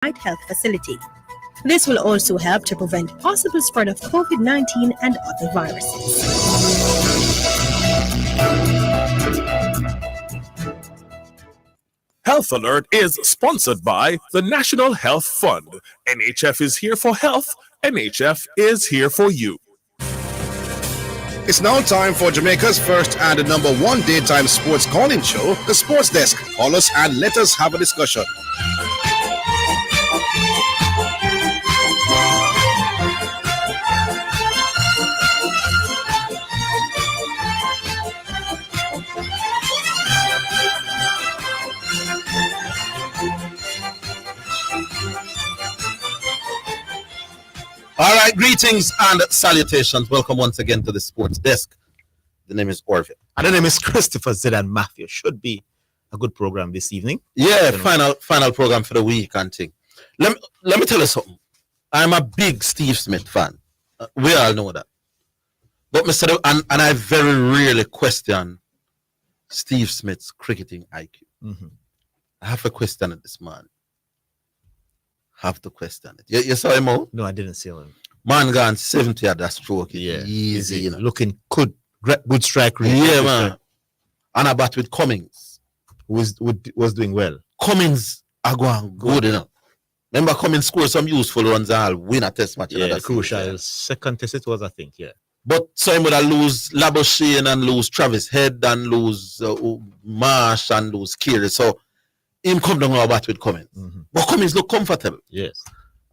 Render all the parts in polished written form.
Health Facility. This will also help to prevent possible spread of COVID-19 and other viruses. Health Alert is sponsored by the National Health Fund. NHF is here for health. NHF is here for you. It's now time for Jamaica's first and the number one daytime sports calling show, The Sports Desk. Call us and let us have a discussion. All right, greetings and salutations. Welcome once again to the Sports Desk. The name is Orville. And the name is Christopher Zedan Matthew. Should be a good program this evening. Yeah, final program for the week and thing. Let me tell you something. I'm a big Steve Smith fan. We all know that. But Mr. And I very rarely question Steve Smith's cricketing IQ. Mm-hmm. I have to question it this man. Have to question it. You saw him out? No, I didn't see him. Man gone 70 at that stroke. Yeah. Easy, you know. Looking good strike rate. Yeah, man. And I bat with Cummings. Who was doing well. Cummings are going good, you know. Remember Cummings scored some useful runs and I'll win a test match. Yeah, crucial. Second test it was, I think, yeah. But so him would lose Labuschagne and lose Travis Head and lose Marsh and lose Kiri. So him come down our bat with Cummings. Mm-hmm. But Cummings look comfortable. Yes.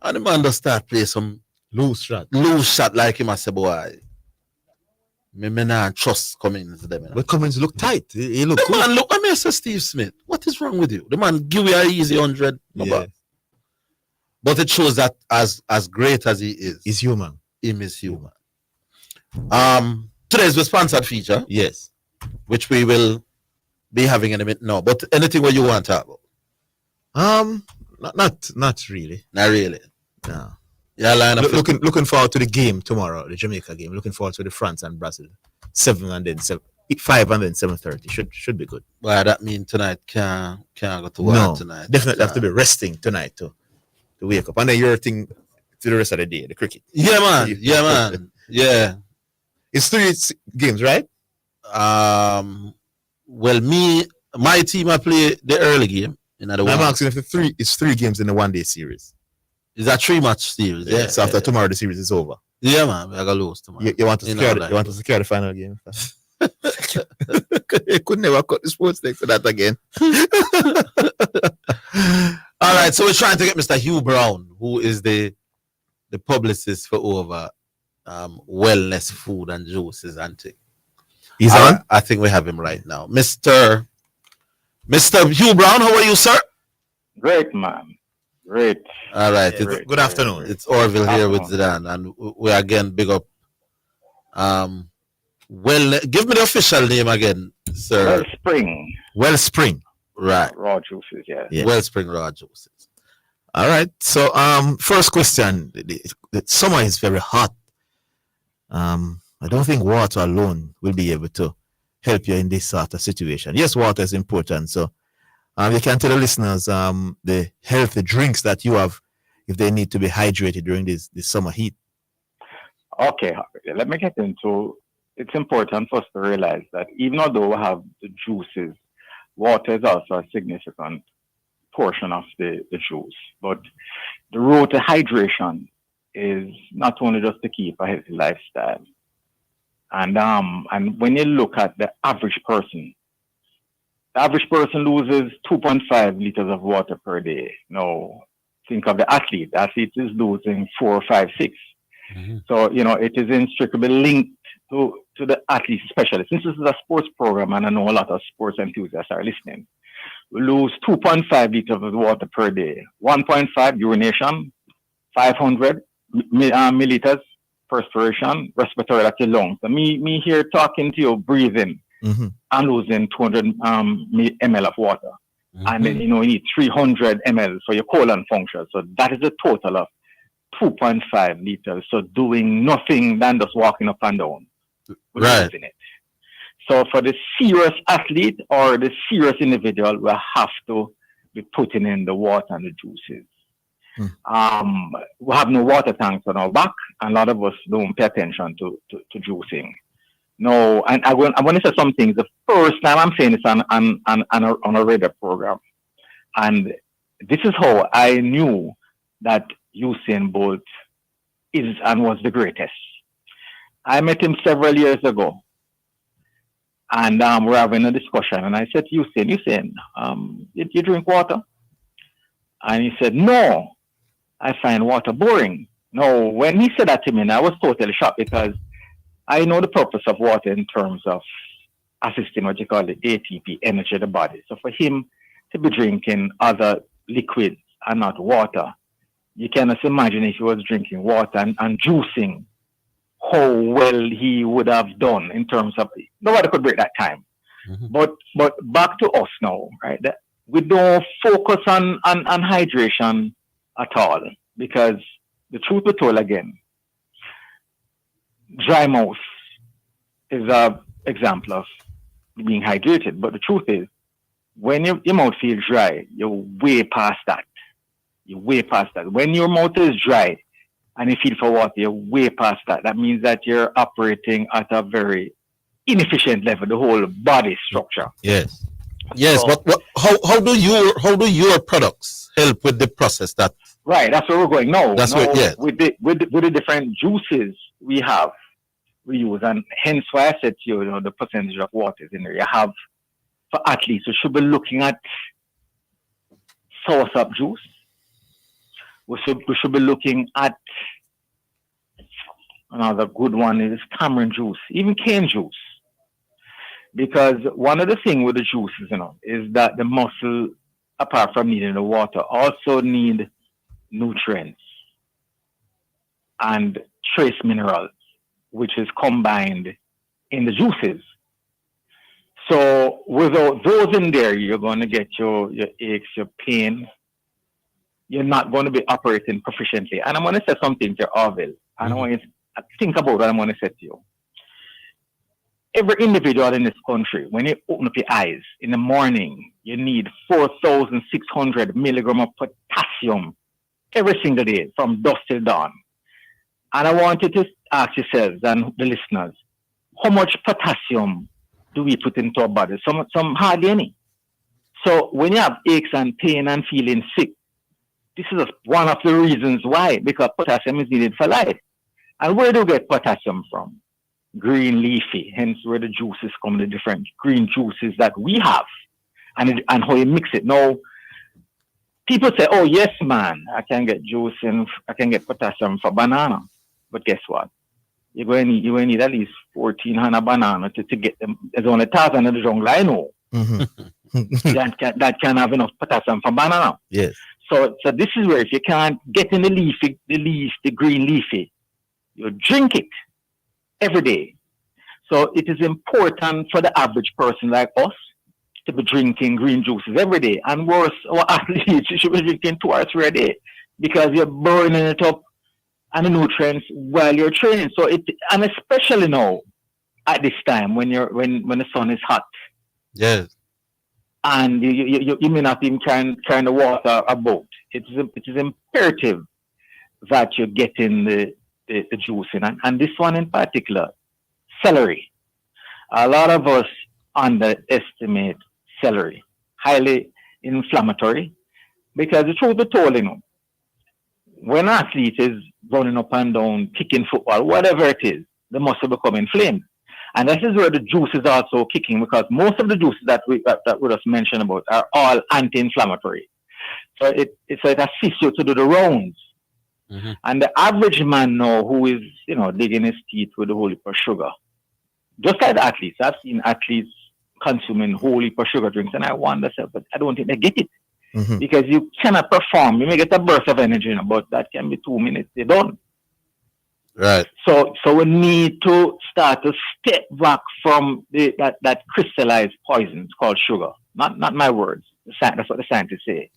And the man does start play some loose shot like him. I say, boy, me not trust Cummings. But Cummings look tight. He look the good. man look, I mean, I say, Steve Smith, what is wrong with you? The man give you an easy 100. Yeah. But it shows that as great as he is, he's human. Him is human. Today's the sponsored feature. Yes. Which we will be having in a minute now. But anything what you want to talk about? Not really. Not really. No. Yeah, looking forward to the game tomorrow, the Jamaica game. Looking forward to the France and Brazil. 5 and then 7:30. Should be good. Well, that means tonight can't go to work tonight. Definitely have to be resting tonight to wake up. And then your thing to the rest of the day, the cricket. Yeah, man. Yeah, man. Yeah. It's 3 games, right? Well, my team I play the early game. I'm asking if it's 3 games in the 1 day series. Is that 3-match series? Yeah. So after tomorrow the series is over. Yeah, man. I got lose tomorrow. You want to secure the final game? You could never cut the sports deck for that again. All right, so we're trying to get Mr. Hugh Brown, who is the publicist for over wellness food and juices and things. He's on? I think we have him right now. Mr. Hugh Brown, how are you, sir? Great, man. Great. All right. Good afternoon. It's Orville here with Zedan, and we again big up. Well, give me the official name again, sir. Wellspring. Right. Raw juices, yeah. Wellspring raw juices. All right. So, first question. The summer is very hot. I don't think water alone will be able to help you in this sort of situation. Yes, water is important. So, you can tell the listeners the healthy drinks that you have if they need to be hydrated during this summer heat. Okay, let me get into. It's important for us to realize that even though we have the juices, water is also a significant portion of the juice. But the road to hydration is not only just to keep a healthy lifestyle. And when you look at the average person loses 2.5 liters of water per day. Now, think of the athlete. The athlete is losing 4, 5, 6. Mm-hmm. So, it is inextricably linked to the athlete specialist. Since this is a sports program, and I know a lot of sports enthusiasts are listening, we lose 2.5 liters of water per day. 1.5 urination, 500 milliliters perspiration, respiratory, that's your lungs. So me here talking to you, breathing, mm-hmm. and losing 200 ml of water. Mm-hmm. And then, you need 300 ml for your colon function. So that is a total of 2.5 liters. So doing nothing than just walking up and down. Right. In it. So for the serious athlete or the serious individual, we have to be putting in the water and the juices. We have no water tanks on our back, and a lot of us don't pay attention to juicing. No, and I want to say something. The first time I'm saying this on a radar program, and this is how I knew that Usain Bolt is and was the greatest. I met him several years ago, and we're having a discussion, and I said, Usain, did you drink water? And he said, no, I find water boring. No, when he said that to me, I was totally shocked because I know the purpose of water in terms of assisting what you call the ATP, energy of the body. So for him to be drinking other liquids and not water, you can just imagine if he was drinking water and juicing, how well he would have done in terms of, nobody could break that time. But back to us now, right? We don't focus on hydration at all, because the truth be told again, dry mouth is an example of being hydrated. But the truth is, when your mouth feels dry, you're way past that. You're way past that. When your mouth is dry and you feel for water, you're way past that. That means that you're operating at a very inefficient level, the whole body structure. Yes. Yes, So- but how do your products help with the process that? Right, that's where we're going. No, That's no, where- yeah. with the different juices we use, and hence why I said to you, the percentage of water is in there. You have, for athletes, we should be looking at soursop juice. We should be looking at, another good one is tamarind juice, even cane juice. Because one of the things with the juices, is that the muscle, apart from needing the water, also need nutrients and trace minerals, which is combined in the juices. So without those in there, you're going to get your aches, your pain. You're not going to be operating proficiently. And I'm going to say something to Orville. And I want you to think about what I'm going to say to you. Every individual in this country, when you open up your eyes in the morning, you need 4,600 milligrams of potassium every single day from dusk till dawn. And I want you to ask yourselves and the listeners, how much potassium do we put into our body? Some hardly any. So when you have aches and pain and feeling sick, this is one of the reasons why, because potassium is needed for life. And where do we get potassium from? Green leafy, hence where the juices come, the different green juices that we have, and how you mix it. Now, people say, oh yes man, I can get juice and I can get potassium for banana. But guess what? You're going to need at least 1,400 banana to get them. There's only 1,000 in the jungle, I know. that can have enough potassium for banana. Yes. So this is where if you can't get in the green leafy, you drink it every day. So it is important for the average person like us to be drinking green juices every day. And worse, our athletes, you should be drinking 2 or 3 a day, because you're burning it up and the nutrients while you're training. So and especially now at this time when the sun is hot. Yes. And you may not even carry the water about. It is imperative that you're getting the juice in. And this one in particular, celery. A lot of us underestimate celery. Highly inflammatory. Because the truth be told, when an athlete is running up and down, kicking football, whatever it is, the muscle become inflamed. And this is where the juice is also kicking, because most of the juices that we just mentioned about are all anti-inflammatory. So it assists you to do the rounds. Mm-hmm. And the average man now who is, digging his teeth with a whole heap of sugar, just like the athletes, I've seen athletes consuming whole heap of sugar drinks, and I wonder, but I don't think they get it. Mhm. Because you cannot perform. You may get a burst of energy, but that can be 2 minutes. They're done. Right. So we need to start to step back from that crystallized poison. It's called sugar. Not my words. That's what the scientists say.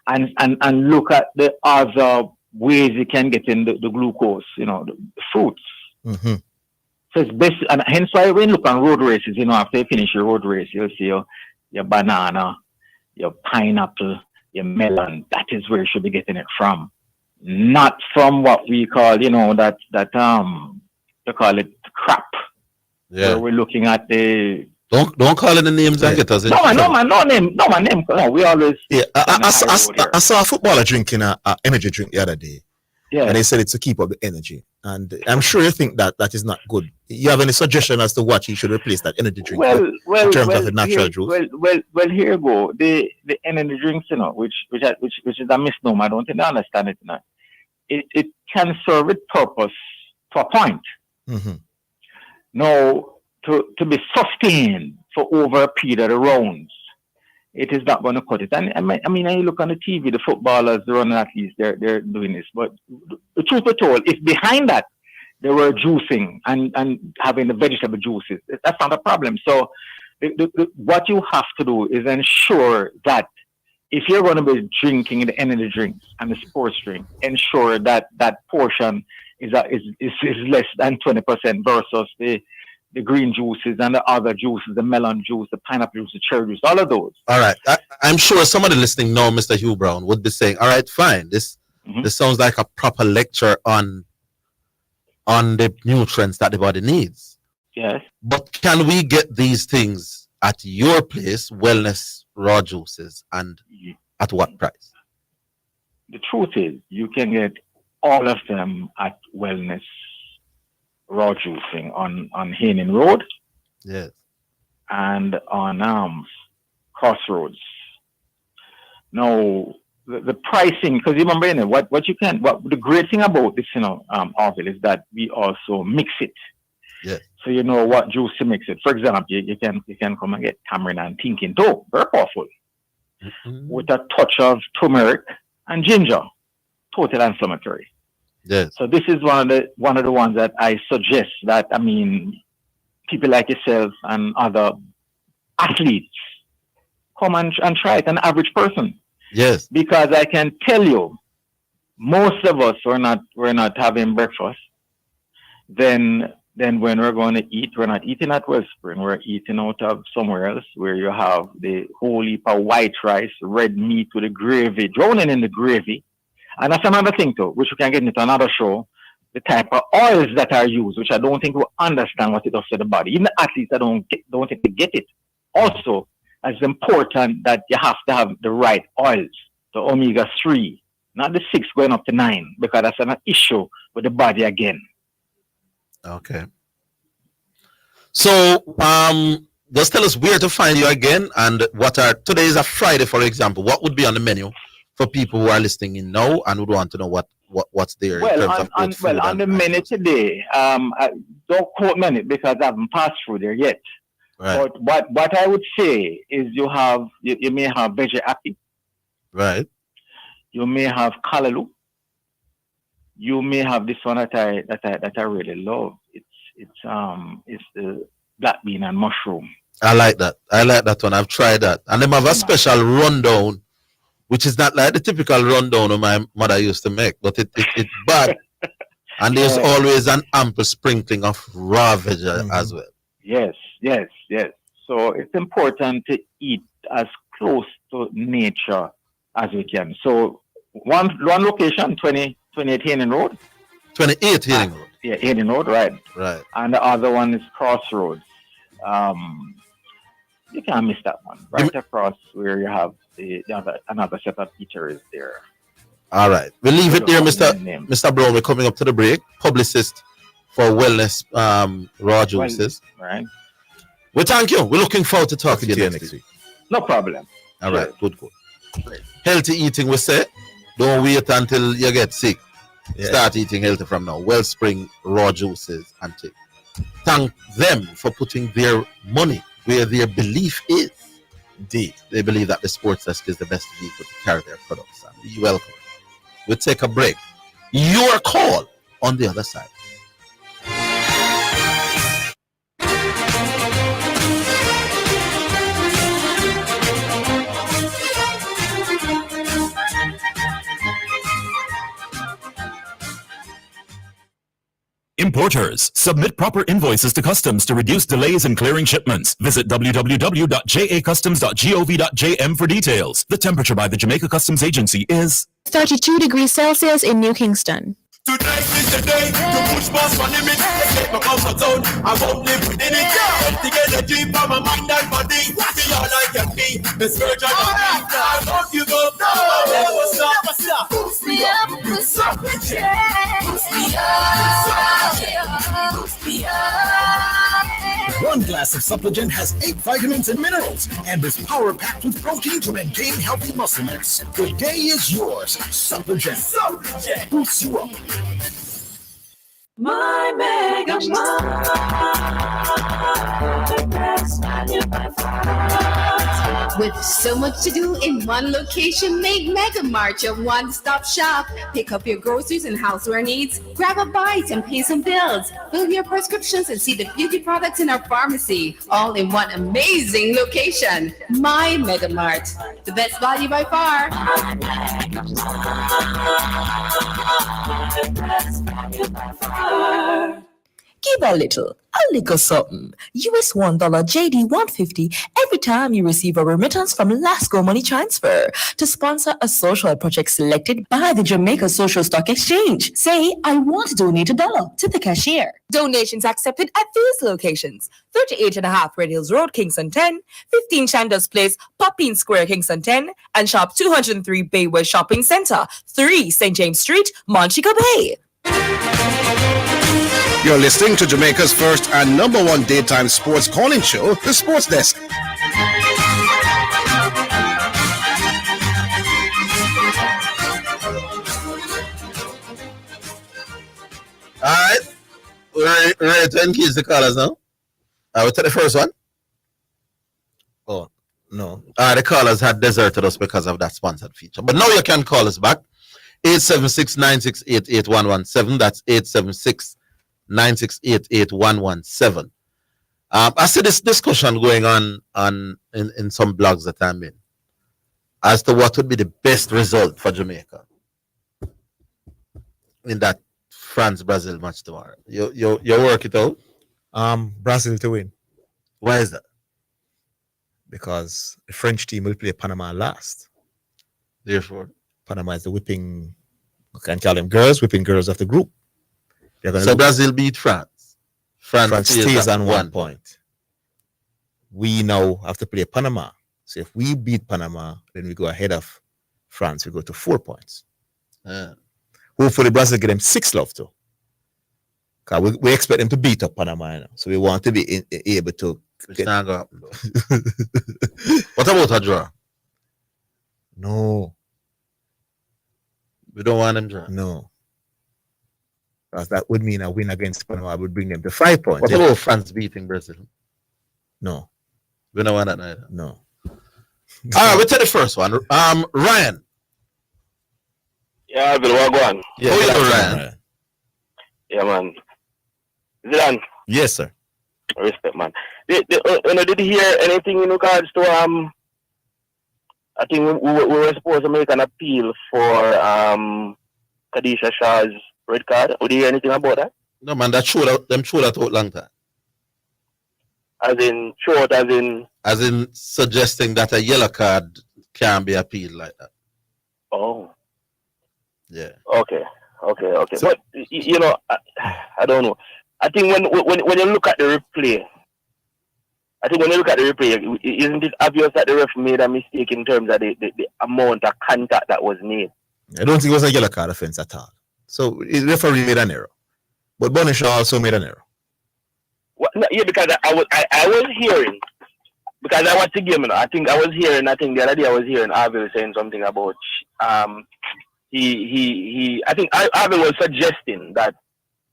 And look at the other ways you can get in the glucose, the fruits. Mm-hmm. So it's best, and hence why when you look on road races, after you finish your road race, you'll see your banana, your pineapple, your melon, that is where you should be getting it from. Not from what we call, that they call it crap. Yeah. Where we're looking at the Don't call it the names and get us in trouble. no name. No, we always Yeah, on the high road here. I saw a footballer drinking a energy drink the other day, Yeah. and they said it's to keep up the energy. And I'm sure you think that is not good. You have any suggestion as to what he should replace that energy drink with in terms of the natural juice? Well, here you go. The energy drinks, which is a misnomer. I don't think they understand it now. It can serve its purpose to a point. Mm-hmm. Now, to be sustained for over a period of rounds, it is not going to cut it. And I mean, you look on the TV, the footballers, the running athletes, they're doing this. But the truth be told, if behind that they were juicing and having the vegetable juices, that's not a problem. So what you have to do is ensure that if you're going to be drinking the energy drinks and the sports drink, ensure that that portion is less than 20% versus the green juices and the other juices, the melon juice, the pineapple juice, the cherry juice, all of those. All right. I'm sure somebody listening now, Mr. Hugh Brown, would be saying, all right, fine. This sounds like a proper lecture on the nutrients that the body needs. Yes. But can we get these things at your place, Wellness Raw Juices, and at what price? The truth is, you can get all of them at Wellness Raw Juicing on Haining Road. Yes. And on Crossroads. Now, the pricing, because you remember, what the great thing about this, Orville, is that we also mix it. Yes. So you know what juice to mix it. For example, you can come and get tamarind and thinking too. Very powerful. Mm-hmm. With a touch of turmeric and ginger. Total inflammatory. Yes. So this is one of the ones that I suggest that, people like yourself and other athletes come and try it, an average person. Yes. Because I can tell you, most of us we're not having breakfast. Then when we're going to eat, we're not eating at Wellspring. We're eating out of somewhere else where you have the whole heap of white rice, red meat with the gravy, drowning in the gravy. And that's another thing too, which we can get into another show, the type of oils that are used, which I don't think we understand what it does to the body. Even the athletes, I don't think they get it. Also, it's important that you have to have the right oils, the omega-3, not the 6 going up to 9, because that's an issue with the body again. Okay. So, just tell us where to find you again, and today is a Friday, for example. What would be on the menu for people who are listening in now and would want to know what's there in terms of food on the menu today, don't quote me because I haven't passed through there yet. Right. But what I would say is you may have veggie api. Right. You may have callaloo. You may have this one that I really love. It's the black bean and mushroom. I like that one. I've tried that. And they have a special rundown, which is not like the typical rundown my mother used to make, but it's bad. And there's always an ample sprinkling of raw veg as well. Yes. So it's important to eat as close to nature as we can. So one location, 28 Haining Road. 28 Haining Road. Yeah, Haining Road, right. Right. And the other one is Crossroads. You can't miss that one. Right across where you have another set of eateries there. All right. We'll leave it there, Mr. Brown. We're coming up to the break. Publicist for Wellness Raw Juices. Right. Well, thank you. We're looking forward to talking to you next week. No problem. All right. Good. Healthy eating, we say. Don't wait until you get sick. Yeah. Start eating healthy from now. Wellspring Raw Juices and tea. Thank them for putting their money where their belief is. Indeed. They believe that the Sports Desk is the best vehicle to carry their products. And you're welcome. We'll take a break. Your call on the other side. Importers, submit proper invoices to customs to reduce delays in clearing shipments. Visit www.jacustoms.gov.jm for details. The temperature by the Jamaica Customs Agency is 32 degrees Celsius in New Kingston. Tonight is the day to push past my limits. Escape my comfort zone, I won't live within it. Take energy from my mind and body. Be all I can be, the surge of my mind. I won't give up, I'll never stop. Boost me up, boost up the chest. Boost me up, boost me up. One glass of Supplegent has 8 vitamins and minerals and is power-packed with protein to maintain healthy muscle mass. The day is yours. Supplegent. Boosts you up. My Mega Mart, the best value by far. With so much to do in one location, make Mega Mart your one-stop shop. Pick up your groceries and houseware needs, grab a bite and pay some bills, fill your prescriptions and see the beauty products in our pharmacy, all in one amazing location. My Mega Mart, the best value by far. My Mega Mart, the best value by far. Give a little something. US $1 JD 150 every time you receive a remittance from Lasco Money Transfer to sponsor a social project selected by the Jamaica Social Stock Exchange. Say, I want to donate $1 to the cashier. Donations accepted at these locations: 38.5 Red Hills Road, Kingston 10, 15 Chandos Place, Poppin Square, Kingston 10, and Shop 203 Bay West Shopping Center, 3 St. James Street, Montego Bay. You're listening to Jamaica's first and number 1 daytime sports calling show, The Sports Desk. Alright. We're ready to engage the callers now. We'll take the first one. Oh, no. The callers had deserted us because of that sponsored feature. But now you can call us back. 876-968-8117. That's 876-968-8117. I see this discussion going on in some blogs that I'm in as to what would be the best result for Jamaica in that France-Brazil match tomorrow. You work it out? Brazil to win. Why is that? Because the French team will play Panama last. Therefore, Panama is the whipping girls of the group. So Brazil beat France. France stays on 1 point. We now have to play Panama. So if we beat Panama, then we go ahead of France. We go to 4 points. Hopefully Brazil get them 6 love too. Because we expect them to beat up Panama. So we want to be able to. What about a draw? No. We don't want them draw. No. Because that would mean a win against Panama would bring them to 5 points. What about France beating Brazil? No. We don't want that neither. No. All right, we'll take the first one. Ryan. Yeah, Bill, what go on? Yeah, Ryan. Yeah, man. Is it on? Yes, sir. Respect, man. Did you hear anything in regards to I think we were supposed to make an appeal for Khadisha Shah's red card. Would you hear anything about that? No, man, them show that out long time. As in suggesting that a yellow card can be appealed like that. Oh. Yeah. Okay. So, but you know, I don't know. I think when you look at the replay, isn't it obvious that the ref made a mistake in terms of the amount of contact that was made? I don't think it was a yellow card offense at all. So the referee made an error, but Bonishaw also made an error. Well, no, yeah, because I was hearing, because I watched the game. I think the other day I was hearing Arvil saying something about I think Arvil was suggesting that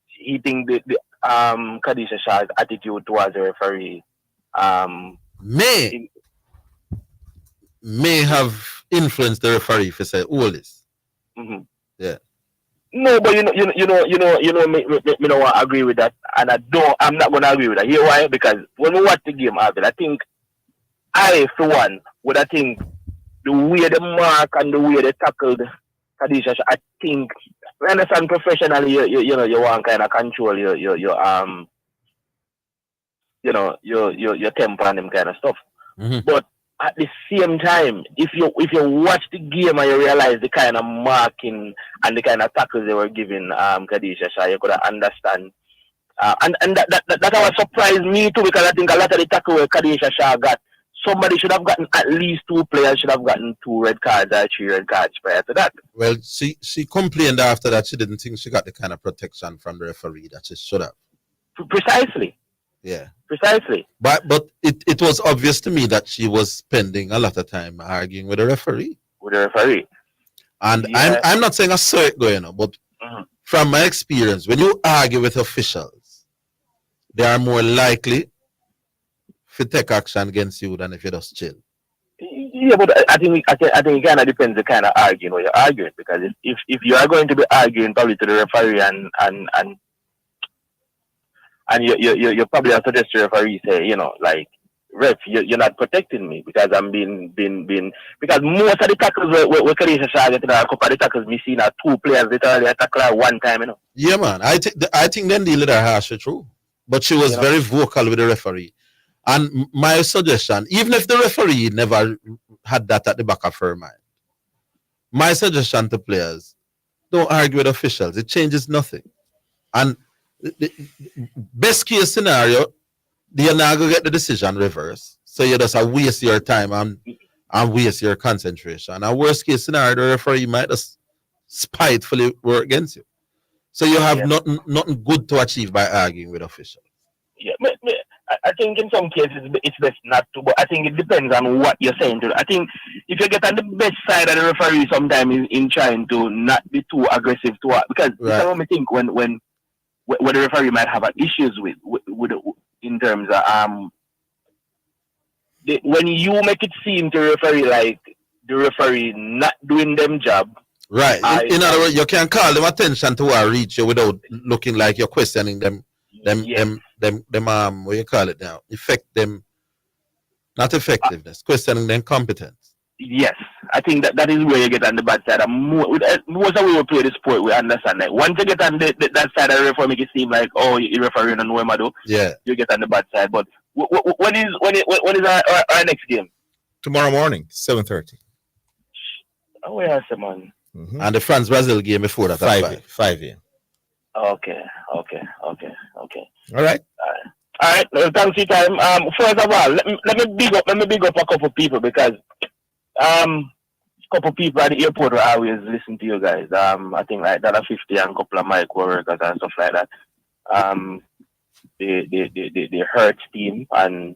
he think the Khadisha Shah's attitude towards the referee may have influenced the referee if you say all this. Mm-hmm. Yeah. No, but me don't agree with that, and I'm not gonna agree with that. Hear why? Because when we watch the game, I think for one would think the way the mark and the way they tackled Khadisha, I think I understand professionally, you know, you want kind of control your your temper and them kind of stuff. But at the same time, if you watch the game and you realize the kind of marking and the kind of tackles they were giving Khadijah Shah, you could understand. And that was surprised me too, because I think a lot of the tackle where Khadijah Shah got, somebody should have gotten, at least 2 players should have gotten 2 red cards or 3 red cards prior to that. Well, she complained after that she didn't think she got the kind of protection from the referee that she should have. Precisely. Yeah. Precisely. But it was obvious to me that she was spending a lot of time arguing with the referee. And Yeah. I'm not saying I saw it going on, but from my experience, when you argue with officials, they are more likely to take action against you than if you just chill. Yeah, but I think it kind of depends the kind of arguing you're arguing, because if you are going to be arguing probably to the referee and you probably have to suggest to the referee, say, you know, like, ref, you're not protecting me because I'm being because most of the tackles where Khadijah Shah get a couple of the tackles me seen are 2 players literally tackle her one time, you know. Yeah, man. I think then deal with her harshly true. But she was very vocal with the referee. And my suggestion, even if the referee never had that at the back of her mind, my suggestion to players, don't argue with officials. It changes nothing. And the best case scenario, you're not going to get the decision reversed. So you just waste your time and waste your concentration. And worst case scenario, the referee might just spitefully work against you. So you have nothing good to achieve by arguing with officials. Yeah, I think in some cases it's best not to, but I think it depends on what you're saying to. I think if you get on the best side of the referee sometimes in trying to not be too aggressive to her, because that's what I think when the referee might have issues with in terms of when you make it seem to the referee like the referee not doing them job. Right. In other words, you can call them attention to or reach you without looking like you're questioning them what you call it now? Not effectiveness, questioning them competence. Yes, I think that is where you get on the bad side. And most of we will play the sport, we understand that. Once you get on that side of the referee, make it seem like, oh, you're refereeing and know him, do. Yeah. You get on the bad side. But when is our next game? Tomorrow morning, 7:30. Oh, yeah, man. And the France-Brazil game before that. 5 a.m. Okay. All right. All right. Well, thanks for your time. First of all, let me big up a couple of people, because a couple of people at the airport will always listen to you guys. I think like $50 and a couple of mic workers and stuff like that. The Hertz team and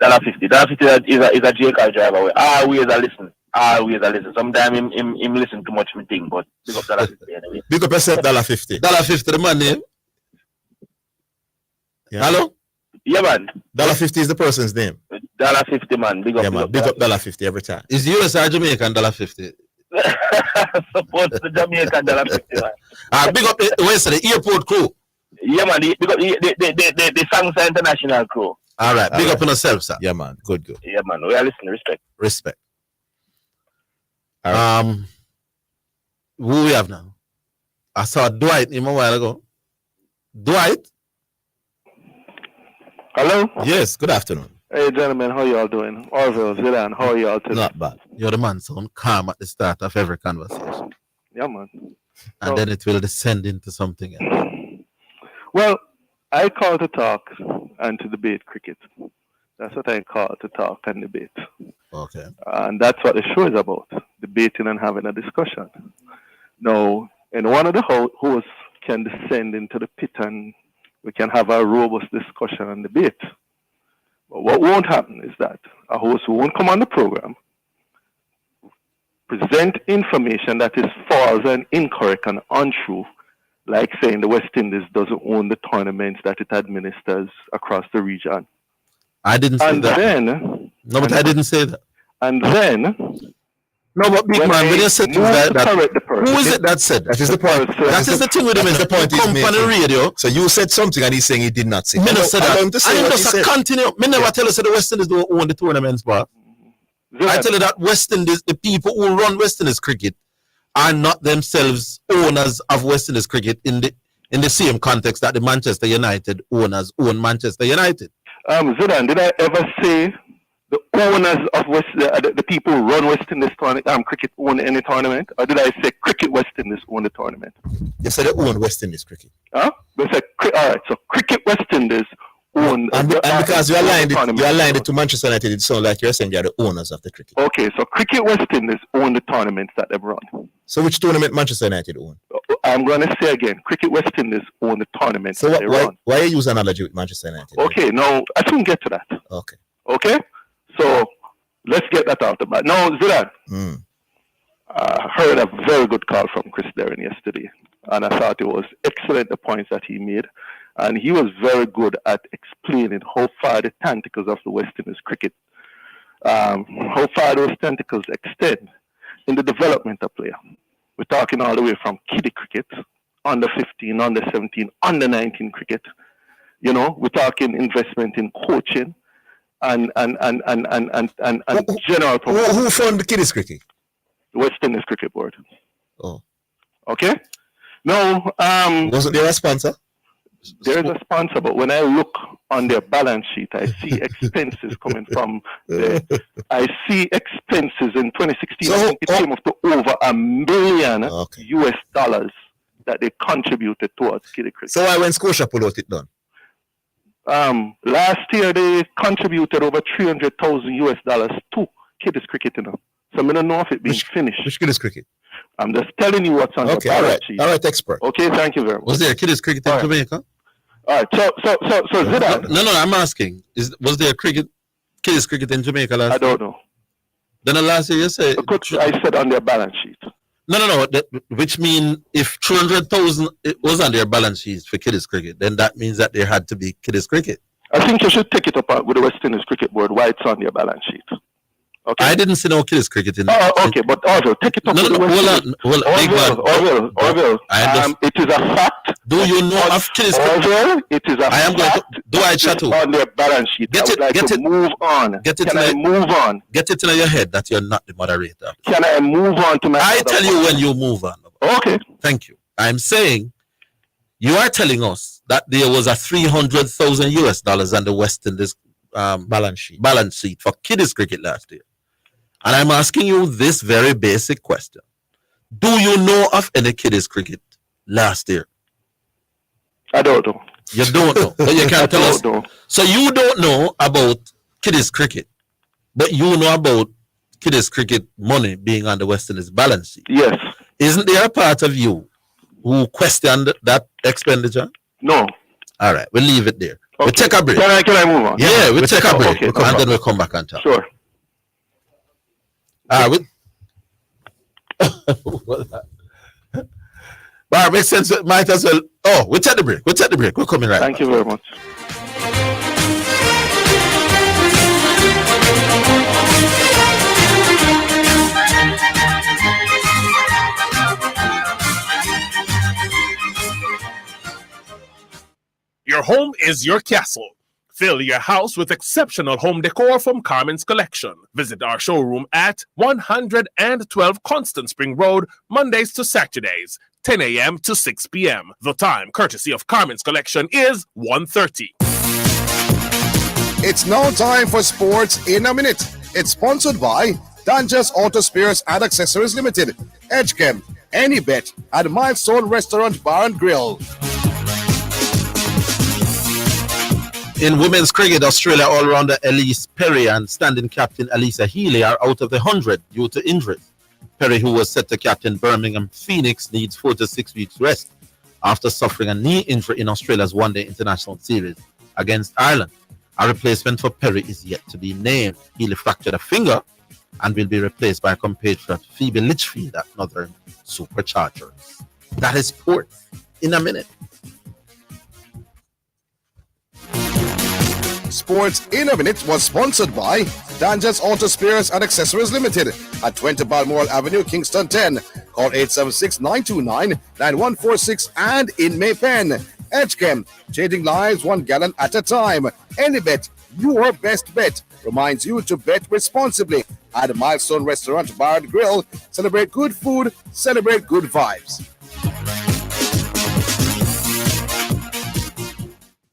$50. $50 is a JCal driver. We always a listen. Sometimes him listen too much me thing, but big up $50 anyway. Big up yourself, $50. $50 the man name. Yeah. Hello? Yeah, man. $50 is the person's name. $50, man. Big up. Yeah, man. Big up $50 every time. Is US or Jamaican $50? Suppose the Jamaican $50, man. Big up the airport crew. Yeah, man. Big up the Sangsa International crew. All right. Big up on yourself, sir. Yeah, man. Good. Yeah, man. We are listening. Respect. All right. Who we have now? I saw Dwight a while ago. Dwight? Hello? Yes, good afternoon. Hey, gentlemen, how y'all doing? Orville, Zidane, how are y'all today? Not bad. You're the man sound calm at the start of every conversation. Yeah, man. And then it will descend into something else. Well, I call to talk and to debate cricket. That's what I call to talk and debate. Okay. And that's what the show is about, debating and having a discussion. Now, in one of the hosts can descend into the pit and we can have a robust discussion and debate. But what won't happen is that a host won't come on the program, present information that is false and incorrect and untrue, like saying the West Indies doesn't own the tournaments that it administers across the region. I didn't say that. I didn't say that. And then... No, but big man, when you said things like that, who is it that said that? That is the point. That is the thing with him. That's the point he's making. On the radio. So you said something and he's saying he did not say. Me not said that. And just continue. Me never tell you that the West Indies don't own the tournaments, but I tell you that West Indies, the people who run West Indies cricket, are not themselves owners of West Indies cricket in the same context that the Manchester United owners own Manchester United. Zidan, did I ever say the owners of the people who run West Indies cricket own any tournament? Or did I say cricket West Indies own the tournament? You said they own West Indies cricket. Huh? They said, all right, so cricket West Indies own. And because you aligned it to Manchester United, it sounds like you're saying they're the owners of the cricket. Okay, so cricket West Indies own the tournaments that they've run. So which tournament Manchester United own? I'm going to say again, cricket West Indies own the tournaments that they run. Why you use analogy with Manchester United? Okay, no, I shouldn't get to that. Okay. Okay? So let's get that out of the Now, Zidan, I heard a very good call from Chris Derrin yesterday, and I thought it was excellent, the points that he made. And he was very good at explaining how far the tentacles of the West Indies cricket, how far those tentacles extend in the development of player. We're talking all the way from kiddie cricket, under 15, under 17, under 19 cricket. You know, we're talking investment in coaching and general. Who funded the kiddies cricket? The West Indies Cricket Board. Oh. Okay. No. Wasn't there a sponsor? There is a sponsor, but when I look on their balance sheet, I see expenses coming from there. I see expenses in 2016. I think it came up to over $1 million US dollars that they contributed towards kiddie cricket. So why when Scotia pulled out it done? Last year they contributed over $300,000 US dollars to kiddies cricket. You know, so I don't know if it's been finished. Which kiddies cricket? I'm just telling you what's on the balance sheet. All right, expert. Okay, thank you very much. Was there kiddies cricket in Jamaica? All right, so Zidan. No, I'm asking. Was there kiddies cricket in Jamaica last year? I don't know. Then the last year you said... I said on their balance sheet. No. Which means if 200,000 was on their balance sheet for kiddies cricket, then that means that there had to be kiddies cricket. I think you should take it up with the West Indies Cricket Board why it's on their balance sheet. Okay. I didn't see no kiddies cricket in okay, but Orville, take it up with the West Indies. Orville. It is a fact. Do you know of kiddies cricket? Orville, it is a fact. Do I chat on their balance sheet? Move on. Can I move on? Get it in your head that you're not the moderator. Can I move on to my... I tell you when you move on. Okay. Thank you. I'm saying you are telling us that there was a $300,000 US dollars on the West Indies balance sheet for kiddies cricket last year. And I'm asking you this very basic question. Do you know of any kiddies cricket last year? I don't know. You don't know. But you can't tell us. Know. So you don't know about kiddies cricket, but you know about kiddies cricket money being on the West Indies balance sheet. Yes. Isn't there a part of you who questioned that expenditure? No. All right, we'll leave it there. Okay. We'll take a break. Can I move on? Yeah, we'll take a break. Okay, and then we'll come back and talk. Sure. But makes sense. Might as well. Oh, we'll take the break. We're coming right Thank back. you very much. Your home is your castle. Fill your house with exceptional home decor from Carmen's Collection. Visit our showroom at 112 Constant Spring Road, Mondays to Saturdays, 10 a.m. to 6 p.m. The time, courtesy of Carmen's Collection, is 1:30. It's now time for Sports in a Minute. It's sponsored by Dangerous Auto Spares and Accessories Limited, Edgechem, Anybet, and Milestone Restaurant Bar and Grill. In women's cricket, Australia all-rounder Elise Perry and standing captain Alyssa Healy are out of the 100 due to injuries. Perry, who was set to captain Birmingham Phoenix, needs 4 to 6 weeks rest after suffering a knee injury in Australia's one-day international series against Ireland. A replacement for Perry is yet to be named. Healy fractured a finger and will be replaced by compatriot Phoebe Litchfield at Northern Superchargers. That is Sports in a Minute. Sports in a Minute was sponsored by Dangerous Auto Spares and Accessories Limited at 20 Balmoral Avenue, Kingston 10. Call 876-929-9146 and in Maypen. Edgechem, changing lives 1 gallon at a time. Anybet, your best bet, reminds you to bet responsibly. at Milestone Restaurant Bar and Grill. Celebrate good food, celebrate good vibes.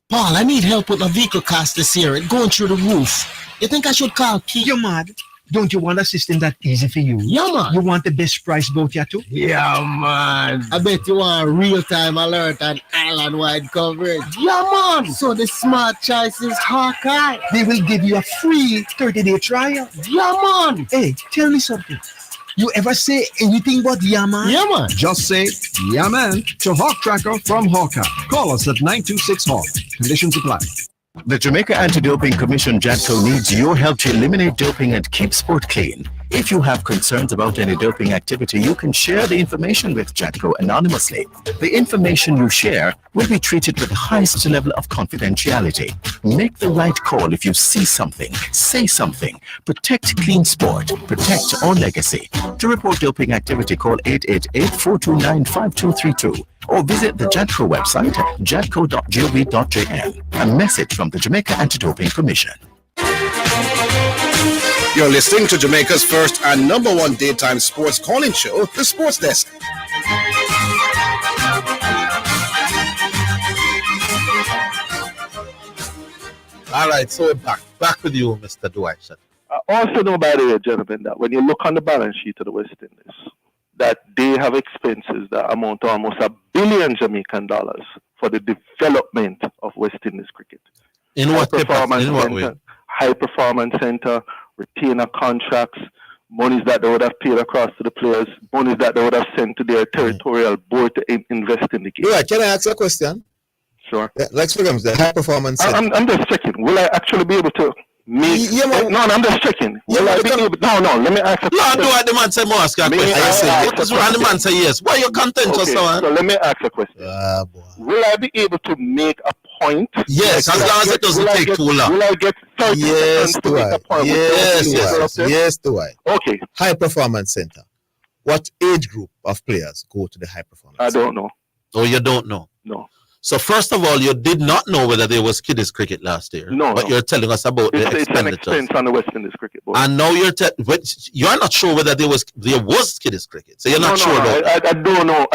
Paul, I need help with my vehicle cost this year. It's going through the roof. You think I should call Keith? You're mad. Don't you want a system that easy for you? Yeah, man. You want the best price boat here too? Yeah, man. I bet you want real-time alert and island-wide coverage. Yeah, man. So the smart choice is Hawkeye. They will give you a free 30-day trial. Yeah, man. Hey, tell me something. You ever say anything but yeah, man? Yeah, man. Just say yeah, man to Hawk Tracker from Hawkeye. Call us at 926 Hawk. Conditions apply. The Jamaica Anti-Doping Commission, JADCO, needs your help to eliminate doping and keep sport clean. If you have concerns about any doping activity, you can share the information with JADCO anonymously. The information you share will be treated with the highest level of confidentiality. Make the right call if you see something, say something. Protect clean sport. Protect our legacy. To report doping activity, call 888-429-5232 or visit the JADCO website at jadco.gov.jn. A message from the Jamaica Anti-Doping Commission. You're listening to Jamaica's first and number one daytime sports calling show, The Sports Desk. All right, so we're back with you, Mr. Dwight. I also know, by the way, gentlemen, that when you look on the balance sheet of the West Indies, that they have expenses that amount to almost $1 billion Jamaican dollars for the development of West Indies cricket. In what way? High performance center, retainer contracts, monies that they would have paid across to the players, monies that they would have sent to their territorial board to invest in the game. Yeah, can I ask a question? Sure. Yeah, like for example, the high performance center. I'm just checking. Will I actually be able to make? Yeah, man. No, I'm just checking. Will I be able? No. Let me ask. No, do what the man say. More ask a question. What is wrong? The man say yes. Why you contentious, so let me ask a question. Will I be able to make a point? Yes, as long as it doesn't take too long. Will I get 30 seconds to make a point? Yes, do I? Okay. High performance center. What age group of players go to the high performance? I don't know. Oh, you don't know? No. So first of all, you did not know whether there was kiddies cricket last year. No. But you're telling us about the expenditures. It's an expense on the West Indies cricket board. And now you're not sure whether there was kiddies cricket. So you're not sure about that. I don't know.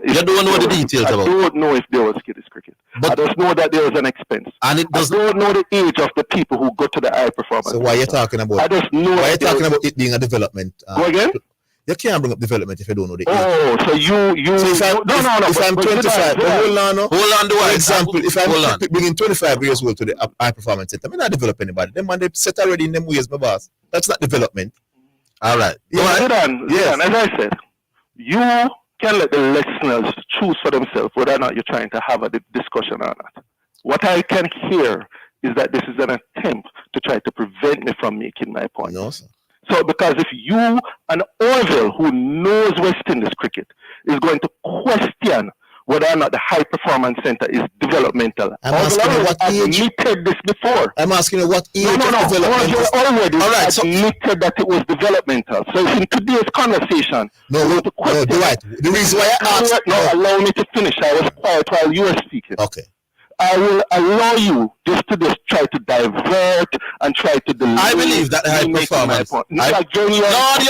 You don't know the details about it. I don't know if there was kiddies cricket. But I just know that there was an expense. And it doesn't. I don't know the age of the people who go to the high performance. So why are you talking about? I just know. Why are you talking about it being a development? Go again? You can't bring up development if you don't know the age. Oh, so you. So if I'm 25, hold on, do I? Example, if I'm bringing 25 years old to the high performance center, I'm not develop anybody. Them man, they set already in them ways, my boss. That's not development. All right. Zidan, as I said, you can let the listeners choose for themselves whether or not you're trying to have a discussion or not. What I can hear is that this is an attempt to try to prevent me from making my point. No, sir. So, because if you and Orville, who knows West Indies cricket, is going to question whether or not the high performance center is developmental. I'm asking you what age. Admitted this before. I'm asking you what age of development. Already admitted that it was developmental. So in today's conversation, the reason why I asked. Allow me to finish. I was quiet while you were speaking. Okay. I will allow you just try to divert and try to delay. I believe that high performance. You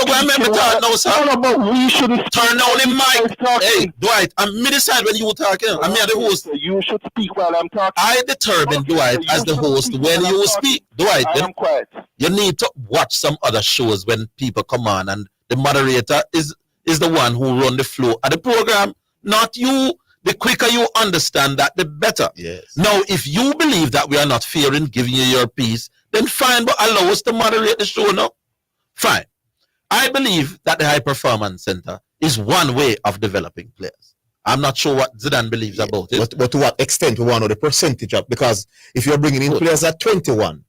remember that? No, sir. No, but we shouldn't turn down the mic. Hey, Dwight, I'm decide when you were talking. I'm here the host. You should speak while I'm talking. I determine Dwight as the host when you speak. Dwight, I am quiet. You need to watch some other shows when people come on and the moderator is the one who run the flow of the program, not you. The quicker you understand that, the better. Yes. Now, if you believe that we are not fair in giving you your piece, then fine, but allow us to moderate the show now. Fine. I believe that the High Performance Center is one way of developing players. I'm not sure what Zidan believes about it. But to what extent we want to know the percentage of, because if you're bringing in players at 21,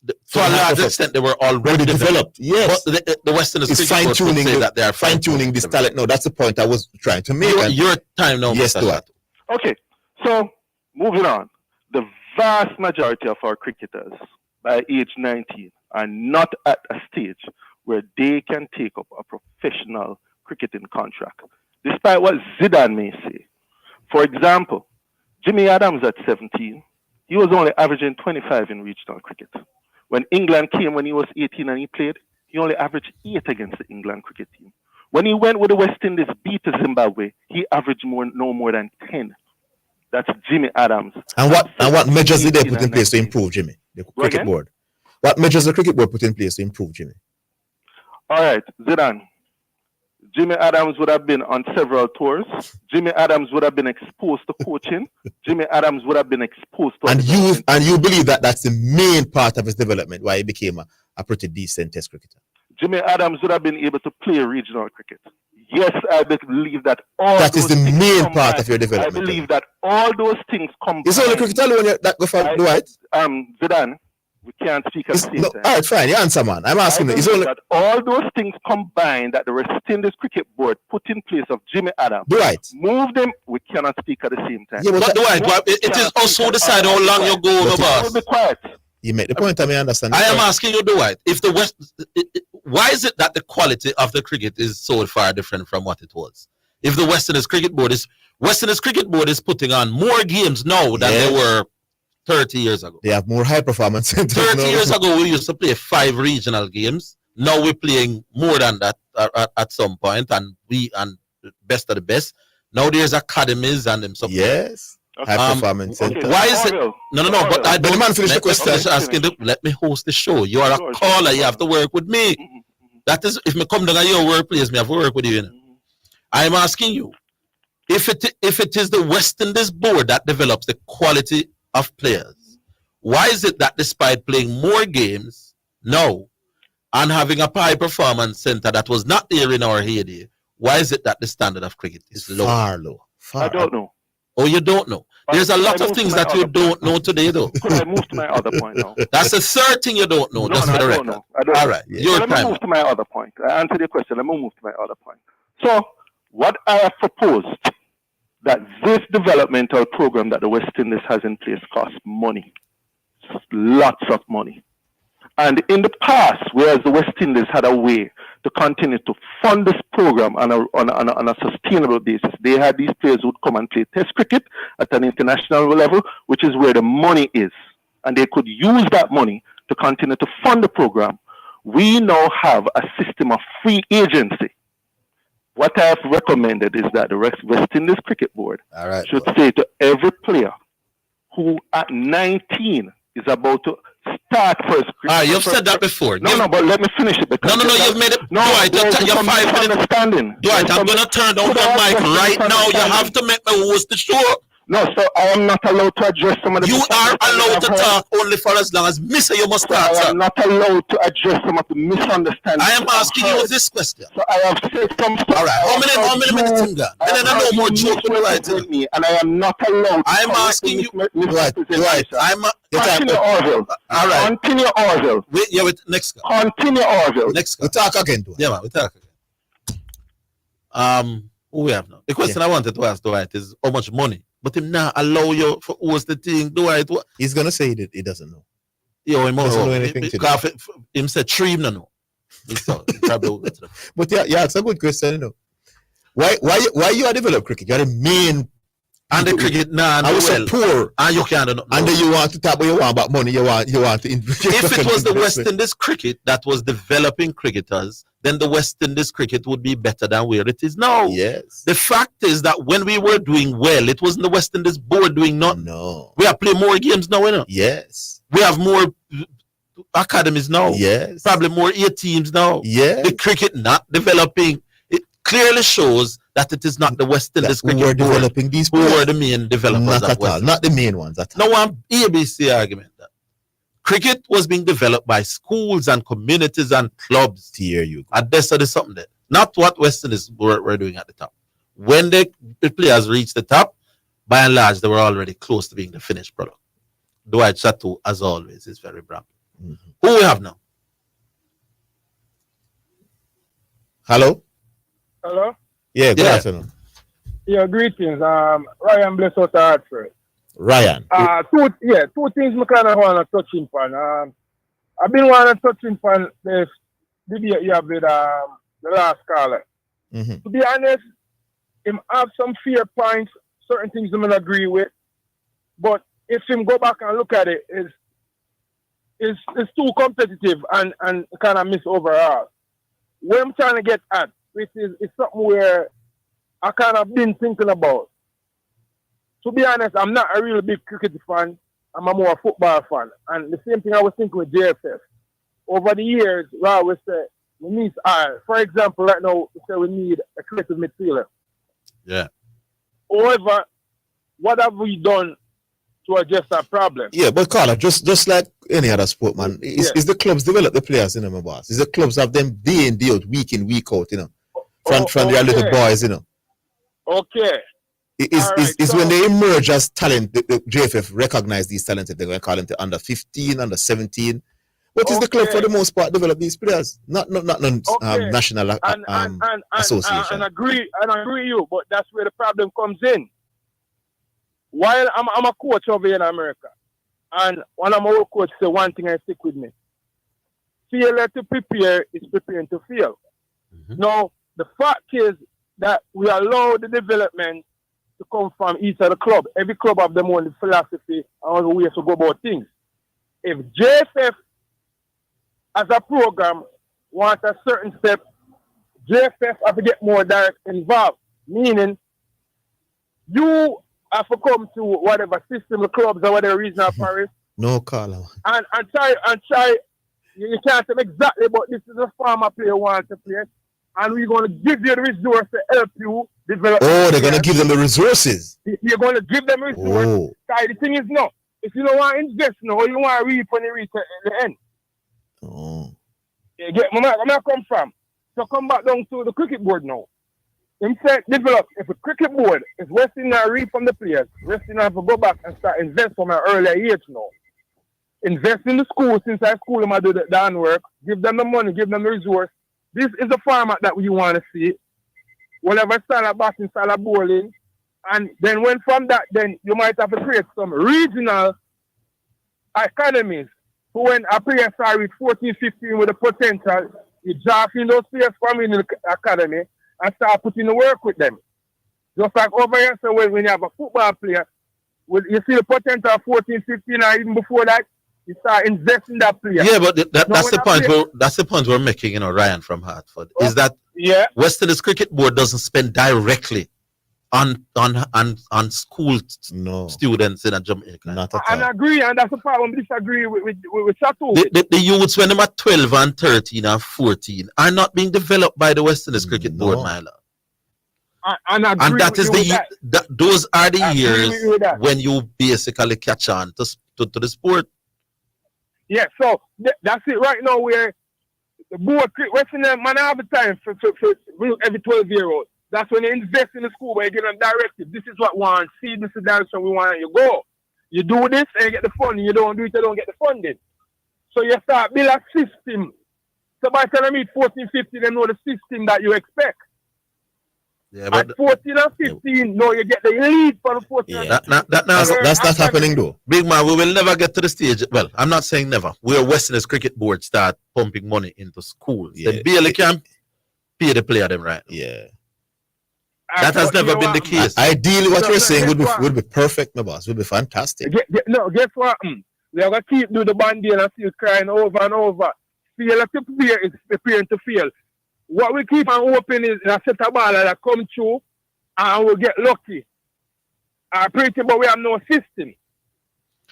to a large extent, they were already developed. Yes, but the Western is fine-tuning that they are fine-tuning this talent. No, that's the point I was trying to make. Your time now. Yes, do it. Okay, so moving on. The vast majority of our cricketers by age 19 are not at a stage where they can take up a professional cricketing contract, despite what Zidan may say. For example, Jimmy Adams at 17, he was only averaging 25 in regional cricket. When England came when he was 18 and he played, he only averaged 8 against the England cricket team. When he went with the West Indies, beat Zimbabwe, he averaged no more than 10. That's Jimmy Adams. And what measures did they put in place to improve, Jimmy? The cricket again? board. What measures the cricket board put in place to improve, Jimmy? All right, Zidane. Jimmy Adams would have been on several tours. Jimmy Adams would have been exposed to coaching. Jimmy Adams would have been exposed to. And you believe that that's the main part of his development, why he became a pretty decent Test cricketer. Jimmy Adams would have been able to play regional cricket. Yes, I believe that all. That is the main part of your development. I believe that all those things combined. Is only cricket alone that go for Dwight? Zidane, we can't speak at the same time. All right, fine. You answer, man. I'm asking you. Is only that all those things combined that the West Indies cricket board put in place of Jimmy Adams. Dwight. Move them. We cannot speak at the same time. Yeah, but Dwight, it is also decide how long you go over, boss. Be quiet. You make the point. I may understand. I am asking you, Dwight, if the West, why is it that the quality of the cricket is so far different from what it was? If the West Indies cricket board is putting on more games now than they were 30 years ago. They have more high performance centers. 30 years ago, we used to play 5 regional games. Now we're playing more than that at some point, and best of the best. Now there's academies and them. Yes. High performance center. Why is it? No. But I don't. Man, finish the question. Let me host the show. You are a caller. You have to work with me. That is, if me come down at your workplace, me have to work with you. I'm asking you, if it is the West Indies board that develops the quality of players, why is it that despite playing more games now and having a high performance center that was not there in our heyday, why is it that the standard of cricket is low? Far low. I don't know. Oh, you don't know? There's a lot of things that you don't know today, though. Could I move to my other point now? That's the third thing you don't know. Just for the record. All right. Let me move to my other point. I answered your question. Let me move to my other point. So, what I have proposed, that this developmental program that the West Indies has in place costs money. Lots of money. And in the past, whereas the West Indies had a way to continue to fund this program on a sustainable basis, they had these players who would come and play Test cricket at an international level, which is where the money is. And they could use that money to continue to fund the program. We now have a system of free agency. What I have recommended is that the West Indies Cricket Board should say to every player who at 19 is about to start first. You've said that before. No, but let me finish it. No, you've made it. No, Dwight, you're 5 minutes. Dwight, I'm going to turn down the mic right now. You have to make me host the show. No, so I am not allowed to address some of the... You are allowed to talk only for as long as Mr. You must start, I am not allowed to address some of the misunderstandings. I am asking you this question. So I have said some stuff. All right, how many minutes in there? Then I know more joke with me, and I am not allowed to... I am asking you... Right. Continue, Orville. All right. Continue, Orville. Wait, next guy. Continue, Orville. Next guy. We talk again, Dwight. Yeah, man, we talk again. Who we have now? The question I wanted to ask Dwight is how much money? But him now allow you for what's the thing, Dwight? He's gonna say that he doesn't know. Yo, he doesn't know anything to him said three no. But yeah, it's a good question, you know. Why you are develop cricket? You're the main and the cricket I was so poor. And you can't know. And then you want to talk about you want about money, you want to invest. If it was the West Indies cricket that was developing cricketers, then the West Indies cricket would be better than where it is now. Yes. The fact is that when we were doing well, it wasn't the West Indies board doing nothing. No. We are playing more games now, you know? Yes. We have more academies now. Yes. Probably more A teams now. Yes. The cricket not developing. It clearly shows that it is not the West Indies cricket who are board developing these who were the main developers. Not at all. Not the main ones at all. No one ABC argument. Cricket was being developed by schools and communities and clubs. Here you go. And there's something there. Not what West Indies were doing at the top. When the players reached the top, by and large, they were already close to being the finished product. Dwight Chateau, as always, is very brave. Mm-hmm. Who we have now? Hello? Hello? Yeah, good afternoon. Yeah, greetings. Ryan Bless out of Hartford. Ryan. Two things I kind of want to touch in on. I've been wanting to touch in on this debate you have with the last caller. Mm-hmm. To be honest, him have some fair points, certain things I'm going to agree with. But if him go back and look at it, is is too competitive and kind of miss overall. What I'm trying to get at, which is something where I kind of been thinking about. To be honest, I'm not a really big cricket fan. I'm a more football fan. And the same thing I was thinking with JFF. Over the years, we always say, we need, for example, right now, we say we need a creative midfielder. Yeah. However, what have we done to address that problem? Yeah, but Carla, just like any other sport, man, is the clubs develop the players, you know, my boss? Is the clubs have them day in, day out, week in, week out, you know, from their little boys, you know? Okay. Is when they emerge as talent, the JFF recognize these talents, if they're going to call them to under 15, under 17. What is the club for the most part develop these players? Not national association. And agree you, but that's where the problem comes in. While I'm a coach over here in America, and one of my old coaches say one thing I stick with me. Failure to prepare is preparing to fail. Now, the fact is that we allow the development to come from each of the club. Every club have their own philosophy and ways to go about things. If JFF as a program wants a certain step, JFF have to get more direct involved. Meaning, you have to come to whatever system the clubs or whatever regional Paris. No, Carla. And try. You can't tell exactly, but this is a former player wants to play. And we're going to give you the resources to help you develop. Oh, they're going to give them the resources. You're going to give them resources. Oh. The thing is, no. If you don't want to invest now, you want to reap when you reach the end. Oh. You get where I come from. So come back down to the cricket board now. Instead, develop. If a cricket board is resting and reap from the players, resting have to go back and start invest from an earlier age now. Invest in the school since I school them, I do the down work. Give them the money, give them the resource. This is the format that we want to see. Whatever style of batting, style of bowling. And then when from that, then you might have to create some regional academies. So when a player starts with 14, 15 with the potential, you draft in those players from in the academy and start putting the work with them. Just like over here, so when you have a football player, you see the potential of 14, 15, or even before that, you start investing that player. Yeah, but that's the point we're making, you know, Ryan from Hartford. Is that West Indies Cricket Board doesn't spend directly on school students in Jamaica. Not at all. And I agree, and that's the problem. I disagree with Chateau. The youths, when them at 12 and 13 and 14, are not being developed by the West Indies Cricket Board, my love. And that is those are the years when you basically catch on to the sport. Yeah, so that's it right now where the board, West Indies, man, have the time for every 12-year-old. That's when you invest in the school where you get them directive. This is what we want. See, this is the direction we want you to go. You do this and you get the funding. You don't do it, you don't get the funding. So you start build a system. So by the time you meet 14, 15, they know the system that you expect. Yeah, but at 14 and 15, no, you get the lead for the 14. Yeah, that's not happening though. Big man, we will never get to the stage. Well, I'm not saying never. Where West Indies Cricket Board start pumping money into schools. Yeah. They barely can pay the player them right. Yeah. That has never been the case. Ideally, what you're saying would be perfect, my boss. Would be fantastic. Guess what? We are going to keep doing the bandy and still crying over and over. Failure to play is preparing to fail. What we keep on hoping is a set of ball that come through and we'll get lucky. Pretty, but we have no system.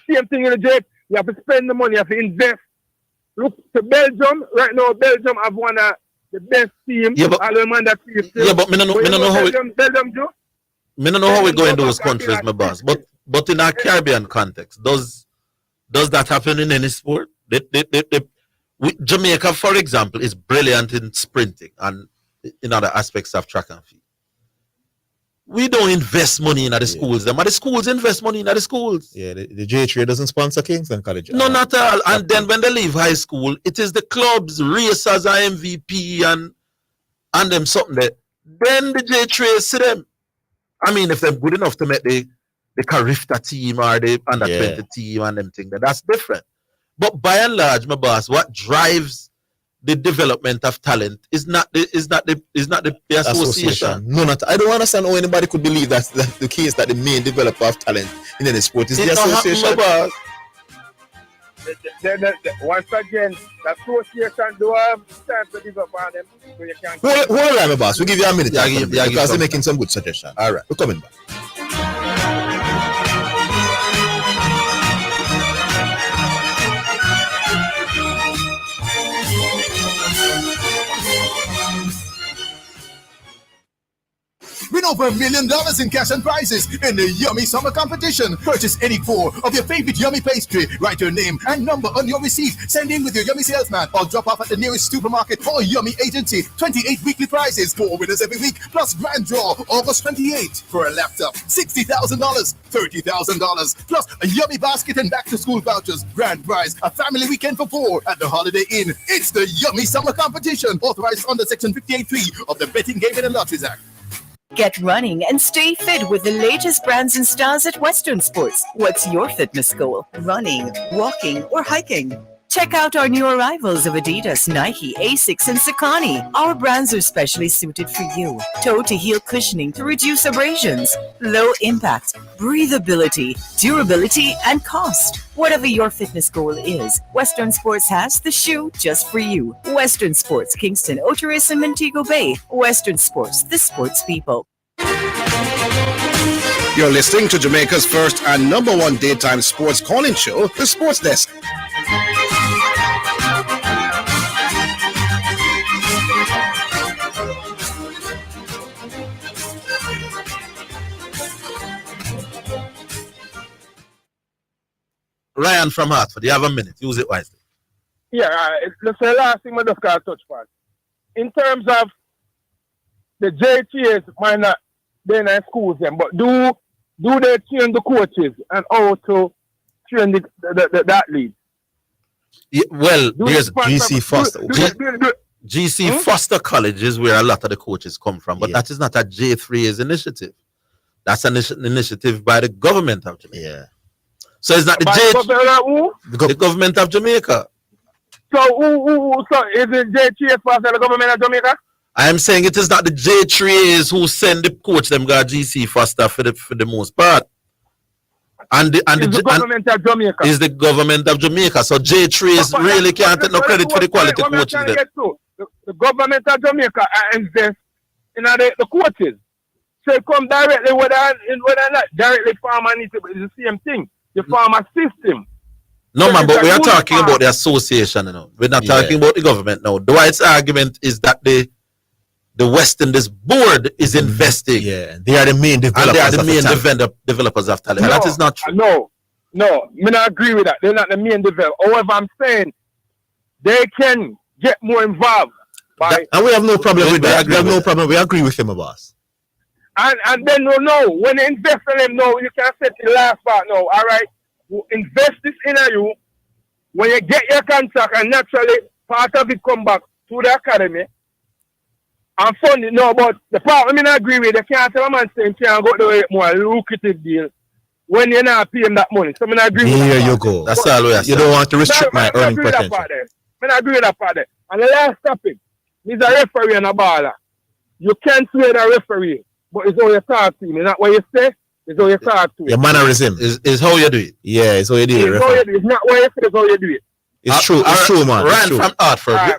Same thing in the jet. You have to spend the money, you have to invest. Look to Belgium. Right now, Belgium have one of the best teams. Yeah, but I don't know how we go in those countries, my boss. But in our Caribbean context, does that happen in any sport? Jamaica, for example, is brilliant in sprinting and in other aspects of track and field. We don't invest money in the schools. The schools invest money in the schools. Yeah, the J3 doesn't sponsor Kingston College. No, not all. And then when they leave high school, it is the clubs, racers are MVP and them something that then the J3 see them. I mean, if they're good enough to make the Carifta team or the under 20 team and them thing, then that's different. But by and large, my boss, what drives the development of talent is not the association. No, not. I don't understand how anybody could believe that's the case, that the main developer of talent in any sport is the association. once again, the association do have time to give up on them. So you can't. Hold on, my boss. We'll give you a minute. Yeah, give because some they're making some good suggestions. All right, we're coming back. Win over $1 million in cash and prizes in the Yummy Summer Competition. Purchase any 4 of your favorite Yummy pastry. Write your name and number on your receipt. Send in with your Yummy salesman or drop off at the nearest supermarket or Yummy agency. 28 weekly prizes. 4 winners every week. Plus grand draw August 28 for a laptop. $60,000, $30,000. Plus a Yummy basket and back to school vouchers. Grand prize. A family weekend for 4 at the Holiday Inn. It's the Yummy Summer Competition. Authorized under Section 58(3) of the Betting, Gaming and Lotteries Act. Get running and stay fit with the latest brands and styles at Western Sports. What's your fitness goal? Running, walking, or hiking? Check out our new arrivals of Adidas, Nike, Asics, and Saucony. Our brands are specially suited for you. Toe-to-heel cushioning to reduce abrasions, low impact, breathability, durability, and cost. Whatever your fitness goal is, Western Sports has the shoe just for you. Western Sports, Kingston, Oteris, and Montego Bay. Western Sports, the sports people. You're listening to Jamaica's first and number 1 daytime sports calling show, The Sports Desk. Ryan from Hartford, you have a minute. Use it wisely. Yeah, let's say last thing I just got touch upon. In terms of the JTAs, might not be in schools them, but do they train the coaches and how to train the athletes? Yeah, well, here's GC Foster. GC Foster College is where a lot of the coaches come from, but that is not a J3's initiative. That's an initiative by the government of Jamaica. Yeah. So it's not the government of Jamaica. So so is it J3 for the government of Jamaica? I am saying it is not the J3s who send the coach them got GC Foster for the most part. And the government of Jamaica is the government of Jamaica. So J3s really can't take no credit for the quality coaches. The government of Jamaica invest in the coaches. So it come directly whether not directly farmer needs to it's the same thing. The farmer system. No man, but we are talking about the association, you know. We're not talking about the government now. Dwight's argument is that the Western, this board is investing. Yeah, they are the main developers. And they are the main developers of talent. No, that is not true. No, me not agree with that. They're not the main developer. However, I'm saying they can get more involved. And we have no problem with that. We have no problem. We agree with him, boss. And then when you invest in them, you can set the last part now. All right, invest this in you. When you get your contract, and naturally part of it come back to the academy. And fund it but the part I mean I agree with you can't tell a man saying can't go to a more lucrative deal when you're not paying that money. So I mean I agree with that. Here you go. That's all we are saying. You don't want to restrict my earning potential. I agree with that part there. And the last topic is a referee and a baller. You can't swear the referee, but it's how you talk to him. It's not what you say, it's how you talk to him. Your mannerism is how you do it. Yeah, it's how you do it. It's not what you say, it's how you do it. It's true, man. Ryan from Hartford. I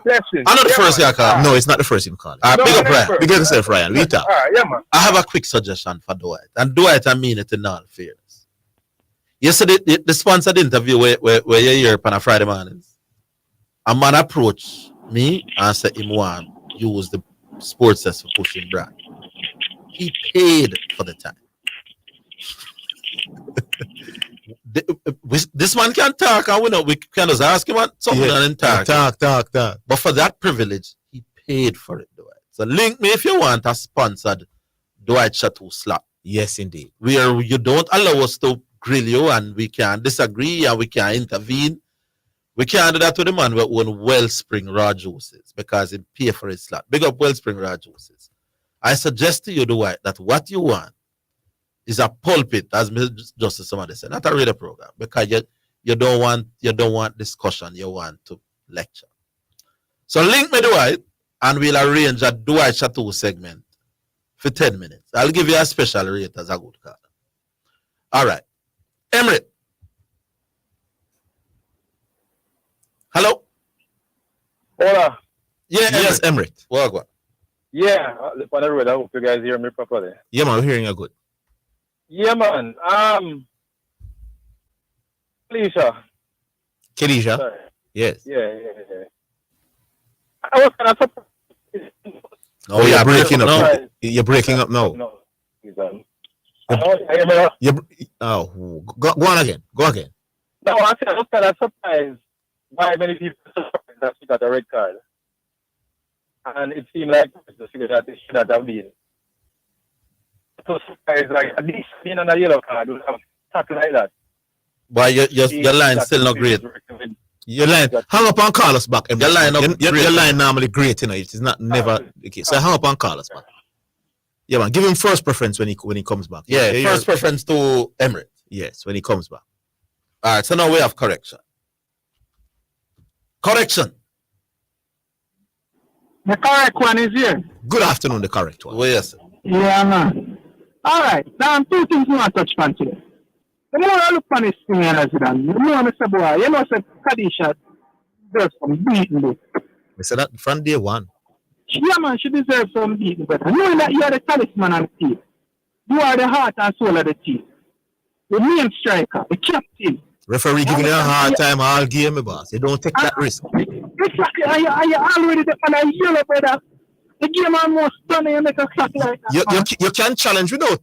know the first guy call. No, it's not the first him call. Big up Ryan. Big up yourself, Ryan. We talk. Man. I have a quick suggestion for Dwight. And Dwight, I mean it in all fairness. Yesterday, the sponsored interview where you're here on a Friday mornings, a man approached me and said him want use the sports desk for pushing brand. He paid for the time. This man can talk, and we can just ask him something and talk. Talk. But for that privilege, he paid for it, Dwight. So link me if you want a sponsored Dwight Chateau slot. Yes, indeed. Where you don't allow us to grill you and we can disagree and we can intervene. We can't do that to the man who own Wellspring Raw Juices because he pay for his slot. Big up Wellspring Raw Juices. I suggest to you, Dwight, that what you want is a pulpit, as Justice somebody said, not a radio program, because you don't want discussion, you want to lecture. So link me Dwight, and we'll arrange a Dwight Chateau segment for 10 minutes. I'll give you a special rate as a good card. All right. Emery. Hello? Hola. Yeah, Yes, Emirates. Well. Yeah, on the road. I hope you guys hear me properly. Yeah, man, we're hearing you good. Yeah, man. Kedisha? Sorry. Yes. Yeah. I was kind of surprised. Oh, you're breaking up. No. You're breaking up now. No. Go on again. Go again. No, actually, I was kind of surprised why many people are surprised that she got a red card. And it seemed like the figure that they should have been. So surprised, like, at least being on a yellow card would have tackled like that. But your line's still not great. Your line, hang up and call us back. Your line normally great, you know. It is not never the case. So hang up and call us back. Yeah, man. Give him first preference when he comes back. Yeah, first preference to Emirates. Yes, when he comes back. All right, so now we have correction. Correction. The correct one is here. Good afternoon, the correct one. Oh, yes. Yeah, man. All right. Now, two things I want to touch on today. The more I look on this thing, the more Mr. Boy, you know, Kadisha deserves some beating. We said that from day one. Yeah, man, she deserves some beating. But knowing that you are the talisman on the team, you are the heart and soul of the team, the main striker, the captain. Referee giving you a hard time all game, boss. You don't take that risk. Exactly. Are you already on a yellow, brother? The game almost done and you make a shot like that. You can challenge without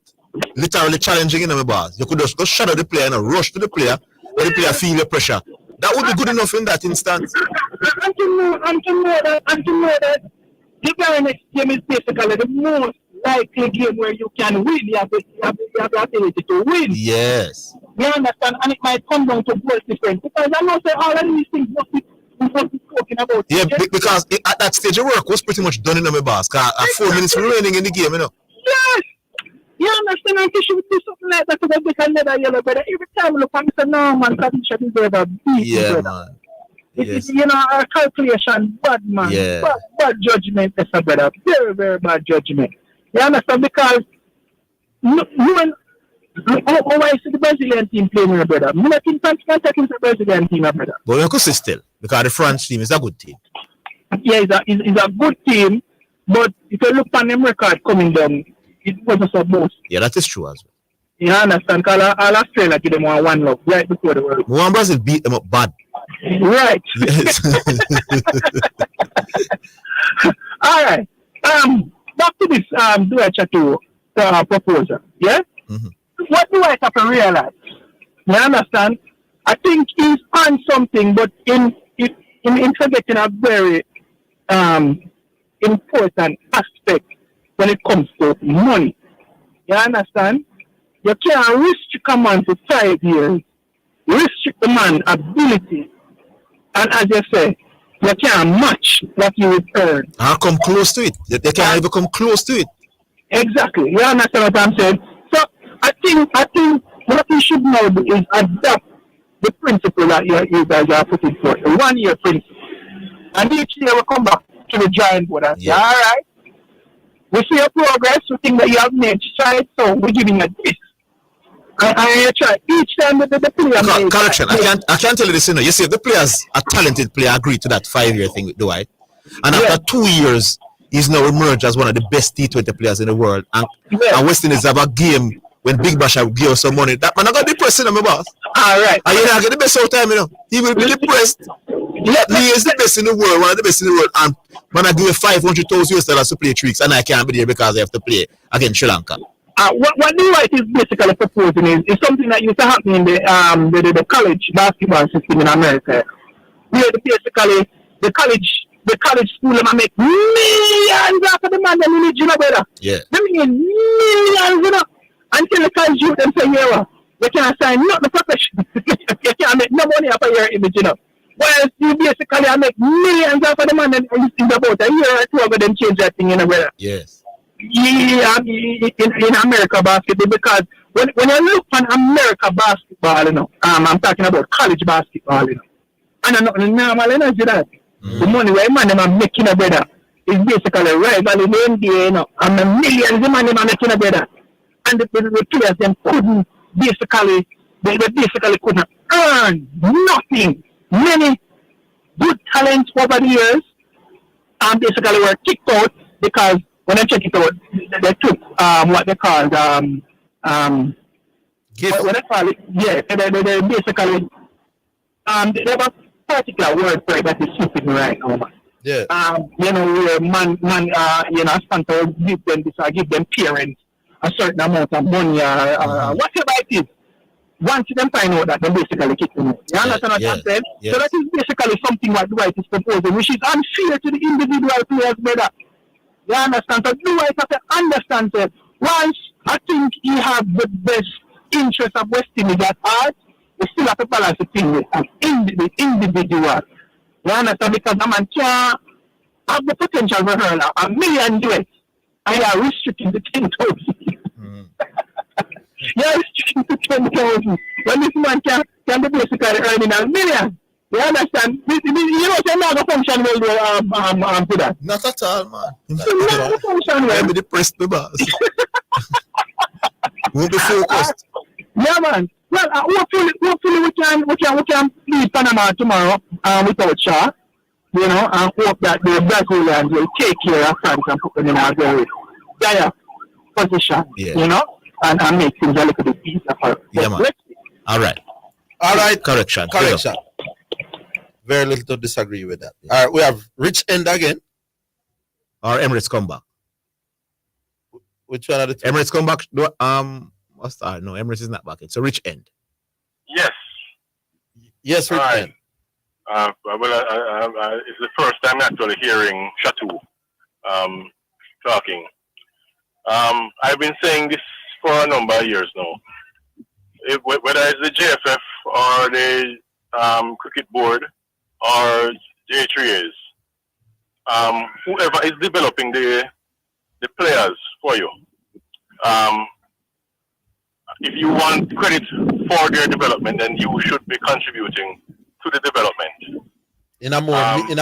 literally challenging in my boss. You could just go shadow the player and rush to the player, let the player feel the pressure. That would be good enough in that instance. And to know that the very next game is basically the most likely game where you can win. You have the ability to win. Yes. You understand? And it might come down to goal difference. Because I know that all of these things must be talking about. Yeah, because at that stage of work was pretty much done in my boss. Because 4 minutes remaining in the game, you know. Yes. You understand? And she would do something like that because they can never yellow, brother. Every time we look at Mr. Norman, Kadisha deserve a beat. Yeah, man. Yes. You know, our calculation, bad man. Yeah. Bad judgment, Mr. Brother. Very, very bad judgment. You understand? Because when I see the Brazilian team playing, my brother, I think the Brazilian team, my brother. But we could see still, because the French team is a good team. Yeah, it's a good team, but if you look at them record coming down, it wasn't so most. Yeah, that is true as well. You understand? Because all Australia give them one love right before the World Cup. One Brazil beat them up bad. Right. Yes. All right. Back to this Dwight Chateau proposal. Yeah? Mm-hmm. What do I have to realize? You understand? I think he's on something, but in forgetting a very important aspect when it comes to money. You understand? You can't restrict a man for 5 years, restrict the man's ability, and as you say, you can't match what you would earn. I'll come close to it. They can't even come close to it. Exactly. You understand what I'm saying? So I think what we should now do is adapt the principle that you guys are putting forth, the 1 year principle. And each year we come back to the drawing board and say, all right, we see your progress, we think that you have made strides, so we're giving you this. And you try each time the player. Correction. I can't tell you this, you know. You see, if the players, a talented player, agree to that 5 year thing with Dwight, and after 2 years, he's now emerged as one of the best T20 players in the world. And West Indies have a game when Big Bash have give us some money. That man, I got depressed, you know, my boss. All right. And you know, I get the best out time, you know. He will be depressed. He is the best in the world, one of the best in the world. And when I give you $500,000 to play 3 weeks, and I can't be there because I have to play against Sri Lanka. What Dwight is basically proposing is something that used to happen in the college basketball system in America, where basically the college school make millions after the man them in, you know, brother. Yeah. They make millions, you know, until the college youth them say, yeah, you can't sign not the profession. You can't make no money off of your image, you know. Whereas you basically make millions after the man, and it's about a year or two ago them change that thing, you know, brother. Yes. Yeah, in America basketball, because when you look on America basketball, you know, I'm talking about college basketball, you know, and I'm not normal energy that. The money where man them are making a brother is basically rival in the NBA, you know, and the millions of man them are making a brother, and the players them couldn't basically, they basically couldn't earn nothing. Many good talent over the years, basically were kicked out because when I check it out, they took what they called what they call it, yeah, they basically they have a particular word for it that is slipping right now. Yeah. Where man, sponsor give them this, give them parents a certain amount of money, whatever it is. Once them find out that, they basically kick them out. You understand what I'm saying? Yes. So that is basically something what Dwight is proposing, which is unfair to the individual players, brother. You understand? So Dwight has to understand that once I think he have the best interest of West Indies at heart, we still have to balance the thing with an individual. You understand? Because a man can't have the potential for her now, $1 million US, and you are restricting to 10,000. You are restricting to 10,000. When this man can be basically earning $1 million. You understand? You know, they're not going to function well to that. Not at all, man. Not going to function well. Let me depress the boss. Won't be focused. Yeah, man. Well, hopefully we can leave Panama tomorrow without Shaw. You know, and hope that the Brazilians will take care of France and put them in a very dire position. Yeah. You know, and make things a little bit easier for us. Yeah, man. All right. Correction. Very little to disagree with that. All right, we have Rich End again. Or Emirates come back. Which one are the two? Emirates come back. No, Emirates is not back. It's a Rich End. Yes. Yes, Rich End. It's the first time actually hearing Shatu talking. I've been saying this for a number of years now. Whether it's the JFF or the cricket board or J3As, whoever is developing the players for you, if you want credit for their development, then you should be contributing to the development in a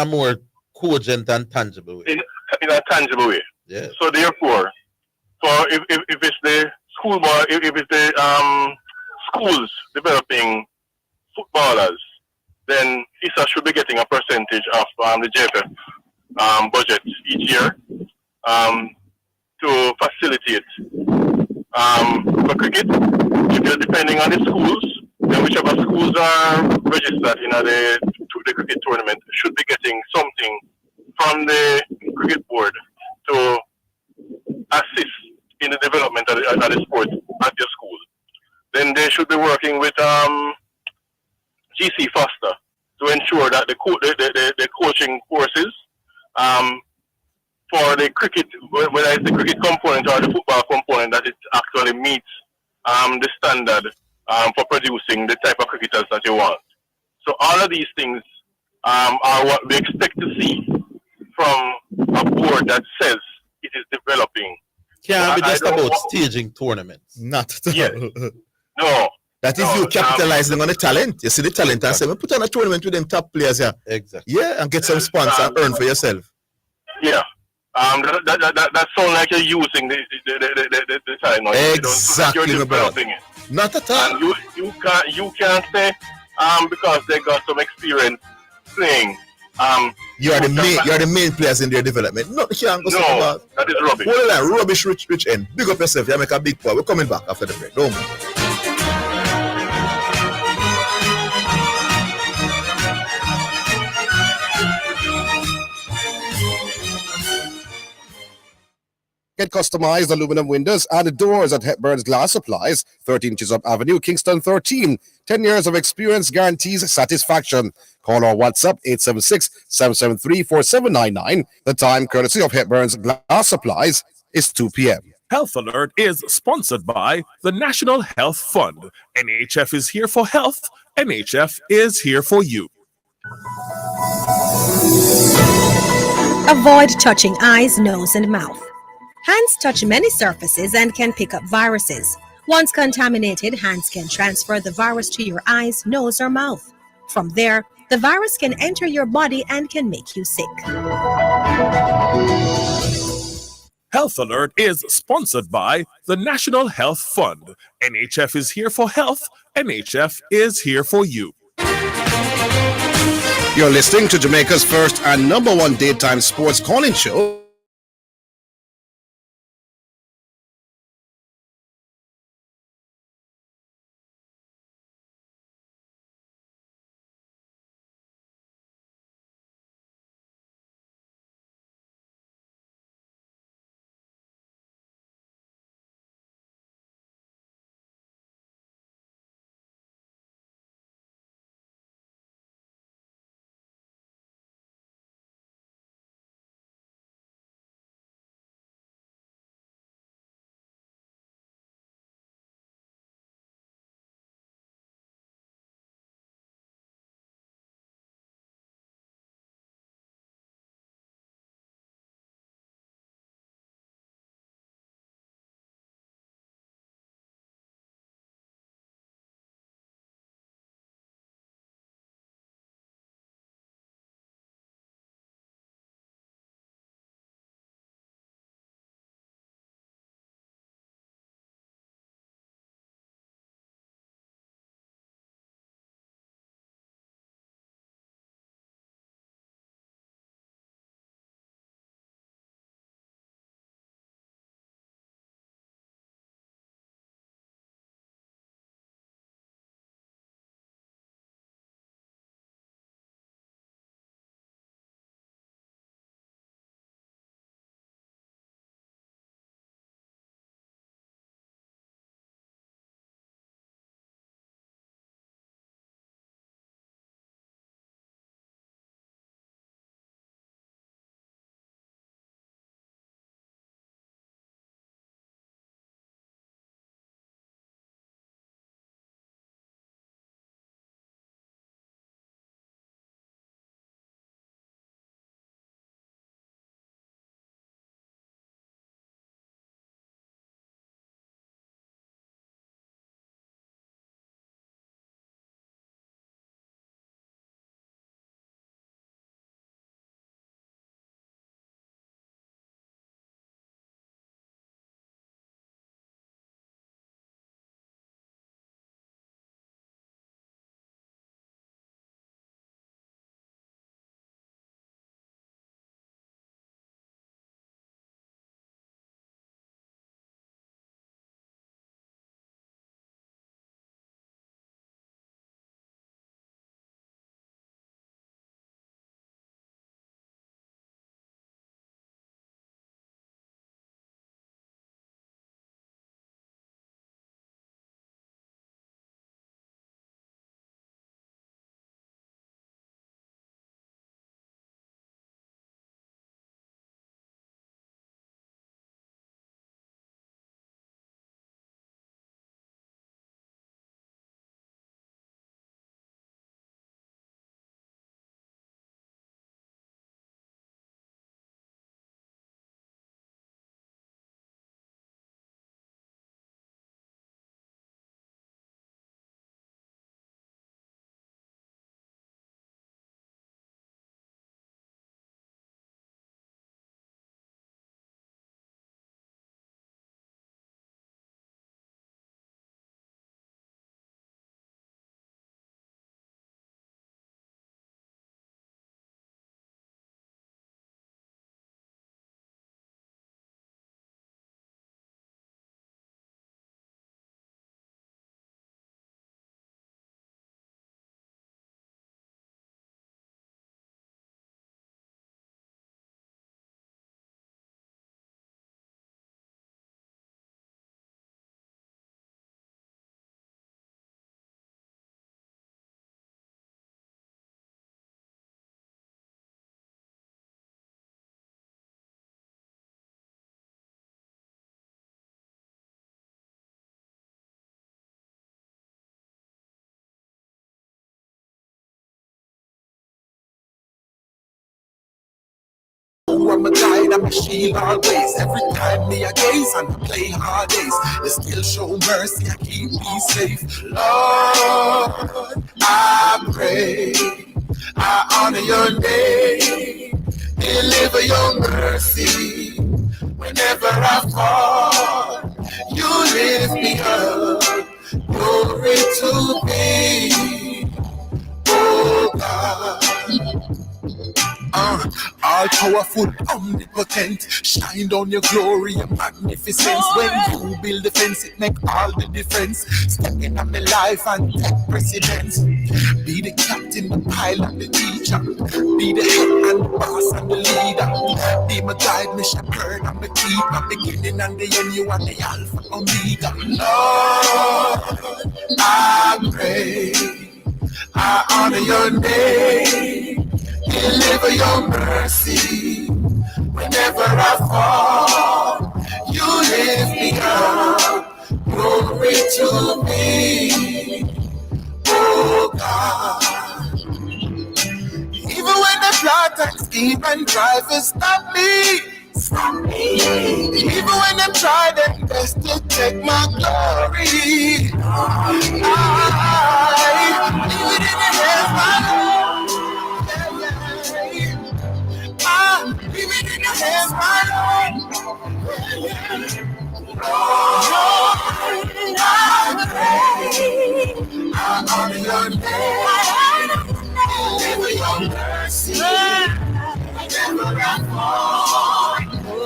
more cogent and tangible way. In a tangible way. Yeah. So therefore, if it's the school board, if it's the schools developing footballers, then ISA should be getting a percentage of the JFF budget each year to facilitate for cricket. If you're depending on the schools, then whichever schools are registered in the cricket tournament should be getting something from the cricket board to assist in the development of the sport at their school. Then they should be working with GC Foster to ensure that the coaching courses for the cricket, whether it's the cricket component or the football component, that it actually meets the standard for producing the type of cricketers that you want. So all of these things are what we expect to see from a board that says it is developing. Can't be just about staging tournaments. Not at all. Yeah. No. That is you capitalizing on the talent. You see the talent and say, we put on a tournament with them top players here. Exactly. Yeah, and get some sponsors and earn for yourself. Yeah. That sounds like you're using the talent. Exactly. You're developing it. Not at all. And you can't say because they got some experience playing. You are the main players in their development. No, you can't go no, that is rubbish. Hold on, rubbish, Rich End. Big up yourself. You make a big point. We're coming back after the break. Don't move. Get customized aluminum windows and doors at Hepburn's Glass Supplies, 13 Chisholm Avenue, Kingston 13. 10 years of experience guarantees satisfaction. Call or WhatsApp 876-773-4799. The time, courtesy of Hepburn's Glass Supplies, is 2 p.m. Health Alert is sponsored by the National Health Fund. NHF is here for health. NHF is here for you. Avoid touching eyes, nose, and mouth. Hands touch many surfaces and can pick up viruses. Once contaminated, hands can transfer the virus to your eyes, nose, or mouth. From there, the virus can enter your body and can make you sick. Health Alert is sponsored by the National Health Fund. NHF is here for health. NHF is here for you. You're listening to Jamaica's first and number one daytime sports calling show. I'm a guide, I'm a shield always. Every time me a gaze and I play hard days, you still show mercy and keep me safe. Lord, I pray, I honor your name, deliver your mercy. Whenever I fall, you lift me up. Glory to thee, oh God. all powerful, omnipotent. Shine down your glory and magnificence. When you build the fence, it make all the difference. Stepping on the life and take precedence. Be the captain, the pilot, the teacher. Be the head and the boss and the leader. Be my guide, my shepherd, and my keeper. Beginning and the end, you are the Alpha Omega. Lord, I pray, I honor your name. Deliver your mercy whenever I fall. You lift me up. Glory to me, oh God. Even when the plot and scheme and try to stop me. Even when they try their best to take my glory, I leave it in your hands, my Lord. I leave it in your hands, my Lord. Lord, I pray, I honor your name, deliver your mercy, whenever I fall.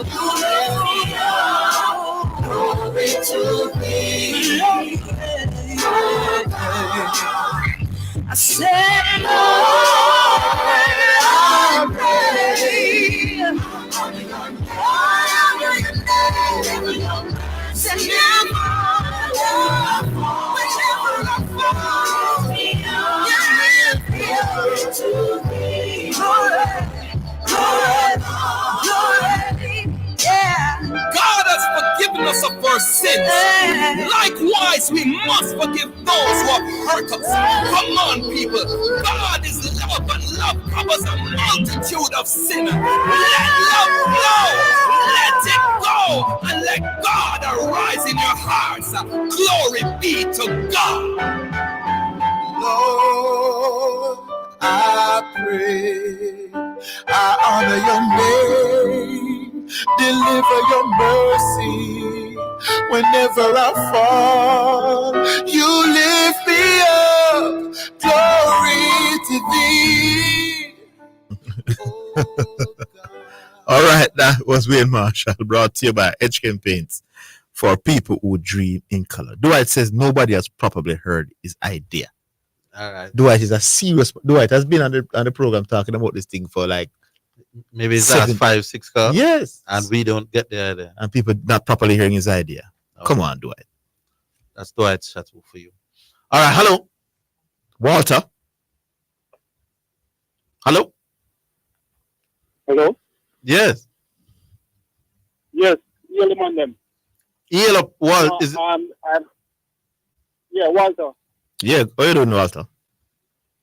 You lift me up, glory to me. I said, Lord, I pray. God has forgiven us of our sins. Likewise, we must forgive those who have hurt us. Come on, people. God is love, and love covers a multitude of sin. Let love flow. Let it go. And let God arise in your hearts. Glory be to God. Lord, I pray, I honor your name, deliver your mercy. Whenever I fall, you lift me up, glory to thee. All right, that was Wayne Marshall, brought to you by Edgecombe Paints for people who dream in color. Dwight says nobody has probably heard his idea. All right. Dwight is a serious. Dwight has been on the program talking about this thing for like maybe it's last 5-6 calls. Yes, and we don't get the idea, and people not properly hearing his idea. Okay. Come on, Dwight. That's Dwight's shuttle for you. All right, hello, Walter. Hello. Hello. Yes. Yes. Yellow man them. Yellow Walt is. Yeah, Walter. Yeah, how you doing, Walter?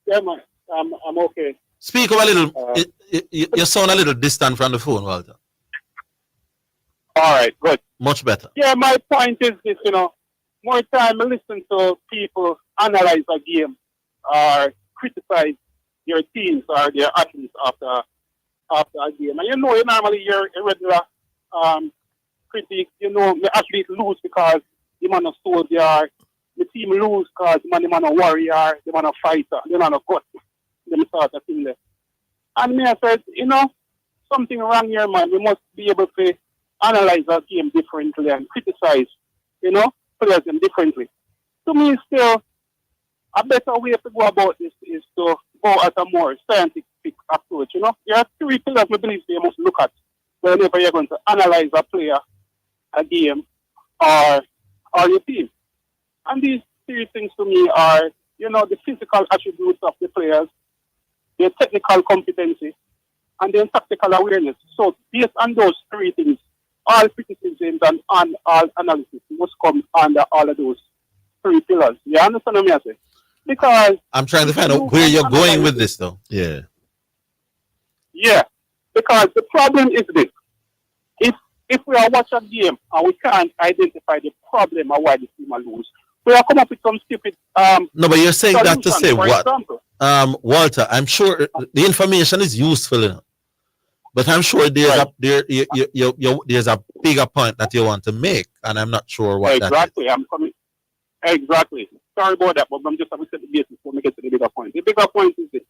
Yeah, man. I'm okay. Speak up a little. You sound a little distant from the phone, Walter. All right, good. Much better. Yeah, my point is this, more time I listen to people analyze a game or criticize your teams or their athletes after a game. And normally you're a regular critic, the athletes lose because the man a soldier, the team lose because the man a warrior, the man a fighter, the man a gut, them sort of thing there. And me I said, something wrong here, man. We must be able to analyze our game differently and criticize, players differently. To me, still, a better way to go about this is to go at a more scientific approach. There are three pillars we believe you must look at whenever you're going to analyze a player, a game, or your team. And these three things to me are, the physical attributes of the players, their technical competency, and their tactical awareness. So based on those three things, all criticisms and all analysis must come under all of those three pillars. You understand what I say? Because I'm trying to find out where you're going with this, though. Yeah. Yeah. Because the problem is this. If we are watching a game and we can't identify the problem or why the team are lose, we are come up with some stupid no, but you're saying that to say what? Example. Walter, I'm sure the information is useful enough. But I'm sure there's there's a bigger point that you want to make, and I'm not sure what exactly. that is. I'm coming. Exactly. Sorry about that, but I'm just going to set the basis before we get to the bigger point. The bigger point is this.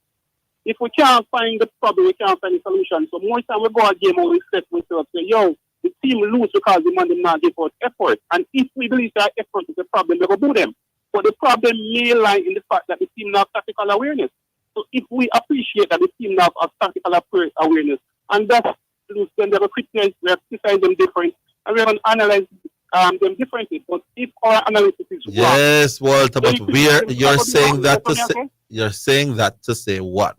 if we can't find the problem, we can't find the solution. So more time we go a game and we set ourselves say, yo, the team lose because the man did not give out effort. And if we believe that effort is the problem, we go do them. But the problem may lie in the fact that the team now have tactical awareness. So if we appreciate that the team now have tactical awareness, and that's loose, then they will criticize them different, and we're going to analyze them differently. But if our analysis is wrong, yes, Walter, but you're saying that to say, you're saying that to say what?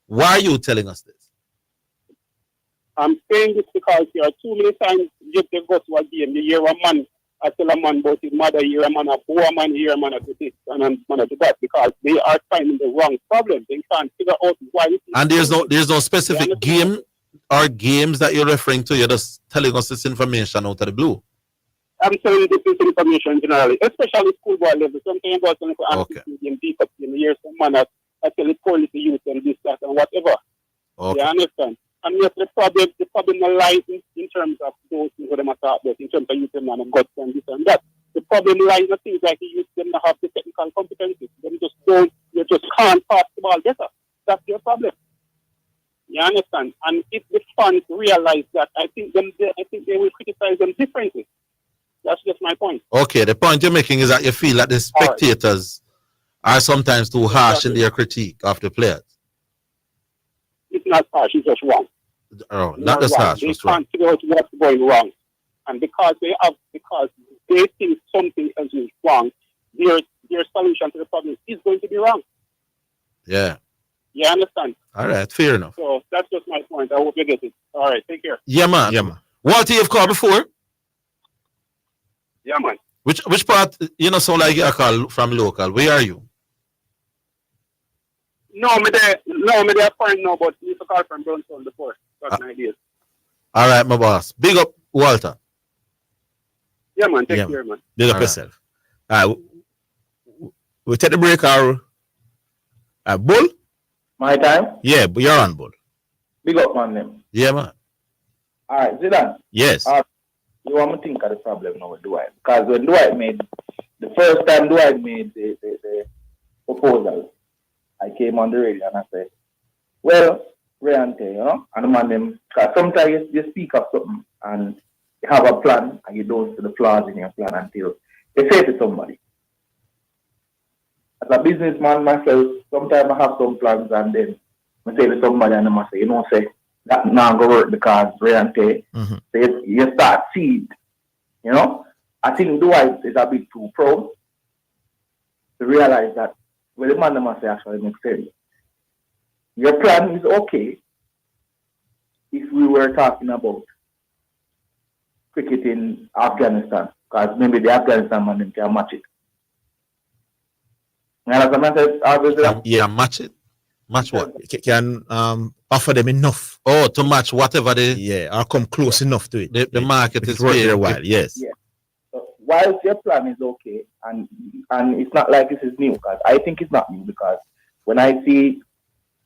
Why are you telling us this? I'm saying this because there are too many times you go to a game, you hear a man, I tell a man about his mother, you hear a man, a poor man, you hear a man at this, and a man at that, because they are finding the wrong problem. They can't figure out why. And there's no specific game or games that you're referring to. You're just telling us this information out of the blue. I'm telling this information generally, especially schoolboy level. Something about okay. Game, deep up in the years, some man that actually call it the youth and this, that, and whatever. Okay. You understand? And yes, the problem lies in terms of those who them attack about, in terms of youth and guts and this and that. The problem lies in things like you them to have the technical competencies. Them just don't, you just can't pass the ball better. That's your problem. You understand? And if the fans realize that, I think they will criticize them differently. That's just my point. Okay, the point you're making is that you feel that the spectators are sometimes too harsh in their critique of the players. It's not harsh, it's just wrong. Oh, not just harsh. They can't figure out what's going wrong. And because they think something else is wrong, their solution to the problem is going to be wrong. Yeah. You understand? All right, fair enough. So that's just my point. I hope you get it. All right, take care. Yeah, man. Yeah, man. Walter, you've called before? Yeah, man. Which part, you know, sound like you call from local? Where are you? No, me there foreign now, but you used to call from Brownstone before. That's my idea. All right, my boss. Big up, Walter. Yeah, man. Take care, man. Big up yourself. All right. We take the break, our Bull? My time? Yeah, but you're on, Bull. Big up on them. Yeah, man. All right, Zidane. Yes. You want me to think of the problem now with Dwight? Because when Dwight made, the first time Dwight made the proposal, I came on the radio and I said, well, Rayante, you know, and the man them, because sometimes you speak of something and you have a plan and you don't see the flaws in your plan until you say to somebody. As a businessman myself, sometimes I have some plans and then I say to somebody and I say, you know, say, that not going to work because Rayante, so you start seed, you know. I think Dwight is a bit too proud to realize that well, the man must actually make sense. Your plan is okay if we were talking about cricket in Afghanistan, because maybe the Afghanistan man can match it. Yeah, match it. Match what? Can offer them enough. Oh, to match whatever they... Yeah, or come close enough to it. The market is worth paying. their while, yes. Yeah. So whilst your plan is okay, and it's not like this is new, because I think it's not new, because when I see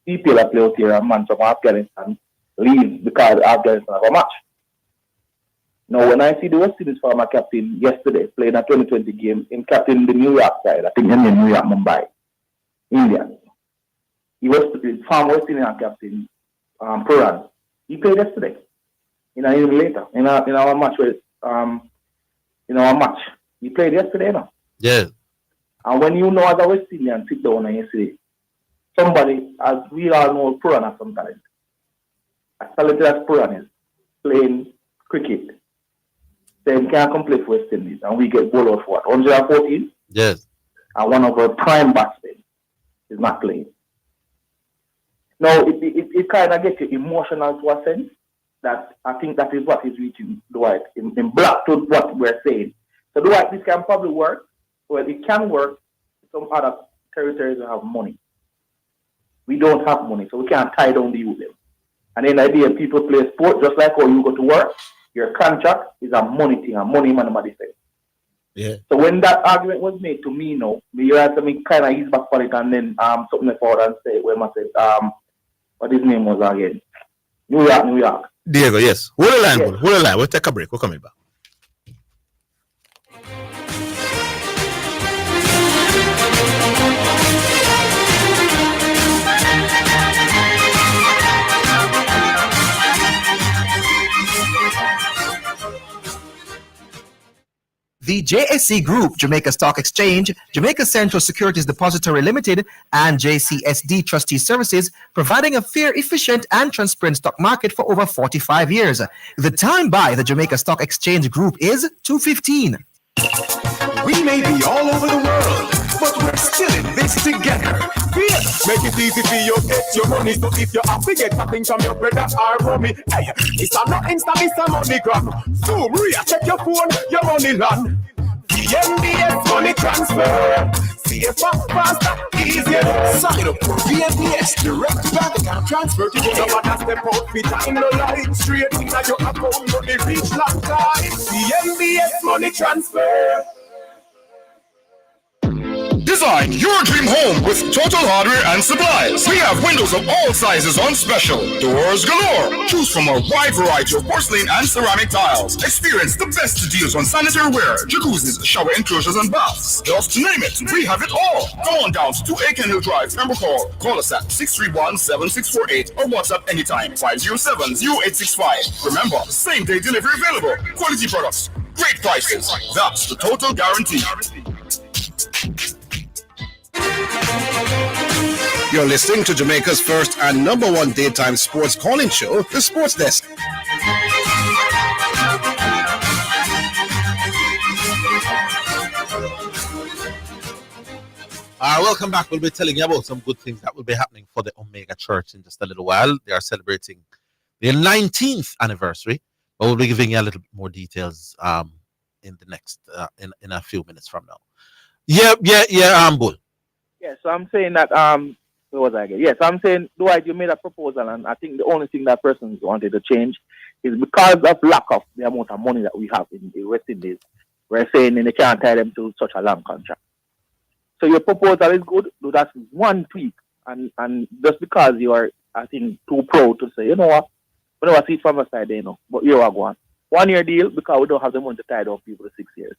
people that play out here, a man from Afghanistan leave because Afghanistan have a match. Now, when I see the West Indies former captain yesterday playing a 2020 game in captain the New York side, I think in New York, Mumbai, India. He was the former West Indian captain, Puran. He played yesterday. Even later in our match with he played yesterday now. Yeah. And when you know as a West Indian sit down and you see somebody, as we all know, Puran has some talent. As talented as Puran is playing cricket, then can't come play for West Indies and we get bowled out for what? 114? Yes. And one of our prime batsmen is not playing. Now, it kind of gets you emotional to a sense that I think that is what is reaching Dwight in black to what we're saying. So Dwight, this can probably work. Well, it can work. Some other territories have money. We don't have money, so we can't tie down the youth. And then the idea people play sport just like how you go to work. Your contract is a money thing, a money man money thing. Yeah. So when that argument was made to me, you had to me kind of ease back for it and then something forward and say when I said what his name was again. New York. Diego, yes. Hold the line, yes. Hold the line. We'll take a break. We're coming back. the JSC Group, Jamaica Stock Exchange, Jamaica Central Securities Depository Limited, and JCSD Trustee Services, providing a fair, efficient, and transparent stock market for over 45 years. The time by the Jamaica Stock Exchange Group is 2:15. We may be all over the world, but we're still in this together. Yes, make it easy for you get your money. So if you have to get something from your brother or mommy, hey, it's not Insta, it's a MoneyGram. Zoom, check your phone, your money land. VNBS money transfer. Safer, faster, easier. Sign up for VNBS direct bank account transfer. To your mother step out, fit in the light. Straight in your account, money reach long time. VNBS money transfer. Design your dream home with Total Hardware and Supplies. We have windows of all sizes on special. Doors galore. Choose from a wide variety of porcelain and ceramic tiles. Experience the best deals on sanitary ware, jacuzzis, shower enclosures, and baths. Just to name it, we have it all. Go on down to 2 Aiken Hill Drive, Pembroke. Call us at 631-7648 or WhatsApp anytime 507-0865. Remember, same day delivery available. Quality products, great prices. That's the Total Guarantee. You're listening to Jamaica's first and number one daytime sports calling show, The Sports Desk. Welcome back. We'll be telling you about some good things that will be happening for the Omega Church in just a little while. They are celebrating their 19th anniversary, but we'll be giving you a little bit more details in the next in a few minutes from now. Bull. Yeah, so I'm saying that where was I again? Yes, I'm saying Dwight, you made a proposal, and I think the only thing that person wanted to change is because of lack of the amount of money that we have in the West Indies. We're saying they can't tie them to such a long contract. So your proposal is good. Do that one tweak, and just because you are, I think, too proud to say, you know what, we never see it from our side, you know, but you are going 1 year deal because we don't have the money to tie down people to 6 years.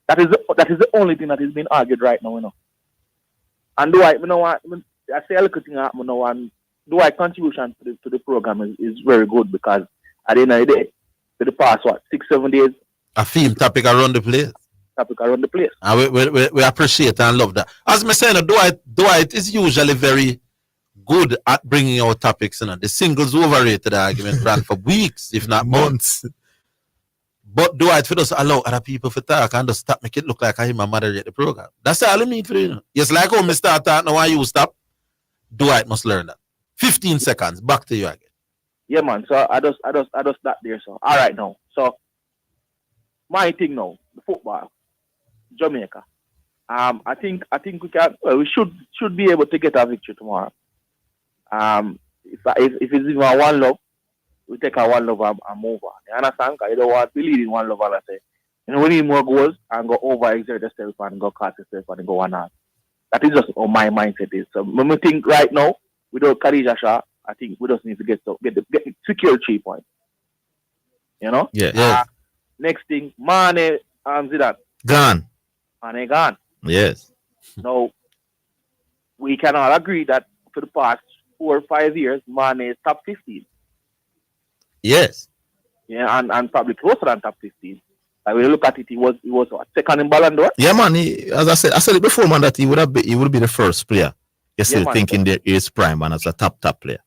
That is the only thing that is being argued right now, you know. And do I, you know what? I say a little thing, you know, and do I contribution to the program is very good because at the end of the day, for the past 6-7 days, a theme topic around the place. And we appreciate and love that. As I said, Dwight is usually very good at bringing out topics. You know, the singles overrated argument ran for weeks, if not months. But Dwight for us allow other people to talk and just stop make it look like I him a moderate the program. That's all I need for you. Yes, like how me start talking now and you stop. Dwight must learn that. 15 seconds. Back to you again. Yeah, man. So I just that there. So all right now. So my thing now, the football, Jamaica. I think we can. Well, we should be able to get a victory tomorrow. If it's even one love, we take our one love and move on. You understand? Because you don't want to lead in one love and I say, you know, we need more goals and go over exert yourself and go cast yourself and go on out. That is just how my mindset is. So when we think right now, without Khadija Shah, I think we just need to get secure 3 points. You know? Yeah. Next thing, Mane and Zidane. Gone. Mane gone. Yes. Now, we can all agree that for the past 4 or 5 years, Mane is top 15. Yes. Yeah, and probably closer than top 15. Like when you look at it, he was what, second in Ballon d'Or? Yeah, man. As I said it before, man, that he would be the first player. You're still thinking that he is prime, man, as a top player.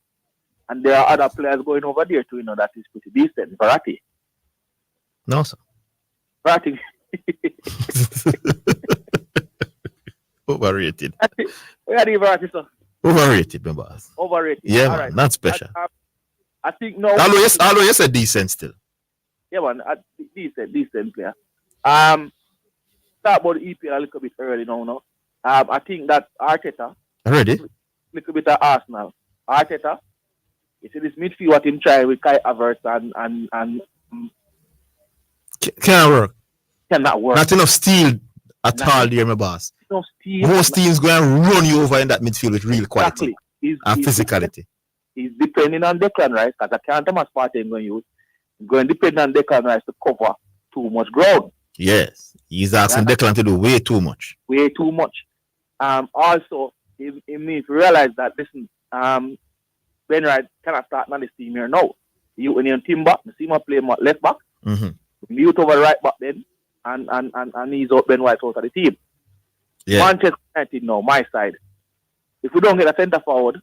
And there are other players going over there too, you know, that is pretty decent. Verratti. No, sir. Verratti. Overrated. Where are Verratti, sir? Overrated, my boss. Overrated. Yeah, all man, right. not special. I think no. Although you said decent still. Yeah, man, decent player. Start about the EPL a little bit early now, no? I think that Arteta. Ready? Little bit of Arsenal. Arteta. You see this midfield what him try with Kai Havertz and Can't work. Cannot work. Not enough steel at all there, my boss. Enough steel. Most teams going to run you over in that midfield with real quality and physicality. He's depending on Declan Rice because I can't tell my spot going to use. He's going to depend on Declan Rice to cover too much ground. Yes, he's asking Declan to do way too much. Way too much. Also, it means realize that listen, Ben Wright cannot start on this team here now. When you're Timber, you see him play left back. Mm-hmm. Mute over right back then. and he's out Ben White out of the team. Yeah. Manchester United now, my side. If we don't get a centre forward,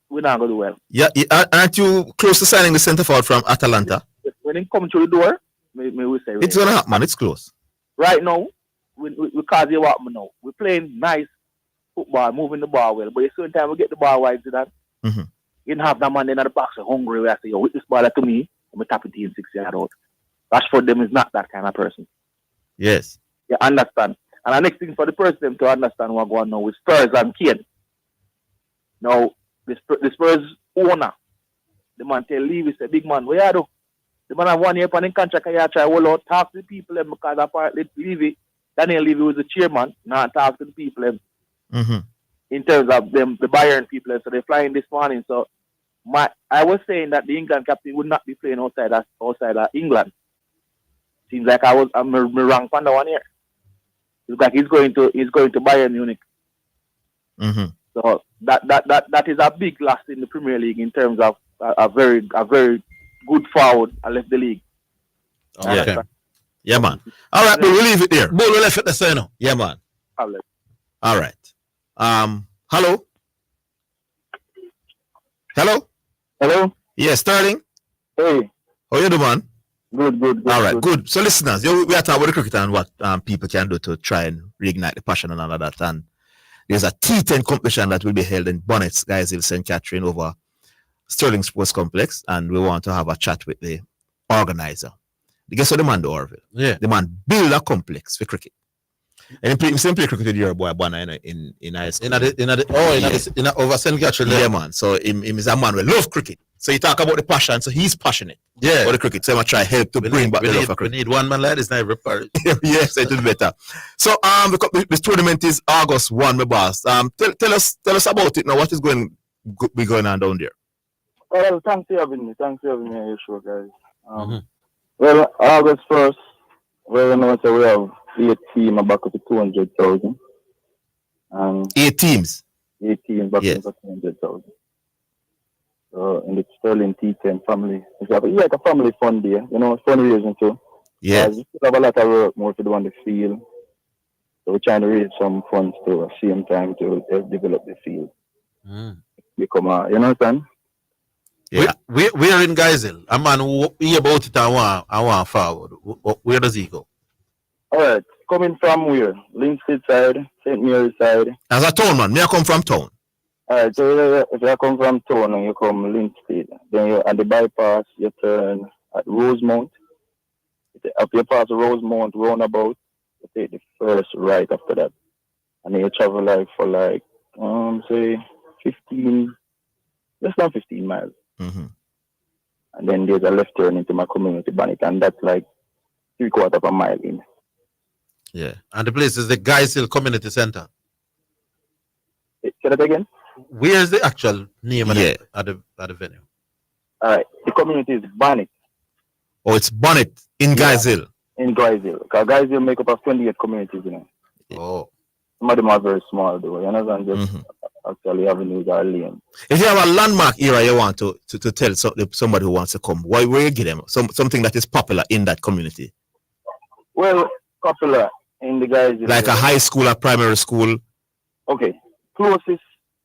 we're not going to do well. Yeah, aren't you close to signing the centre forward from Atalanta? When he come through the door, we say It's gonna happen, man. It's close. right now, we cause you what now. We're playing nice football, moving the ball well, but at the same time we get the ball wide to that. Mm-hmm. You can have that man in the box hungry where I say, yo, with this ball to me, I'm tap it in 6 yard out. Rashford them is not that kind of person. Yes. You understand? And the next thing for the person to understand what's going on with Spurs and Kane. Now, the Spurs owner, the man tell Levy, say, big man, where you do? The man have 1 year on the contract, you try to out, talk to the people because apparently Levy, Daniel Levy was the chairman, now talk to the people Mm-hmm. in terms of them, the Bayern people, so they're flying this morning. So I was saying that the England captain would not be playing outside of England. Seems like I'm wrong for the 1 year. It's like he's going to Bayern Munich. Mm-hmm. So that is a big loss in the Premier League in terms of a very good forward. I left the league. Okay. Yeah, man. All right, but we'll leave it there. We'll leave it there, no. Yeah, man. All right. Hello. Hello. Yeah, Sterling. Hey. How you doing, man? Good. All right, good. So, listeners, we are talking about the cricket and what people can do to try and reignite the passion and all of that. And there's a T10 competition that will be held in Bonnet, Guys, St. Catherine over Sterling Sports Complex, and we want to have a chat with the organizer. Guess what the man do, Orville? Yeah. The man build a complex for cricket. And he play cricket with your boy Bonner in high school. In over St. Catherine. Yeah, man. So him is a man who love cricket. So you talk about the passion, so he's passionate. Yeah. About the cricket. So I'm try help to bring back the love for cricket. We need one man like this now every parish. Yes, it will be better. So this tournament is August 1, my boss. Tell us about it now. What is going on down there? Well, thanks for having me on your show, guys. Well, August 1st, well, you know, so we have 8 teams back up to 200,000. 8 teams? 8 teams back up to 200,000. So, in the Sterling T10 family, it's like a family fun day, you know, fundraising too. Yeah. We still have a lot of work more to do on the field. So, we're trying to raise some funds too at the same time to develop the field. Become you know what I'm saying? Yeah. We're in Geisel. A man who hear about it and want forward. Where does he go? All right. Coming from where? Linstead side, St. Mary's side. As a town man, me I come from town. All right. So if you come from town and you come Linstead, then you at the bypass, you turn at Rosemount. After you pass Rosemount roundabout, you take the first right after that. And then you travel for say 15, less than 15 miles. Mm-hmm. And then there's a left turn into my community Bonnet, and that's like 3/4 of a mile in. Yeah. And the place is the Geisel Community Center. Say that again? Where's the actual name of the venue? All right. The community is Bonnet. Oh, it's Bonnet in Geisel. In Geisel. Because Geisel make up of 28 communities, you know. Oh. Some of them are very small, though. You understand? Just actually avenues or lanes. If you have a landmark area you want to tell somebody who wants to come, where you give them something that is popular in that community? Well, popular in the Geisel. Like a high school or primary school? Okay. Closest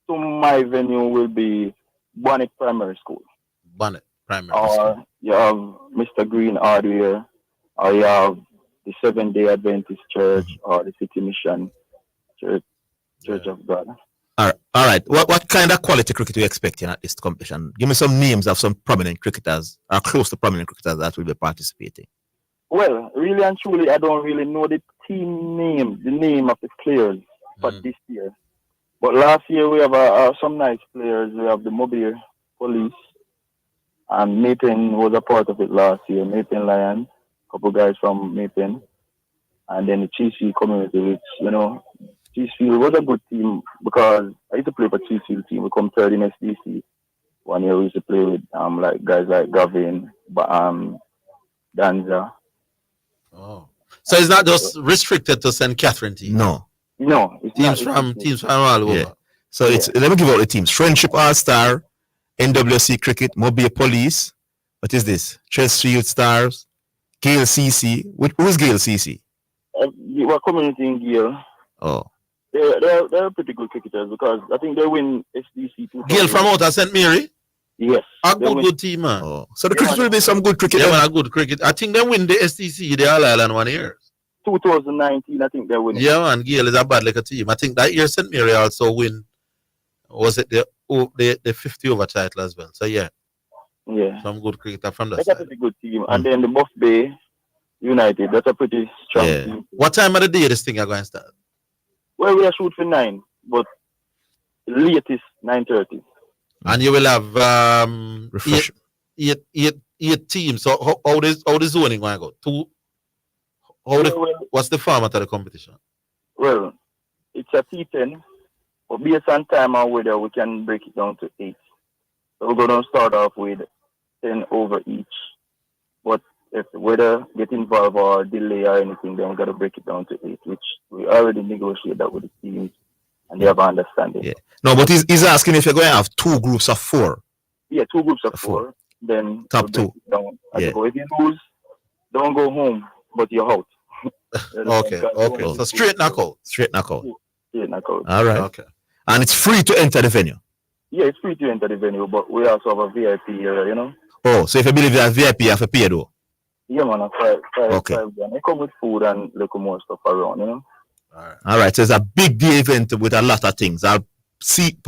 to my venue will be Bonnet Primary School. Bonnet Primary School. Or you have Mr. Green Hardware, or you have the Seventh-day Adventist Church, or the City Mission Church of God. All right. What kind of quality cricket are you expecting at this competition? Give me some names of some prominent cricketers, or close to prominent cricketers that will be participating. Well, really and truly, I don't really know the team name, the name of the players for this year. But last year we have some nice players. We have the Mobile Police, and Maypen was a part of it last year. Maypen Lions, a couple guys from Maypen, and then the Cheesefield community, which, you know, Cheesefield was a good team because I used to play for Cheesefield team. We come third in SDC. 1 year we used to play with like guys like Gavin, Danza. Oh, so it's not just restricted to St. Catherine team. No, it's teams from all over. Yeah. So let me give out the teams: Friendship All Star, NWC Cricket, Mobile Police. What is this? Chesterfield Stars, Gale CC. Who is Gale CC? what community in Gale. Oh. They're pretty good cricketers because I think they win SDC 2000. Gale from out of St. Mary? Yes. A good team, man. Oh. So the cricket will be some good cricket. Yeah, man, a good cricket. I think they win the STC, the All Ireland 1 year. 2019, I think they win. Yeah, man, Gale is a bad like a team. I think that year St. Mary also win. Was it the 50 over title as well? So yeah. Yeah. Some good cricketer from that That's side. a pretty good team. And then the Buff Bay United, that's a pretty strong team. What time of the day this thing are going to start? Well, we are shoot for 9, but latest 9:30. And you will have eight teams. So how the zoning going to go? What's the format of the competition? Well, it's a T10, but based on time and weather, we can break it down to 8. So we're going to start off with 10 over each. But if the weather get involved or delay or anything, then we got to break it down to 8, which we already negotiated that with the teams, and they have an understanding. Yeah. No, but he's asking if you're going to have 2 groups of 4. Yeah, 2 groups of 4. Then top 2. Down. Yeah. If you lose, don't go home, but you're out. Okay. So straight knockout. Straight knockout. Straight knockout. All right. Okay. And it's free to enter the venue. Yeah, it's free to enter the venue, but we also have a VIP area, you know. Oh, so if you believe you have VIP, you have to pay though. Yeah, man. Okay. They come with food and little more stuff around, you know. All right. So it's a big day event with a lot of things. I'll see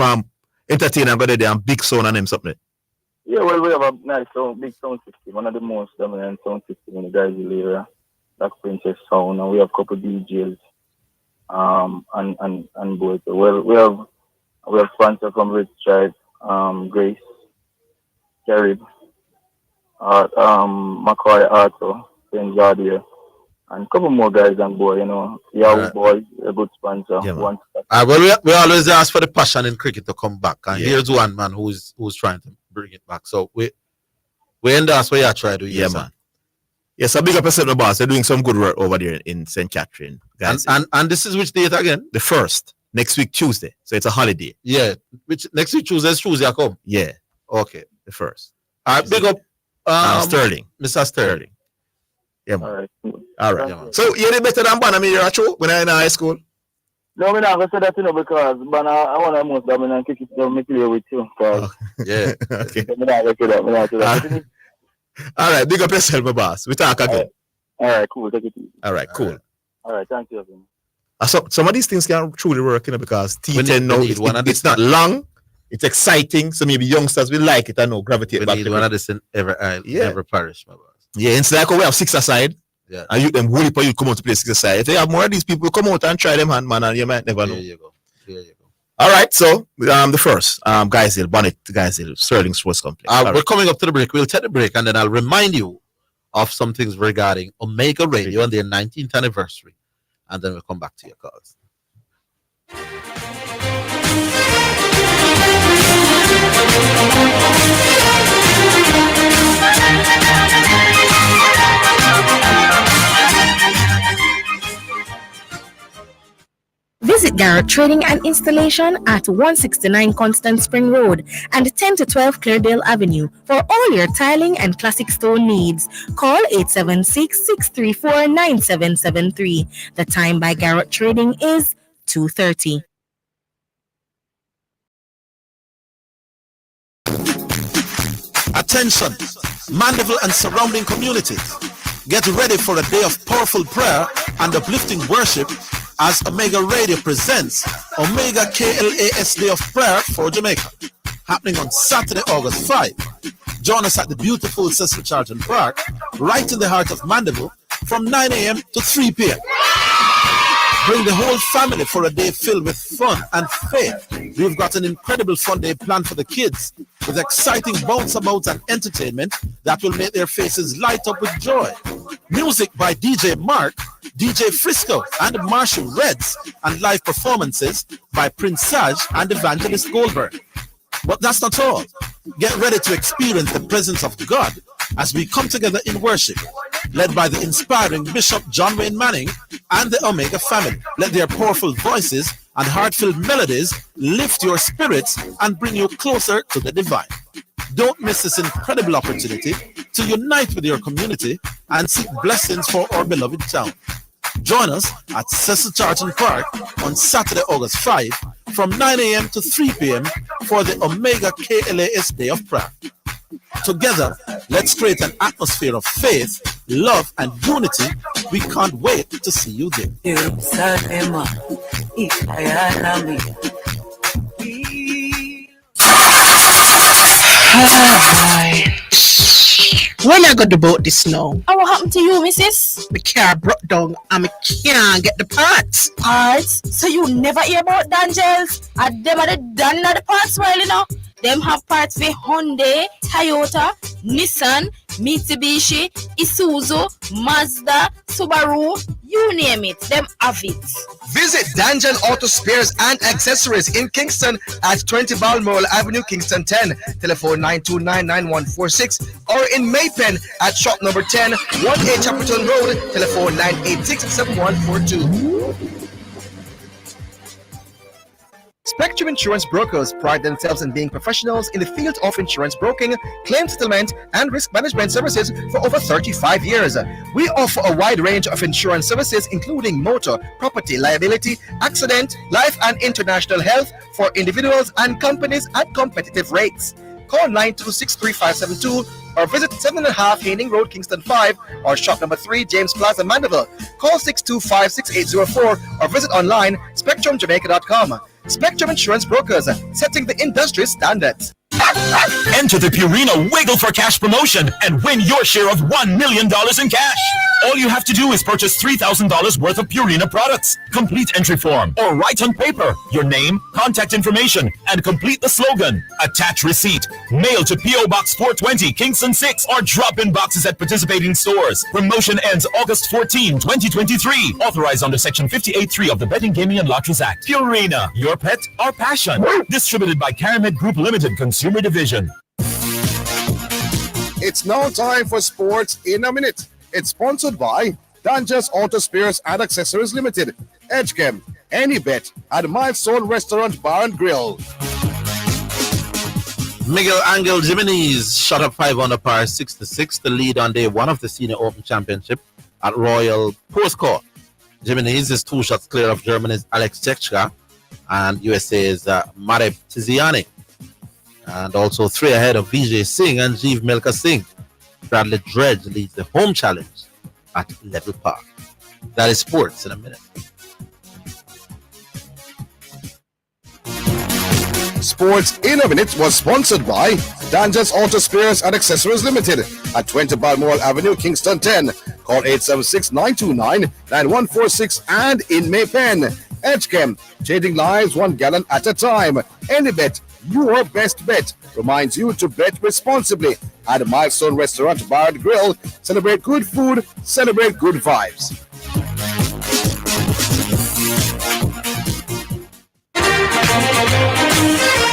entertainer go there and big sound and them something. Yeah, well, we have a nice big sound system, one of the most dominant sound system in the Guysville area. Black Princess Sound, and we have a couple DJs, and boys. Well, we have sponsors from Red Stripe, Grace, Carib, McCoy Arthur, St. Jardier, and a couple more guys on board, you know. Yahoo Boys, a good sponsor. Yeah, Well, we always ask for the passion in cricket to come back, and here's one man who's trying to bring it back. So we endorse what you try to do. Yeah, man. Yes, a big up yourself, the boss. They're doing some good work over there in St. Catherine, guys. And this is which date again? The 1st, next week Tuesday. So it's a holiday. Yeah, which next week Tuesday I come. Yeah, okay, the 1st. Big up Sterling, Mr. Sterling. Yeah, man. All right. Yeah, man. So you're better than Banami here at when I'm in high school. No, I'm not going to say that, you know, because I want to most dominant cricket to play with you. Yeah. Okay. I'm not going to say that. All right, big up yourself, my boss. We talk again. All right, cool. Take it easy. All right, cool. All right, thank you. So some of these things can truly work, you know, because T10 now it's not long, it's exciting. So maybe youngsters will like it and know gravitate back need to one it. of this in every parish, my boss. Yeah, it's like we have 6 aside. Yeah. And you them whole heap of you come out to play 6 aside. If they have more of these people, come out and try them hand, man, and you might never know. There you go. All right, so the first, Guysville, Bonnet, Guysville, Sterling Sports Complex. We're coming up to the break. We'll take the break and then I'll remind you of some things regarding Omega Radio and their 19th anniversary. And then we'll come back to your calls. Visit Garrett Trading and Installation at 169 Constant Spring Road and 10 to 12 Cleardale Avenue for all your tiling and classic stone needs. Call 876-634-9773. The time by Garrett Trading is 2:30. Attention, Mandeville and surrounding communities. Get ready for a day of powerful prayer and uplifting worship as Omega Radio presents Omega KLAS Day of Prayer for Jamaica, happening on Saturday, August 5. Join us at the beautiful Cecil Charlton Park, right in the heart of Mandeville, from 9 a.m. to 3 p.m. Bring the whole family for a day filled with fun and faith. We've got an incredible fun day planned for the kids with exciting bounce-abouts and entertainment that will make their faces light up with joy. Music by DJ Mark, DJ Frisco, and Marshall Reds, and live performances by Prince Saj and Evangelist Goldberg. But that's not all. Get ready to experience the presence of God as we come together in worship, led by the inspiring Bishop John Wayne Manning and the Omega family. Let their powerful voices and heart-filled melodies lift your spirits and bring you closer to the divine. Don't miss this incredible opportunity to unite with your community and seek blessings for our beloved town. Join us at Cecil Charlton Park on Saturday, August 5 from 9 a.m. to 3 p.m. for the Omega KLAS Day of Prayer. Together, let's create an atmosphere of faith, love, and unity. We can't wait to see you there. When I got about this now? And what happened to you, missus? The car broke down and I can't get the parts. Parts? So you never hear about Dangels? And them are the done the parts well, you know? Them have parts for Hyundai, Toyota, Nissan, Mitsubishi, Isuzu, Mazda, Subaru, you name it, them have it. Visit Danjan Auto Spares and Accessories in Kingston at 20 Balmoral Avenue, Kingston 10, telephone 9299146, or in Maypen at shop number 10, 18 Chapperton Road, telephone 986-7142. Spectrum Insurance Brokers pride themselves in being professionals in the field of insurance broking, claim settlement, and risk management services for over 35 years. We offer a wide range of insurance services including motor, property, liability, accident, life, and international health for individuals and companies at competitive rates. Call 926-3572 or visit 7.5 Haining Road, Kingston 5, or shop number 3, James Plaza, Mandeville. Call 625-6804 or visit online spectrumjamaica.com. Spectrum Insurance Brokers, setting the industry standards. Enter the Purina Wiggle for Cash promotion and win your share of $1 million in cash. All you have to do is purchase $3,000 worth of Purina products. Complete entry form or write on paper your name, contact information, and complete the slogan. Attach receipt. Mail to P.O. Box 420, Kingston 6, or drop in boxes at participating stores. Promotion ends August 14, 2023. Authorized under Section 58.3 of the Betting, Gaming, and Lotteries Act. Purina, your pet, our passion. Distributed by Caramed Group Limited, Consumer Division. It's now time for Sports in a Minute. It's sponsored by Danjas Auto Spares and Accessories Limited, Edgechem, Any Bet, and Milestone Restaurant Bar and Grill. Miguel Angel Jimenez shot up 5 under par 6-6, the lead on day 1 of the Senior Open Championship at Royal Portscourt. Jimenez is 2 shots clear of Germany's Alex Cechka and USA's Mareb Tiziani, and also 3 ahead of Vijay Singh and Jeev Milka Singh. Bradley Dredge leads the home challenge at Level Park. That is Sports in a Minute. Sports in a Minute was sponsored by Danjas Auto Spares and Accessories Limited at 20 Balmoral Avenue, Kingston 10. Call 876-929-9146 and in Maypen. Edgechem, changing lives 1 gallon at a time. Any Bet, your best bet, reminds you to bet responsibly at Milestone Restaurant Bar and Grill. Celebrate good food, celebrate good vibes.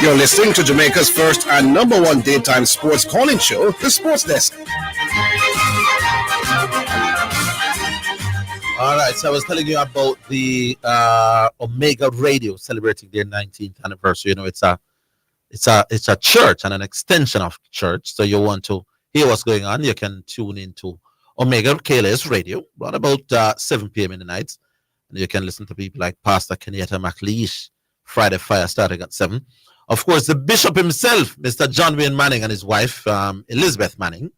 You're listening to Jamaica's first and number 1 daytime sports calling show, The Sports Desk. All right, so I was telling you about the Omega Radio celebrating their 19th anniversary. You know, it's a church and an extension of church. So you want to hear what's going on, you can tune into Omega KLAS Radio around about 7 p.m. in the nights. And you can listen to people like Pastor Kenyatta McLeish, Friday Fire starting at 7. Of course, the bishop himself, Mr. John Wayne Manning, and his wife, Elizabeth Manning,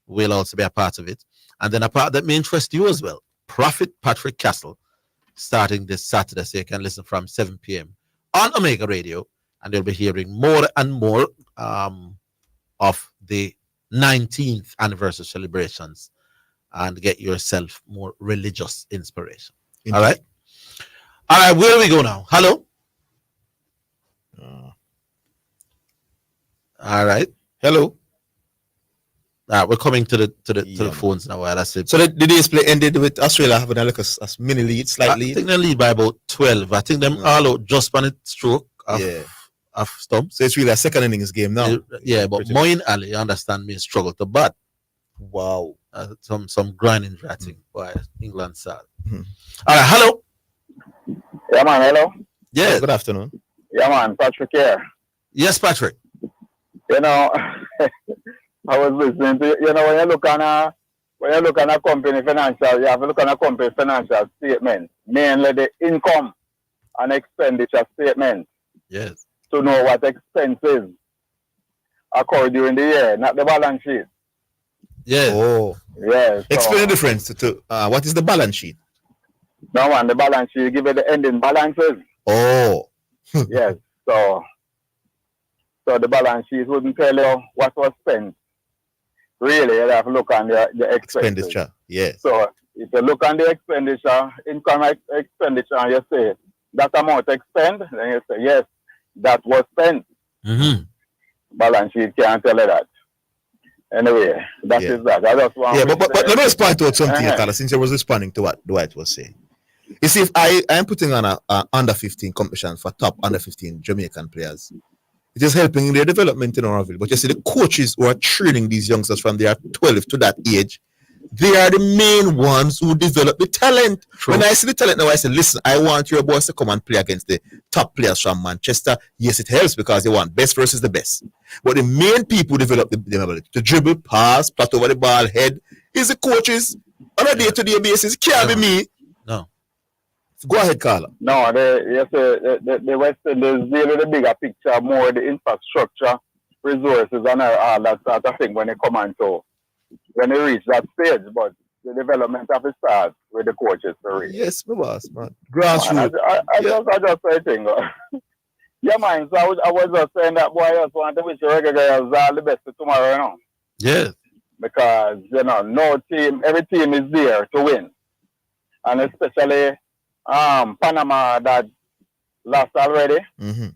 will also be a part of it. And then a part that may interest you as well, Prophet Patrick Castle, starting this Saturday. So you can listen from 7 p.m. on Omega Radio, and you'll be hearing more and more of the 19th anniversary celebrations and get yourself more religious inspiration. All right? All right, where do we go now? Hello? All right. Hello. We're coming to the phones now. That's it. So the display ended with Australia having a mini lead, slight lead. I think they lead by about 12. I think them all out just on a stroke of stumps. So it's really a second innings game now. But Moeen Ali, you understand me, struggle to bat. Wow. Some grinding ratting by England side. All right, hello. Yeah, man, hello. Yeah. Good afternoon. Yeah, man, Patrick here. Yes, Patrick. You know, I was listening to, you know, when you look on when you look at a company financial, you have to look at a company financial statement, mainly the income and expenditure statement. Yes. To know what expenses occur during the year, not the balance sheet. Yes. Oh. Yes. Explain the difference to what is the balance sheet? No one, the balance sheet give you the ending balances. Oh. Yes. So the balance sheet wouldn't tell you what was spent. Really, you have to look on the expenses. Expenditure. Yes. So if you look on the expenditure, income expenditure, and you say that amount expend, then you say yes, that was spent. Mm-hmm. Balance sheet can't tell you that. Anyway, that is that. I just want but let me respond to something, Carla, since I was responding to what Dwight was saying. You see, if I am putting on a under 15 competition for top under 15 Jamaican players, it is helping in their development in Oroville. But you see, the coaches who are training these youngsters from they are 12 to that age, they are the main ones who develop the talent. True. When I see the talent now, I say, listen, I want your boys to come and play against the top players from Manchester. Yes, it helps because they want best versus the best. But the main people who develop the ability to dribble, pass, plot over the ball, head, is the coaches on a day-to-day basis. It can't be me. No. Go ahead, Carla. No, the West Indies deal with the bigger picture, more the infrastructure, resources, and all that sort of thing when they come on to. When they reach that stage, but the development of it starts with the coaches to reach. Yes, my boss, man. Grassroots. I just say thing. Yeah, man. So I was just saying that boy, I just want to wish the regular girls all the best for tomorrow, you know. Yes. Because no team, every team is there to win, and especially Panama that lost already. Mm-hmm.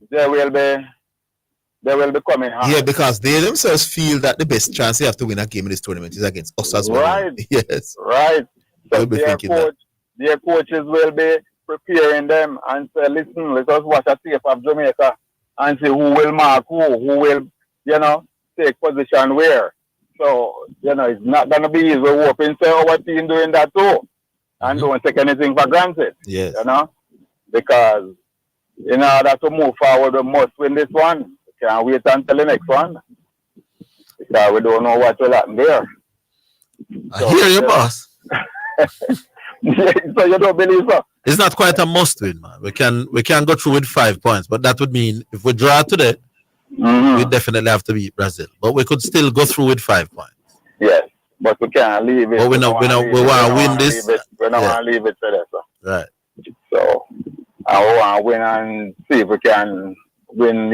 They will be coming hard. Yeah, because they themselves feel that the best chance they have to win a game in this tournament is against us as well. Right. Yes. Right. So their coaches will be preparing them and say, listen, let us watch a tape of Jamaica and see who will mark who will, take position where. So, it's not going to be easy. We're hoping say our team doing that too. And don't take anything for granted. Yes. Because in order to move forward, we must win this one. We can't wait until the next one. Because we don't know what will happen there. I hear you, boss. So you don't believe so? It's not quite a must win, man. We can go through with 5 points, but that would mean if we draw today, we definitely have to beat Brazil. But we could still go through with 5 points. Yes, but we can't leave it. But we want to win this. We don't want to leave it for that. So. Right. So I want to win and see if we can win,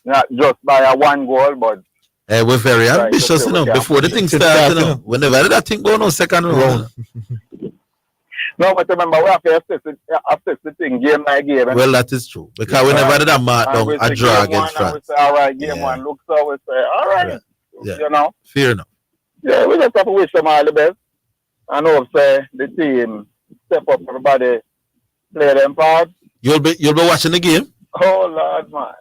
not just by a 1 goal, but we're very ambitious, before the thing starts, whenever that thing goes on second round. No, but remember, we have to assess the thing game by game. Well, that is true. Because whenever that mark down a draw against France. We say, all right, game one looks so, we say, all right. Yeah. Fair enough. Yeah, we just have to wish them all the best. And hope say the team step up, everybody play them part. You'll be watching the game? Oh, Lord, man.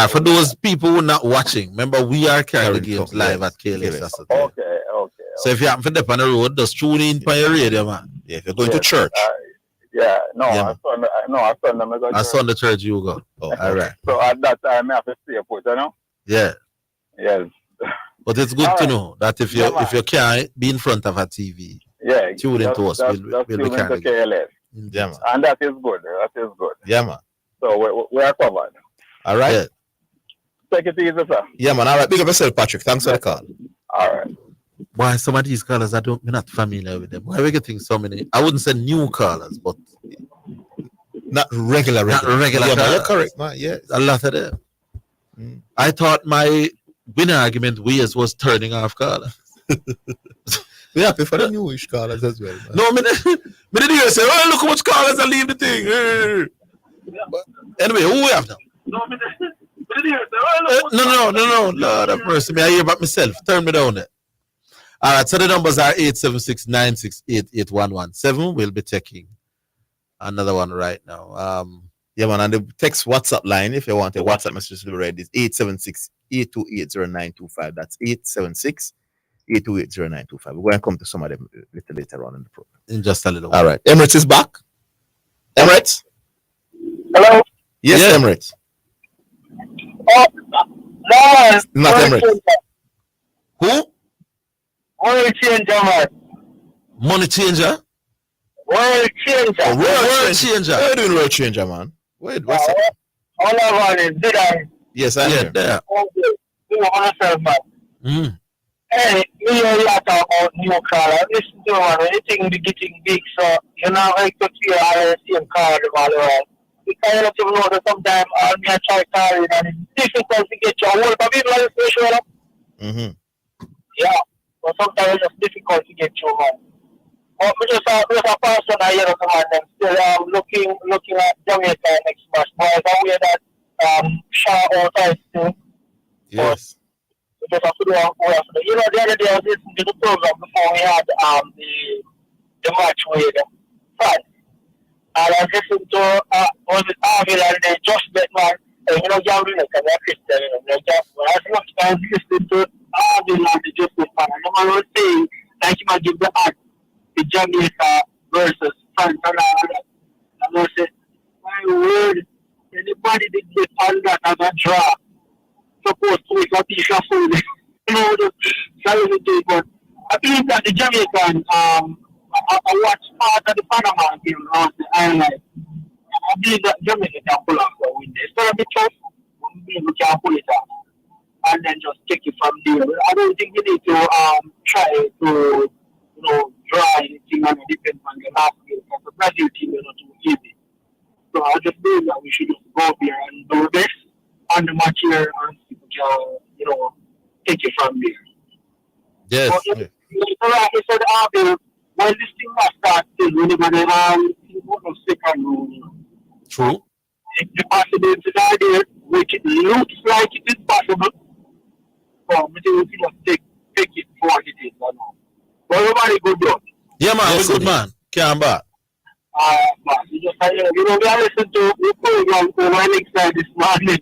For those people who are not watching, remember we are carrying the games live at KLS. Okay. So if you happen to dip on the road, just tune in by your radio, man. Yeah, if you're going to church. I send them. I saw the church you go. Oh, all right. So at that time, I have to stay put, Yeah. Yes. But it's good to know that if you can't be in front of a TV, tune in to us. We'll be carrying KLS. Yeah, man. And that is good. Yeah, man. So we are covered. All right. Yeah. Take it easy, sir. Yeah, man. All right. Big up yourself, Patrick. Thanks for the call. All right. Why some of these callers we're not familiar with them? Why are we getting so many? I wouldn't say new callers, but not regular. Yeah, man, you're correct, man. Yeah, a lot of them. I thought my winner argument was turning off callers. We're happy for the newish callers as well. Man. No, me didn't hear say, oh, look how much callers I leave the thing. But anyway, who we have now? No, me didn't hear say, no, Lord have mercy. I hear about myself. Turn me down there. All right, so the numbers are 876-968-8117. We'll be taking another one right now. Yeah, man, and the text WhatsApp line, if you want a WhatsApp message to be read, is 876-828-0925. That's 876-828-0925. We're going to come to some of them a little later on in the program. In just a little while. All right. Emirates is back. Emirates? Hello? Yes, yeah. Emirates. Oh, no. Not Emirates. Who? Only change, Jamal. Money changer? World changer. Oh, world changer. What are you doing, world changer, man? Wait, what's up? All I want is, did I? Yes, I hear. Yeah. You know myself, man. Mm. Hey, me and you talk about new car. Listen to man, anything be getting big, so you're not like to feel all the same car all around. Because you don't even know that sometimes all me I try carrying and it's difficult to get your whole of it like this, Mm-hmm. yeah, but sometimes it's just difficult to get you, man. But we just a person I hear come on them still looking at Jamaica next match. But I aware that Shaw outside still. Yes. We just have to do our you know, the other day I was listening to the program before we had the match with France. And I was listening to was it Arville and they just bet man, you know, gambling and they're Christian, you know, I was listening to Arville and the just bet man, and the man was saying like he might give the art the Jamaica versus France and all that. And I said, my word, anybody did get on that as a draw. Supposed to make a piece of food. You know, the salary, but I believe that the Jamaican, I watched part of the Panama game last night. I believe that Jamaica can pull off the win. It's going to be tough, but we believe we can pull it off. And then just take it from there. I don't think we need to try to, you know, draw anything and depend on the last game because the Brazil team is not too easy. So I just believe that we should just go there and do the best on the match here and see if we can, you know, take it from there. Yes. So, like I said, when this thing was started, we never the second rule. True. If the possibility are there, which it looks like it is possible, so we think we just take it for what it is. But everybody good done. Yeah, man, Yes, we're good, man. Can't back. But you just, you know, we are listening to the program over next side this morning.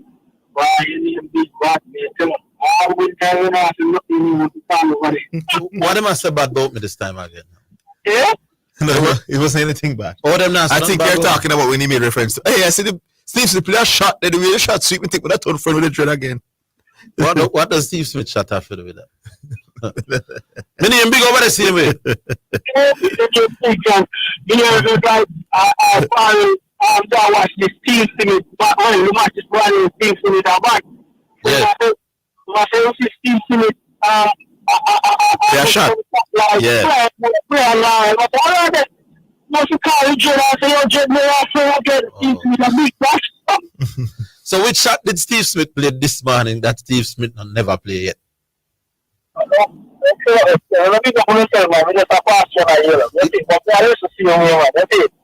Why you need a big bad man? Tell them, I will tell you now, nothing you want to talk about it. What am I say bad about me this time again? Yeah? No, it wasn't anything bad. Oh, them not I nothing think bad you're about talking about when he made reference to, hey, I see the Steve Smith play a shot, then the way the shot sweep me think when I turn front with the dread again. What does Steve Smith shot have to do with that? My name big over the same way. You know, it's like, I watch this Steve Smith, but when you watch this one, Steve Smith, I watch. Yes. I say, what's Steve Smith? Yeah, shot. Yeah. So which shot did Steve Smith play this morning that Steve Smith never play yet?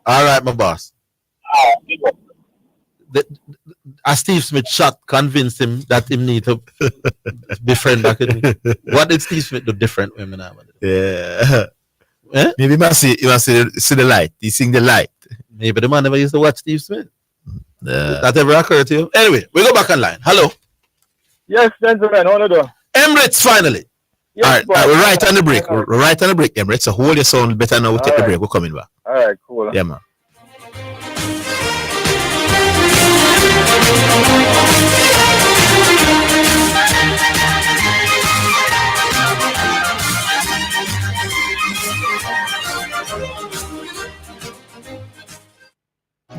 All right, my boss. A Steve Smith shot convinced him that he need to befriend back with me. What did Steve Smith do different with me now? Yeah. Eh? Maybe he must see the light. He sing the light. Maybe the man never used to watch Steve Smith. That ever occurred to you? Anyway, we go back online. Hello. Yes, gentlemen, how do? Emirates finally. Yes, all right, we're right on the break. We're right on the break, Emirates. So hold your sound better now. We'll take the break. We're coming back. All right, cool. Yeah, man.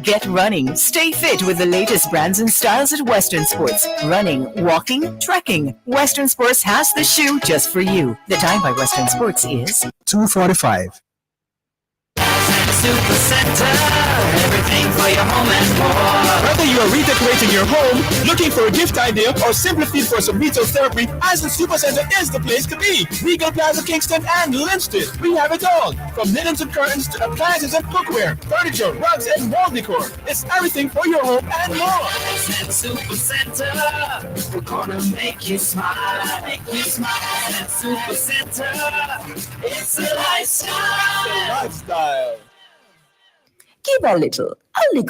Get running. Stay fit with the latest brands and styles at Western Sports. Running, walking, trekking. Western Sports has the shoe just for you. The time by Western Sports is 2:45. Super Center, everything for your home and more. Whether you are redecorating your home, looking for a gift idea, or simply feel for some retail therapy, Aslan Super Center is the place to be. Regal Plaza, Kingston, and Livingston. We have it all, from linens and curtains to appliances and cookware, furniture, rugs, and wall decor. It's everything for your home and more. Aslan Super Center, we're gonna make you smile, make you smile. At Super Center, it's a lifestyle. Give a little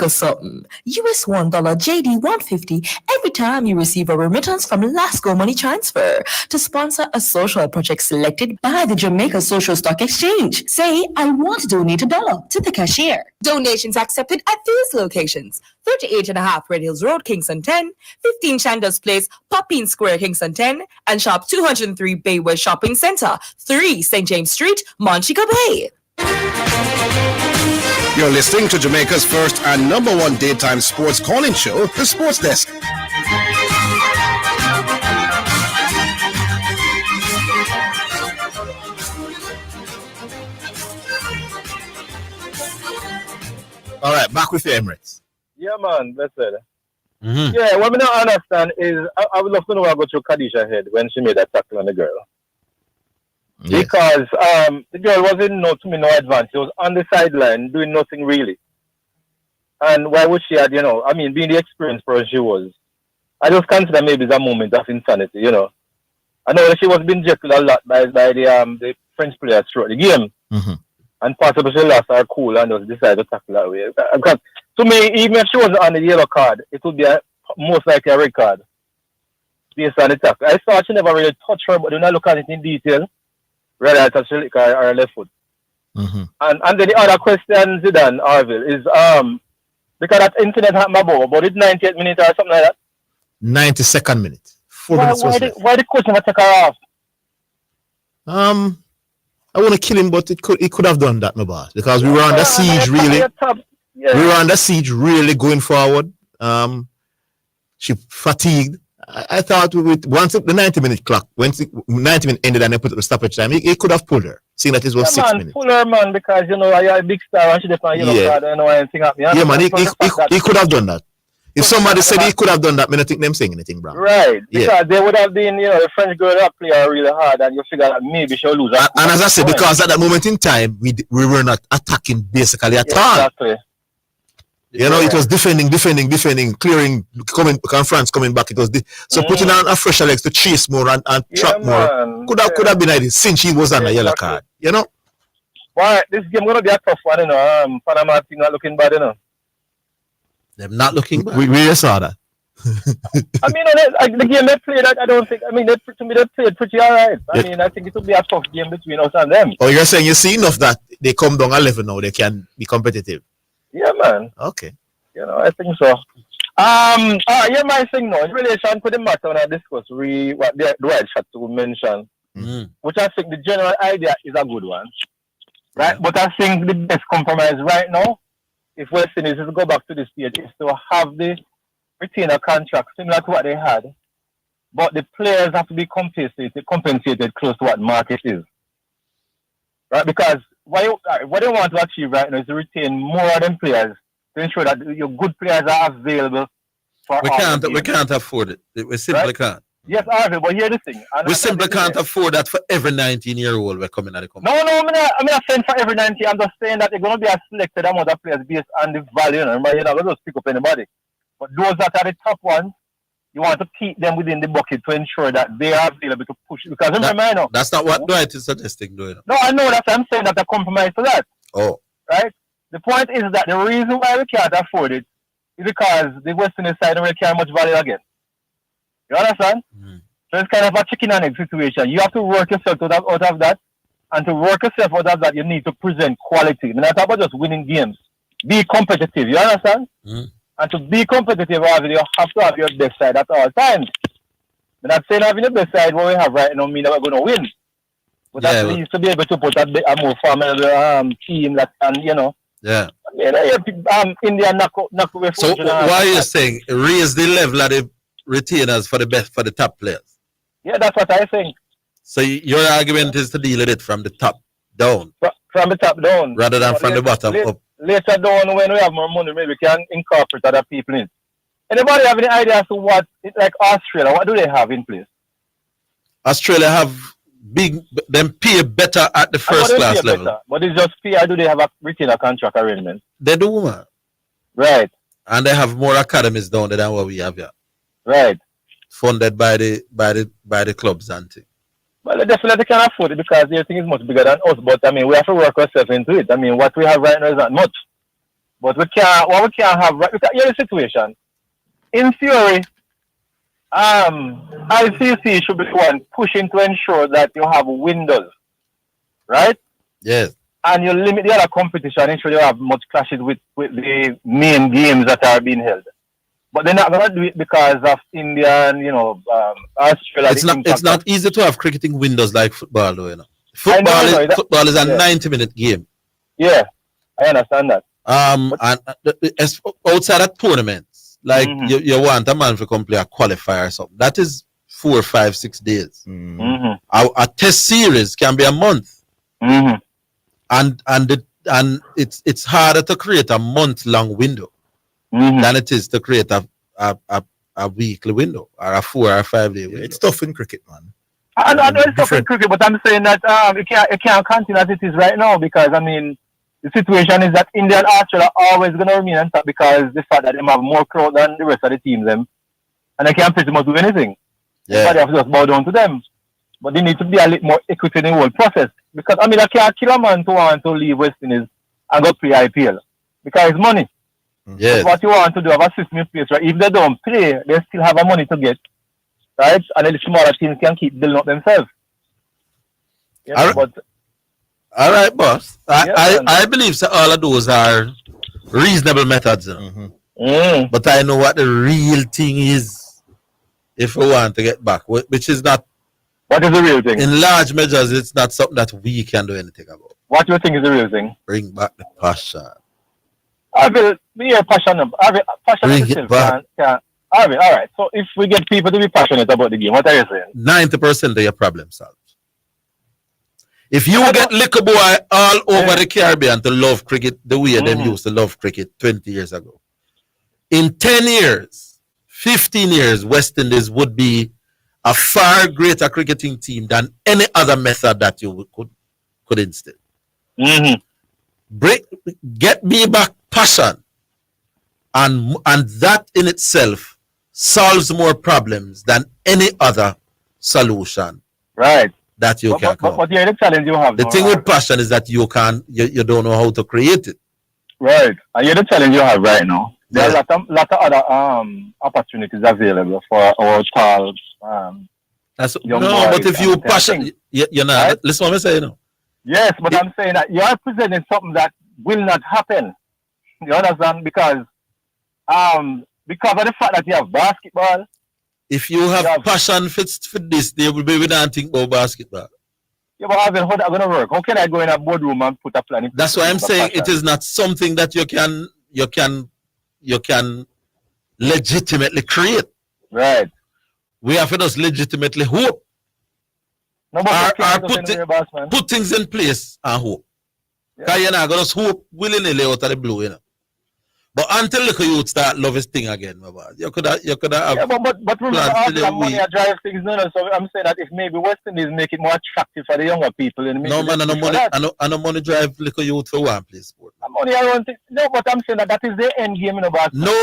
something. US $1 JD 150 every time you receive a remittance from Lasco Money Transfer to sponsor a social project selected by the Jamaica Social Stock Exchange. Say, I want to donate $1 to the cashier. Donations accepted at these locations: 38.5 Red Hills Road, Kingston 10, 15 Chandos Place, Poppin Square, Kingston 10, and Shop 203 Bayway Shopping Center, 3 St. James Street, Montego Bay. You're listening to Jamaica's first and number one daytime sports calling show, The Sports Desk. All right, back with the Emirates. Yeah, man, that's it. Yeah, what I don't understand is I would love to know what go through Khadijah's head when she made that tackle on the girl. Yes. Because the girl wasn't to me no advance. She was on the sideline doing nothing really. And why would she have, being the experienced person she was, I just consider maybe it's a moment of insanity, I know that she was being jeckled a lot by the French players throughout the game. And possibly she lost her cool and just decided to tackle that way. Because to me, even if she wasn't on the yellow card, it would be most likely a red card based on the tackle. I thought she never really touched her, but when I look at it in detail, rather I touched her left foot. And then the other question, Zidane, Arville, is because that incident happened about it 98 minutes or something like that. 92nd minute. 4 minutes was left. Why the coach never take her off? I want to kill him, but it could have done that, my boss, because we were under siege really. We were under siege really going forward. She fatigued. I thought once the 90-minute clock, when 90 minutes ended and they put up the stoppage time, he could have pulled her, seeing that it was 6 minutes. Pull her, man, because you're a big star and she definitely card. I know anything happened. Yeah, man, he could have done that. If somebody said he could have done that, I don't think them saying anything, bro. Right, because they would have been, the French girl that play her really hard, and you figure that maybe she'll lose. And as I said, because at that moment in time, we were not attacking basically at all. Exactly. It was defending, clearing, France coming back. It was so putting on a fresher legs to chase more and trap more. Could have been ideal since she was on a yellow card. Right, this game gonna be a tough one, Panama team not looking bad, Them not looking bad. We just saw that. The game they played, I don't think. They played pretty alright. I think it will be a tough game between us and them. Oh, you're saying you see enough that they come down a level now, they can be competitive. Yeah, man. Okay. I think so. My thing now, in relation to the matter when I discuss what the right shot to mention, which I think the general idea is a good one. Right? But I think the best compromise right now, if West Indies is to go back to the stage, is to have the retainer contract similar to what they had, but the players have to be compensated close to what market is. Right? Because what they want to achieve right now is to retain more of them players to ensure that your good players are available for we can't afford it. We simply can't. Yes, Harvey, but here's the thing. We simply can't afford that for every 19-year-old we're coming at the company. No, I'm not saying for every 19. I'm just saying that they're going to be a selected amount of players based on the value. Remember, you're not going to just pick up anybody. But those that are the top ones, you want to keep them within the bucket to ensure that they are available to push. Because remember, I know. That's not what Dwight is suggesting, though. No, I know that. I'm saying that a compromise to that. Oh. Right? The point is that the reason why we can't afford it is because the Western side don't really carry much value again. You understand? So it's kind of a chicken and egg situation. You have to work yourself out of that. And to work yourself out of that, you need to present quality. I'm not talking about just winning games. Be competitive. You understand? And to be competitive, you have to have your best side at all times. I'm not saying having the best side what we have right now mean that we're going to win. But at least to be able to put a more formidable team that can, Yeah. India knock away. So why are you saying raise the level of the retainers for the top players? Yeah, that's what I think. So your argument is to deal with it from the top down. From the top down. Rather than from the bottom up. Later down when we have more money, maybe we can incorporate other people in. Anybody have any idea as to what, like Australia, what do they have in place? Australia have them pay better at the first class level. Better? But it's just pay, or do they have a retainer contract arrangement? They do, man. Right. And they have more academies down there than what we have here. Right. Funded by the clubs and things. Well, they definitely can afford it because everything is much bigger than us. But we have to work ourselves into it. What we have right now is not much. But what we can't have right. Here's the situation. In theory, ICC should be the one pushing to ensure that you have windows, right? Yes. And you limit the other competition, ensure you have much clashes with the main games that are being held. But they're not going to do it because of India and, Australia. It's not easy to have cricketing windows like football, though, Football is a 90-minute game. Yeah, I understand that. And outside of tournaments, like you want a man to come play a qualifier or something. That is 4, 5, 6 days. A test series can be a month. And it's harder to create a month-long window than it is to create a weekly window or a 4 or 5 day window. It's tough in cricket, man. I know it's tough in cricket, but I'm saying that it can't continue as it is right now because, I mean, the situation is that India and Australia are always going to remain on top because the fact that they have more crowd than the rest of the teams, and they can't pretty much do anything. Yeah. They have to just bow down to them. But they need to be a little more equity in the whole process. Because, I mean, I can't kill a man to want to leave West Indies and go play IPL. Because it's money. Yes. What you want to do, have a system in place, right? If they don't play, they still have a money to get. Right? And then the smaller teams can keep building up themselves. You know, All right, boss. I believe so all of those are reasonable methods. You know? But I know what the real thing is if we want to get back, which is not. What is the real thing? In large measures, it's not something that we can do anything about. What do you think is the real thing? Bring back the passion. I will be passionate. Bring it back. All right. So if we get people to be passionate about the game, what are you saying? 90% of your problem solved. If you get Liquor Boy all over the Caribbean to love cricket the way them used to love cricket 20 years ago, in 10 years, 15 years, West Indies would be a far greater cricketing team than any other method that you could instill. Get me back passion, and that in itself solves more problems than any other solution. Right. That you can come. But yeah, the challenge you have. The thing with passion is that you don't know how to create it. Right. And yeah, the challenge you have right now. There are a lot of other opportunities available for our tall young boys. But if you passion, you're not. Right? Listen what I'm saying. No? Yes, but I'm saying that you are presenting something that will not happen. You understand? Because of the fact that you have basketball. If you have passion for this, they will be without think about basketball. Yeah, but how that's going to work? How can I go in a boardroom and put a plan? That's why I'm saying it is not something that you can legitimately create. Right. We have to just legitimately hope. No, but put things in place and hope. Because you're not going to hope willy-nilly out of the blue, you know. But until the youth start love his thing again, my boy, you could have. Yeah, but remember, all the money drive things. No, so I'm saying that if maybe West Indies make it more attractive for the younger people, no man, I no money drive little youth for one place sport. Money around. No, but I'm saying that is the end game in the basketball.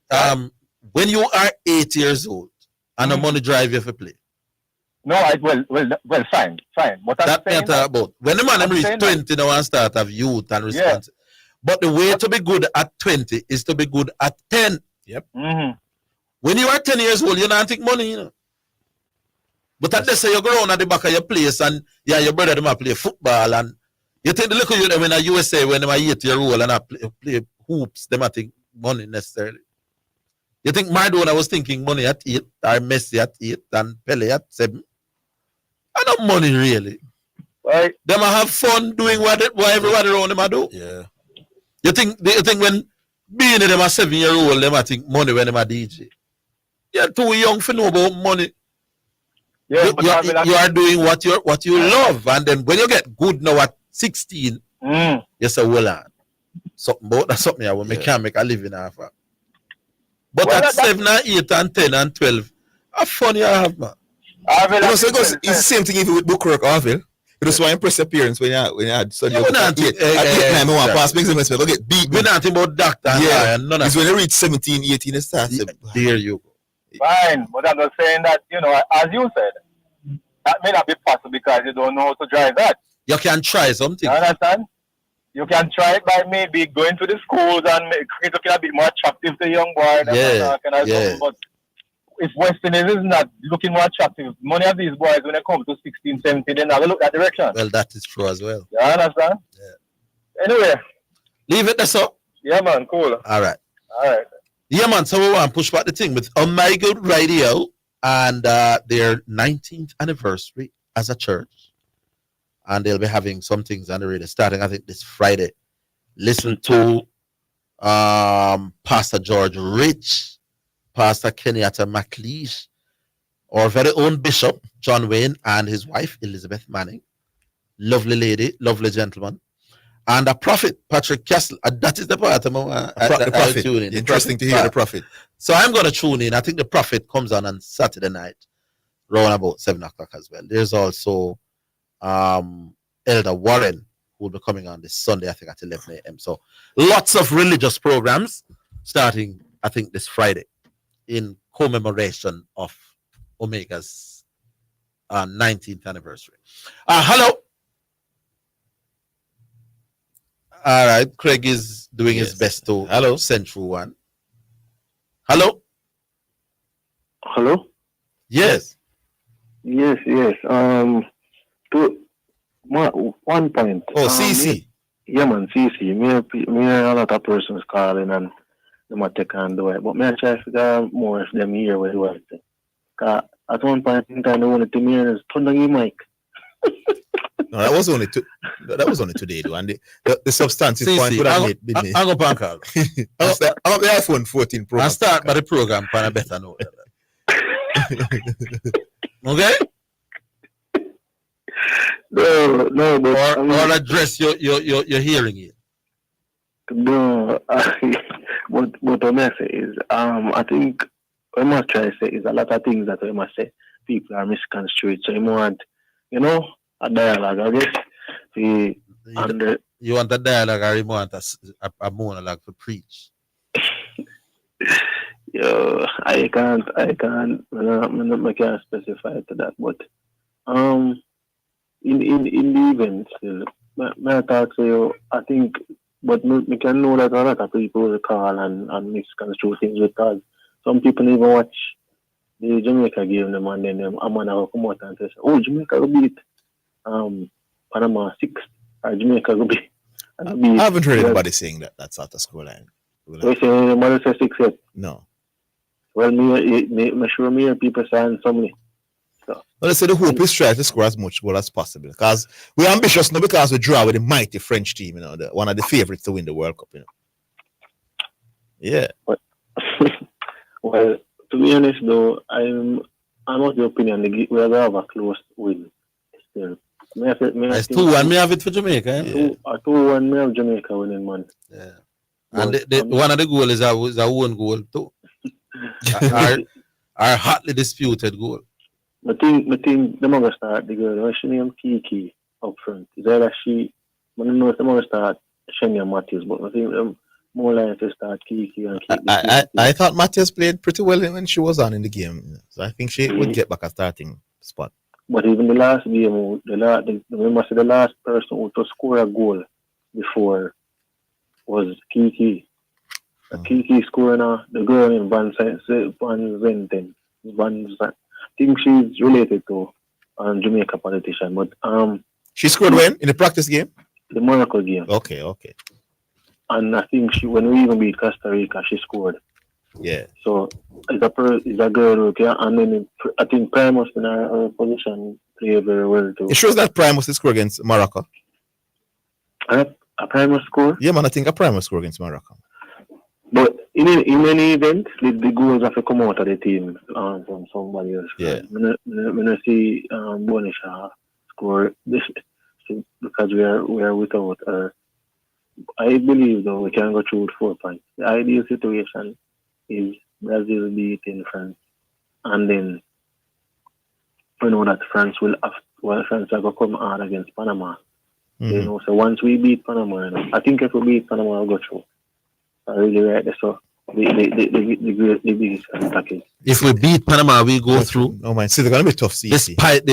No, when you are 8 years old, and no money drive you for play. No, well, fine. But that I'm talking about when the man reach 20 now and start have youth and responsibility. Yeah. But the way to be good at 20 is to be good at 10. Yep. When you are 10 years old, you don't think money, you know. But at this say you go around at the back of your place and your brother them play football and you think the little you them in the USA when they are 8 years old and I play hoops, they might think money necessarily. You think Maradona was thinking money at 8 or Messi at 8 and Pele at 7? I not money really. Right. They might have fun doing what everybody around them do. Yeah. You think when being them a 7-year-old, them I think money when them a DJ. You're too young for know about money. Yeah, you are doing what you love, and then when you get good now at 16, you say, well, that's something I will can make a living off of. But at 7 and 8 and 10 and 12, how fun you have, man. It's the same thing even with Bookwork, Arville. It was my impressive appearance when you had studied. We're not talking about doctor. Yeah, it's when you reach 17, 18, it starts. There you go. Fine, but I'm just saying that, as you said, that may not be possible because you don't know how to drive that. You can try something. You understand? You can try it by maybe going to the schools and make it a bit more attractive to young boys. But if West Indies is not looking more attractive, many of these boys, when they come to 16, 17, they're not going to look that direction. Well, that is true as well. You understand? Yeah. Anyway. Leave it there, up. Yeah, man. Cool. All right. Yeah, man. So we want to push back the thing with Oh My Good Radio and their 19th anniversary as a church. and they'll be having some things on the radio starting, I think, this Friday. Listen to Pastor George Rich, Pastor Kenyatta McLeish, our very own Bishop John Wayne and his wife Elizabeth Manning. Lovely lady, lovely gentleman. And a prophet, Patrick Castle. That is the part I'm the prophet. Interesting to hear the prophet. So I'm going to tune in. I think the prophet comes on Saturday night, around about 7 o'clock as well. There's also Elder Warren, who will be coming on this Sunday, I think, at 11 a.m. So lots of religious programs starting, I think, this Friday in commemoration of Omega's 19th anniversary. Hello. All right, Craig is doing his best to send through one. Hello? Hello? Yes. Yes. To one point. Oh, CC. Yeah, man, CC. Me a lot of persons calling and they might take and do it. But me I try to figure out more if them hear what you want to say. Because at one point in time, they wanted to hear is turn on your mic. No, that was only today, though. And the substantive point would have been made. Hang up on call. Hang up the iPhone 14 Pro. And start by the program on a better note. Okay? No, but or address your hearing it. No, what I must say is, I think what I must try to say is a lot of things that I must say people are misconstrued. So you want, a dialogue, I guess. You want a dialogue or you want a monologue to preach? Yeah, I can't specify to that, but in the event still, may I talk to you, I think, but we can know that a lot of people will call and misconstrue things because some people even watch the Jamaica game them and then a man will come out and say, oh, Jamaica will beat Panama 6 or Jamaica will beat. I haven't heard anybody saying that that's out of scoreline. So say mother say 6 yet? No. Well, me sure me hear people saying something. So. Well, I say the hope is try to score as much goal as possible because we're ambitious now because we draw with the mighty French team, one of the favorites to win the World Cup, Yeah. But, well, to be honest though, I'm of the opinion we are going to have a close win. Still. It's 2-1, me have it for Jamaica. 2-1, me have Jamaica winning, man. Yeah. And one of the goals is our own goal too. our hotly disputed goal. I think they're going to start the girl. She named Kiki up front. Is that she? I don't know if they're going to start Shania Matthews, but I think they're more likely to start Kiki and Kiki. I thought Matthews played pretty well when she was on in the game. So I think she would get back a starting spot. But even the last game, the last person who to score a goal before was Kiki. Kiki scoring the girl in Van Zenten. I think she's related to a Jamaica politician. But she scored when? In the practice game? The Morocco game. Okay. And I think when we even beat Costa Rica, she scored. Yeah. So it's a girl who can, and then I think Primus in her position play very well too. It shows that Primus score against Morocco. A Primus score? Yeah, man, I think a Primus score against Morocco. But in any event, the goals have to come out of the team from somebody else. Yeah. When I see Bonisha score this because we are without her. I believe though we can go through with 4 points. The ideal situation is Brazil beating France, and then we know that France will going to come hard against Panama. Mm-hmm. So once we beat Panama, I think if we beat Panama, we'll go through. I really right there. So the biggest package. If we beat Panama, we go through. No man, see, they're gonna be tough. Despite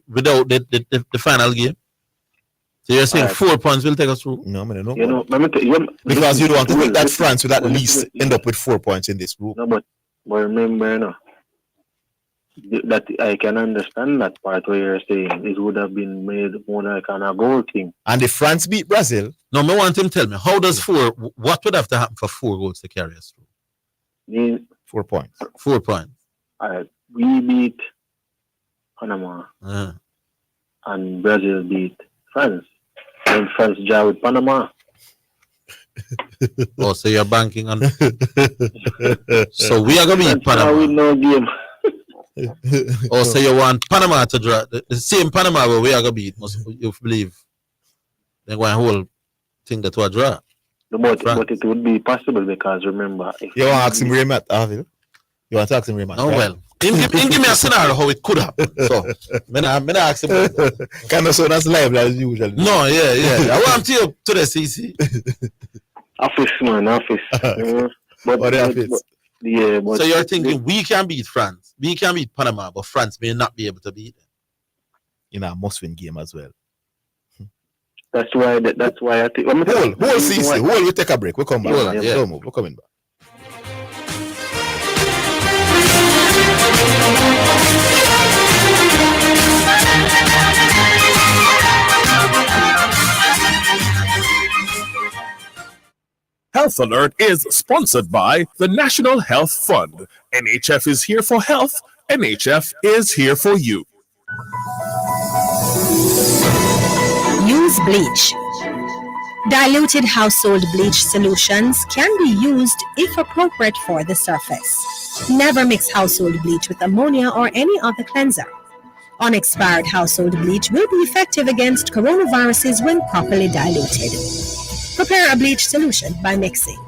without the final game. So you're saying 4 points will take us through? No, man, no. Because you don't want to think that France will at least end up with 4 points in this group. No, but remember, that I can understand that part where you're saying it would have been made more like a goal thing. And if France beat Brazil, no, I want him to tell me how does what would have to happen for 4 goals to carry us through? 4 points. 4 points. We beat Panama. and Brazil beat France. And France draw with Panama. Oh, so you're banking on. So we are going to beat Panama. We no game. Oh, so you want Panama to draw the same Panama where we are going to beat? You believe? Then go and hold thing that to a draw. But it would be possible because remember. If you want to ask him where Matt, Avil? You want to ask him where Matt? No, well. Give me a scenario how it could happen. So, I'm ask him. Kind of so that's live as usual. No, yeah. I want you to the CC. Office, man, office. But so you're thinking we can beat France, we can beat Panama, but France may not be able to beat them. In a must-win game as well. That's why I think. Hold CC. Hold, we take a break. We'll come back. Don't move. We're coming back. Health Alert is sponsored by the National Health Fund. NHF is here for health. NHF is here for you. Use bleach. Diluted household bleach solutions can be used if appropriate for the surface. Never mix household bleach with ammonia or any other cleanser. Unexpired household bleach will be effective against coronaviruses when properly diluted. Prepare a bleach solution by mixing.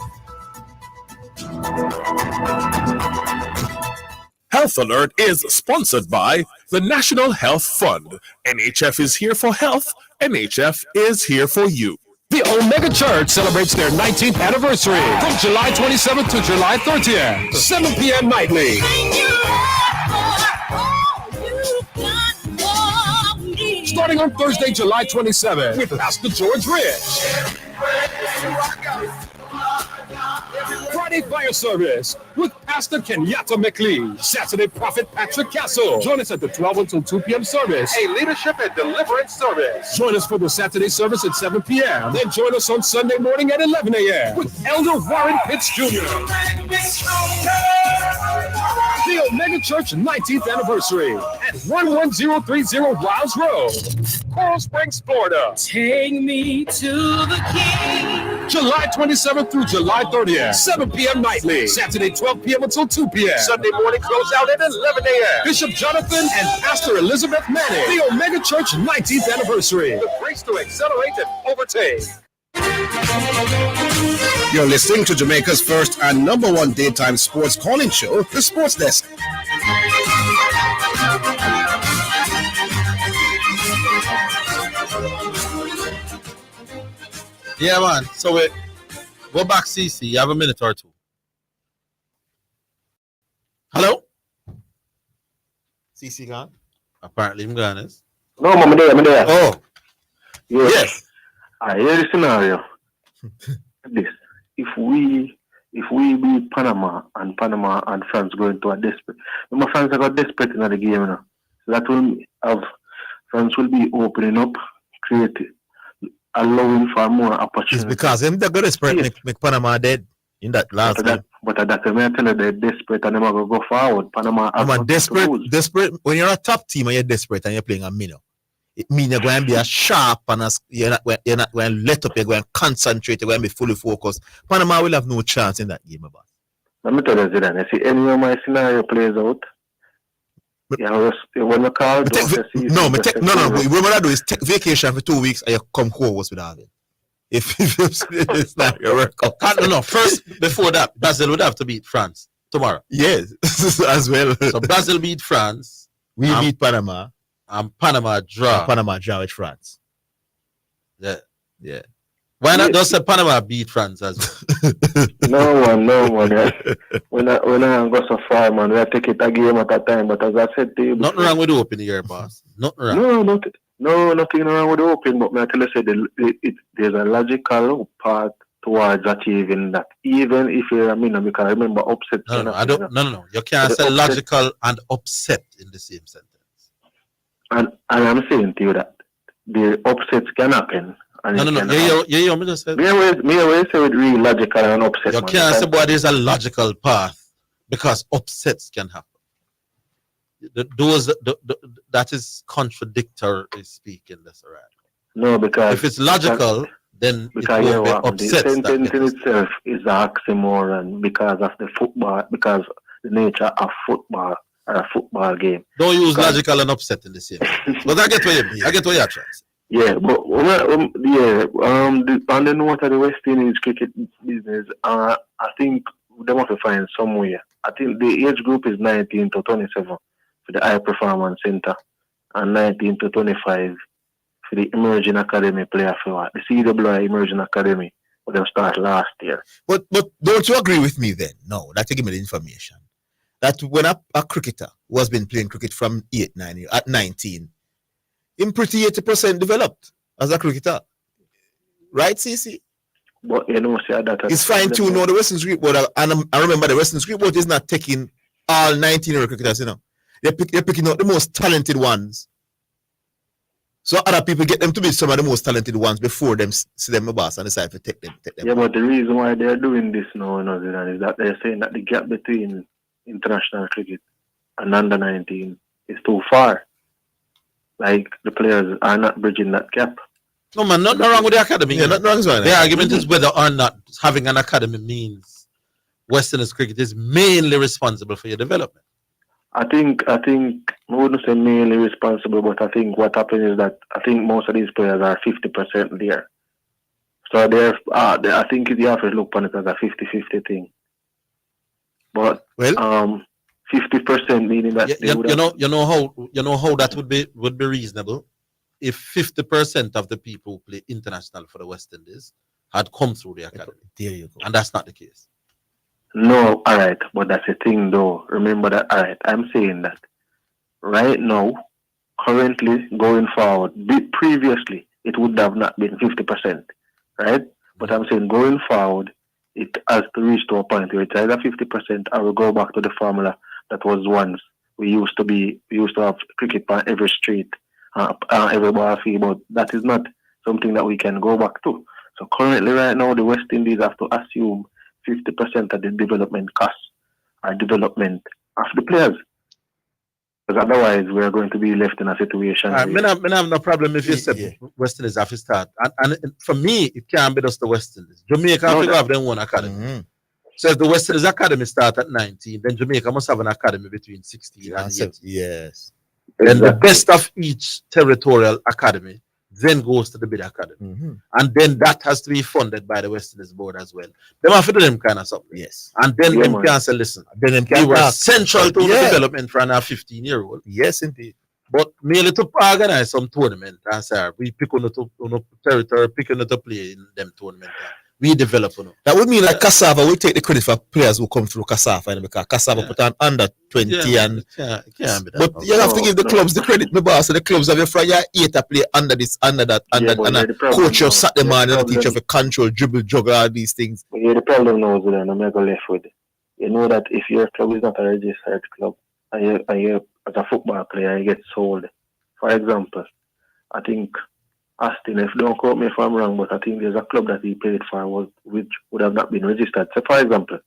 Health Alert is sponsored by the National Health Fund. NHF is here for health. NHF is here for you. The Omega Church celebrates their 19th anniversary from July 27th to July 30th, 7 p.m. nightly. Starting on Thursday, July 27th with Pastor George Rich. Friday fire service with Pastor Kenyatta McLean. Saturday Prophet Patrick Castle. Join us at the 12 until 2 p.m. service. A leadership and deliverance service. Join us for the Saturday service at 7 p.m. Then join us on Sunday morning at 11 a.m. with Elder Warren Pitts Jr. The Omega Church 19th anniversary at 11030 Wiles Road, Coral Springs, Florida. Take me to the King. July 27th through July 30th, 7 p.m. nightly. Saturday 12 p.m. until 2 p.m. Sunday morning close out at 11 a.m. Bishop Jonathan and Pastor Elizabeth Manning. The Omega Church 19th anniversary. The grace to accelerate and overtake. You're listening to Jamaica's first and number one daytime sports calling show, The Sports Desk. Yeah, man. So we go back, CC. You have a minute or two. Hello? CC gone? Apparently, I'm gone. No, I'm there. Oh. Yes. I hear the scenario. This. If we beat Panama and France go into a desperate. Remember, France have got desperate in the game, you know. So that will have France will be opening up, creating, allowing for more opportunities. It's because them they're desperate make Panama dead in that last game. But that I tell you they're desperate and they're gonna go forward. Panama are desperate when you're a top team and you're desperate and you're playing a minnow. It means you're going to be as sharp and you're not going to let up, you're going to concentrate, you're going to be fully focused. Panama will have no chance in that game, about. Let me tell you, Zidane, you see any of my scenario plays out. When you call, no. What I do is take vacation for 2 weeks and you come home with David. If it's not your work. No. First, before that, Brazil would have to beat France tomorrow. Yes, as well. So Brazil beat France. We beat Panama. And Panama draw. Panama draw with France. Yeah. Why not just say Panama beat France as well? No one. When I go so far, man, we take it a game at a time. But as I said to you, nothing wrong with the open here, boss. Nothing wrong. Nothing wrong with the open. But I tell you, there's a logical part towards achieving that. Even if you're because I remember upset. No. You can't say logical and upset in the same sentence. And I'm saying to you that the upsets can happen. No. Yeah, me just said. Me always say it really logical and upset. You can't say, boy, there's a logical path because upsets can happen. That is contradictory speaking, that's right. No, because if it's logical, then because it won't be the upset. sentence in itself is an oxymoron because of the football, because the nature of football or a football game. Don't use logical and upset in the same thing. But I get what you mean. I get what you're trying to say. Yeah, but on the note of the West Indies cricket business, I think they have to find some way. I think the age group is 19 to 27 for the High Performance Center and 19 to 25 for the Emerging Academy player for the CWI Emerging Academy, where they start last year. But don't you agree with me then? No, that you give me the information. That when a cricketer who has been playing cricket from 8-9 years, at 19, him pretty 80% developed as a cricketer. Right, CC? But you know, see that it's fine-tuned now the Western Script Board, and I remember the Western Script Board is not taking all 19-year-old cricketers, you know. They're picking out the most talented ones. So other people get them to be some of the most talented ones before them see them a boss and decide to take them. Yeah, but the reason why they're doing this now in New Zealand is that they're saying that the gap between international cricket and under 19 is too far. Like the players are not bridging that gap. No man, nothing wrong with the academy. Yeah, nothing wrong with that. The argument is whether or not having an academy means West Indies cricket is mainly responsible for your development. I think I wouldn't say mainly responsible, but I think what happens is that I think most of these players are 50% there. So I think you have to look upon it as a 50-50 thing. But 50% meaning that you know how that would be reasonable if 50% of the people who play international for the West Indies had come through the academy. There you go. And that's not the case. No, all right, but that's the thing though. Remember that, all right, I'm saying that right now, currently, going forward, previously, it would have not been 50%, right? But I'm saying going forward, it has to reach to a point where it's either 50% or we go back to the formula that was once. We used to have cricket on every street, every bar field, but that is not something that we can go back to. So currently, right now, the West Indies have to assume 50% of the development costs are development of the players. Because otherwise, we are going to be left in a situation. I have no problem if you said West Indies have to start. And for me, it can't be just the West Indies. Jamaica have to have their own academy. Mm-hmm. So if the West Indies academy start at 19, then Jamaica must have an academy between 16 and 18. Yes. Then the best of each territorial academy then goes to the bid academy. Mm-hmm. And then that has to be funded by the West Indies board as well. They have to do them kind of stuff. Yes. And then them can say, listen, then them we can were ask. central to the development for an 15-year-old. Yes, indeed. But merely to organize some tournament and say, we pick on the territory, picking to play in them tournament. We develop on. That would mean like Cassava will take the credit for players who come through Cassava, because Cassava put on under 20 but you have to give the clubs the credit, my boss. So the clubs have your from your 8 to play under that, coach your Saturday morning, and teach you to control, dribble, juggle, all these things. But the problem now is that I'm not going left with it. You know that if your club is not a registered club, and you as a football player, you get sold. For example, I think Austin, if don't quote me if I'm wrong, but I think there's a club that he played for which would have not been registered. So, for example,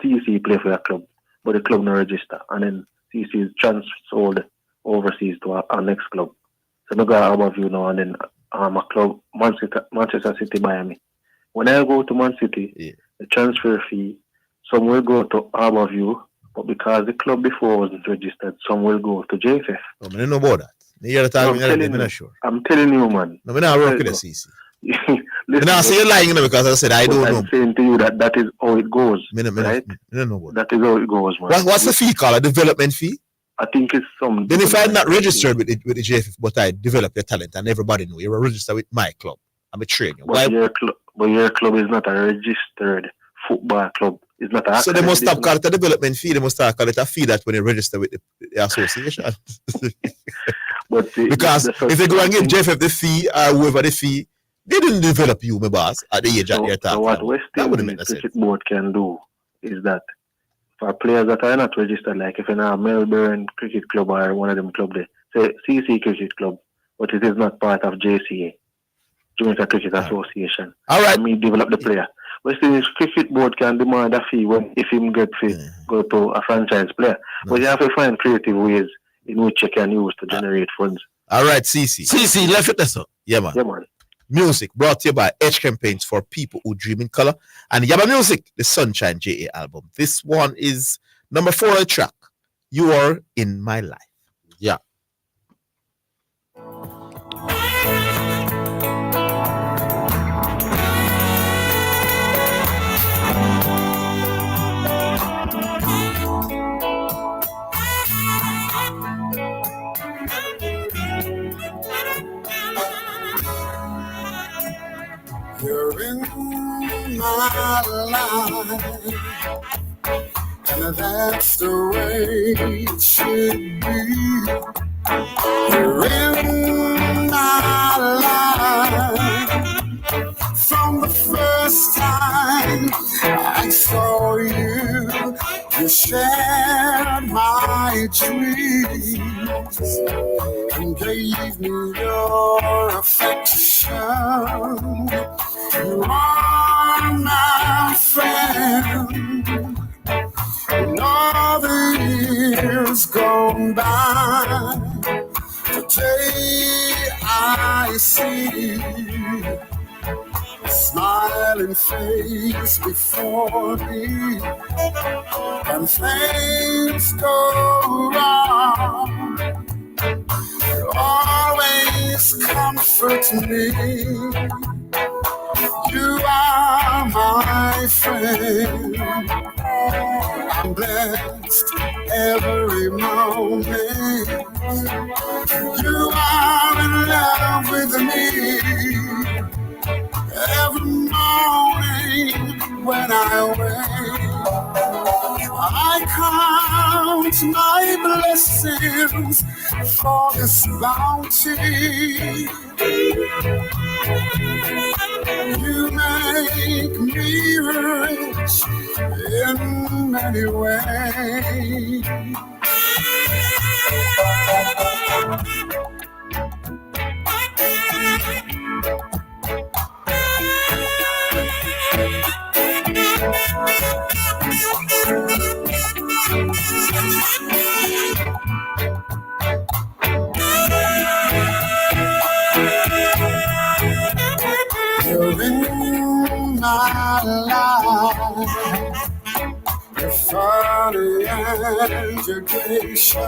TC play for a club, but the club not register, and then TC is transferred overseas to our next club. So I got Harbourview now, and then a club, Manchester City, Miami. When I go to Man City, the transfer fee, some will go to Harbourview, but because the club before wasn't registered, some will go to JFF. I don't know about that. I'm telling you, man. No, I'm not working at CC. I say you're lying because I said I don't know. I'm saying to you that is how it goes. Right? Don't know what. That is how it goes, man. What's the fee called? A development fee? I think it's some. Then if I'm not registered with the JFF, but I develop your talent and everybody know you're registered with my club, I'm a trainer. But your club is not a registered football club. It's not a so they must stop calling it a development fee. They must start calling it a fee that when you register with the association. Because if they go and give JFF the fee or whoever the fee, they didn't develop you, my boss, at the age that you're talking. So what West Indies Cricket Board can do is that for players that are not registered, like if you're not a Melbourne Cricket Club or one of them clubs there, say CC Cricket Club, but it is not part of JCA, Jamaica Cricket Association. All right. Me develop the player. West Indies Cricket Board can demand a fee if him get fit go to a franchise player. But you have to find creative ways in which you can use to generate funds. All right, CC, left it there, sir. Yeah, man. Yeah, man. Music brought to you by Edge Campaigns for people who dream in color. And Yaba Music, the Sunshine JA album. This one is number 4 on the track. You Are in My Life. Yeah. You're in my life, and that's the way it should be. You're in my life from the first time I saw you. You shared my dreams and gave me your affection. You are my friend. In all the years gone by, today I see a smiling face before me, and things go wrong. You always comfort me. You are my friend. I'm blessed every moment. You are in love with me. Every morning when I wake, I count my blessings for this bounty. You make me rich in many ways. You're in my life, your funny education.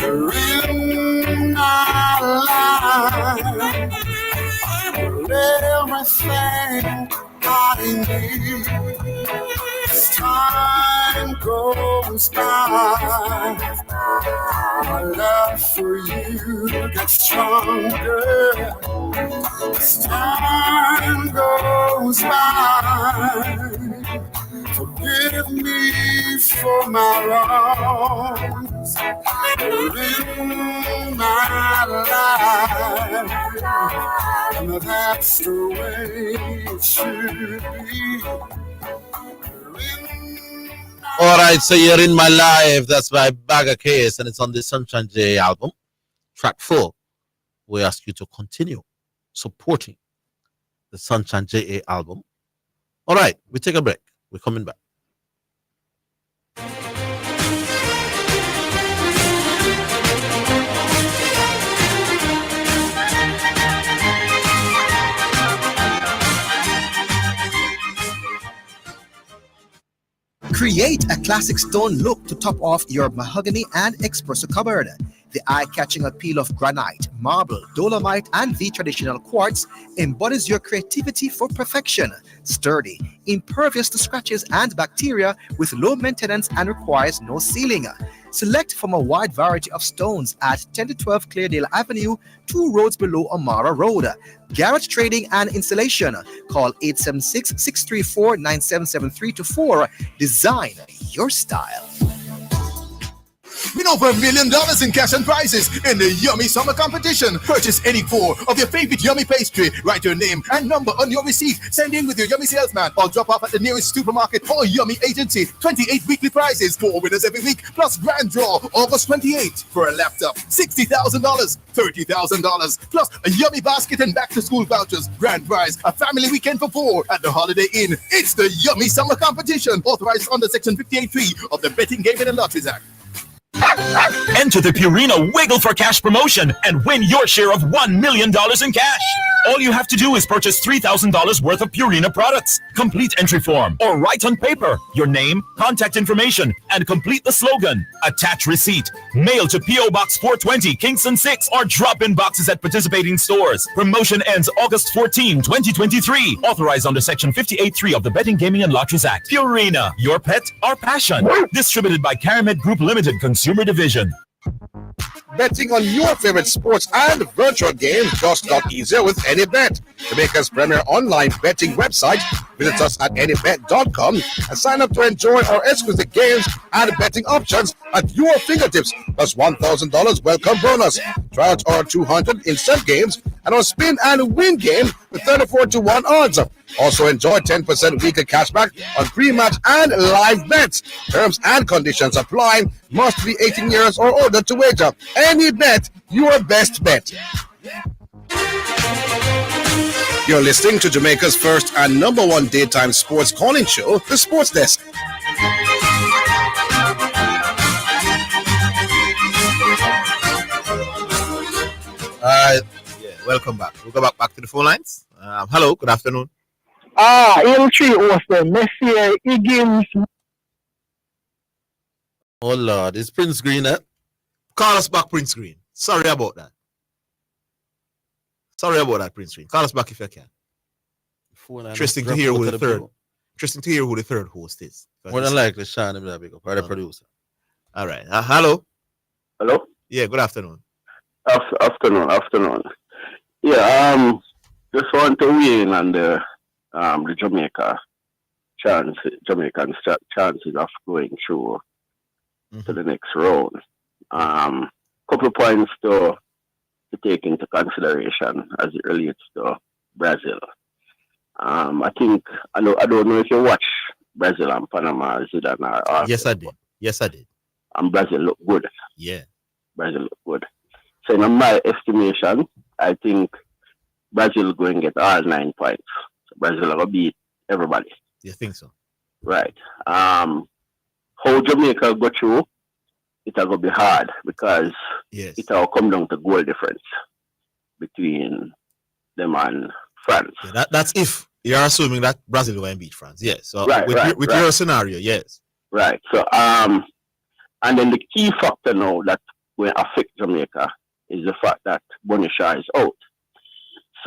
You're in my life, you're everything I need. As time goes by, my love for you gets stronger. As time goes by, forgive me for my wrongs. You're in my life, and that's the way it should be. All right, so You're in My Life. That's by Bagger Case, and it's on the Sunshine J album. Track 4. We ask you to continue supporting the Sunshine JA album. All right, we take a break. We're coming back. Create a classic stone look to top off your mahogany and espresso cupboard. The eye-catching appeal of granite, marble, dolomite, and the traditional quartz embodies your creativity for perfection. Sturdy, impervious to scratches and bacteria, with low maintenance and requires no sealing. Select from a wide variety of stones at 10 to 12 Cleardale Avenue, 2 roads below Amara Road. Garrett Trading and Installation. Call 876-634-9773 to 4. Design your style. Win over $1 million in cash and prizes in the Yummy Summer Competition. Purchase any 4 of your favorite Yummy pastry. Write your name and number on your receipt. Send in with your Yummy salesman or drop off at the nearest supermarket or Yummy agency. 28 weekly prizes, 4 winners every week, plus grand draw August 28 for a laptop. $60,000, $30,000, plus a Yummy basket and back to school vouchers. Grand prize, a family weekend for 4 at the Holiday Inn. It's the Yummy Summer Competition, authorized under Section 58(3) of the Betting, Gaming and Lotteries Act. Enter the Purina Wiggle for Cash promotion and win your share of $1 million in cash. All you have to do is purchase $3,000 worth of Purina products. Complete entry form or write on paper your name, contact information, and complete the slogan. Attach receipt. Mail to P.O. Box 420, Kingston 6, or drop in boxes at participating stores. Promotion ends August 14, 2023. Authorized under Section 58(3) of the Betting, Gaming and Lotteries Act. Purina, your pet, our passion. Distributed by Caramed Group Limited, Consumer Division. Betting on your favorite sports and virtual games just got easier with AnyBet, Jamaica's premier online betting website. Visit us at anybet.com and sign up to enjoy our exclusive games and betting options at your fingertips, plus $1,000 welcome bonus. Try out our 200 instant games and our spin and win game with 34-1 odds. Also enjoy 10% weekly cashback on pre-match and live bets. Terms and conditions apply. Must be 18 years or older to wager. AnyBet, your best bet. You're listening to Jamaica's first and #1 daytime sports calling show, The Sports Desk. Welcome back. We'll go back to the phone lines. Hello, good afternoon. L3 Austin, Messier, Higgins. Oh Lord, it's Prince Green, eh? Call us back, Prince Green. Sorry about that. Prince Green. Call us back if you can. Interesting to hear who the third host is. More than likely, Sean is a big up, or the producer. All right. Hello. Hello. Yeah. Good afternoon. Afternoon. Yeah. Just want to weigh in on the Jamaican chances of going through to the next round. Couple of points to take into consideration as it relates to Brazil. I think I don't know if you watch Brazil and Panama. Yes, I did. And Brazil look good. Yeah, Brazil look good. So in my estimation, I think Brazil going to get all 9 points. So Brazil will beat everybody. You think so? Right. How Jamaica go through, it will be hard because it will come down to goal difference between them and France. Yeah, that's if you're assuming that Brazil will beat France. Yes. So with your scenario, yes. Right. So and then the key factor now that will affect Jamaica is the fact that Bonisha is out.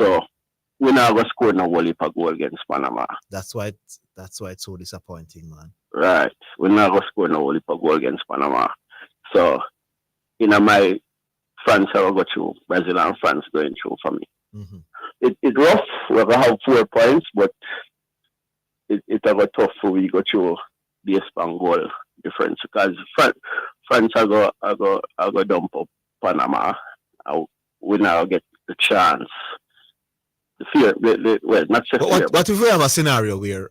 So we're not going to score no whole heap of goal against Panama. That's why it's so disappointing, man. Right. We're not going to score no whole heap of goal against Panama. So, my France will go through. Brazil and France going through for me. Mm-hmm. It's rough. We're going to have 4 points, but it's a tough for we go through based on goal difference because France are go dump up Panama. We now get the chance. What if we have a scenario where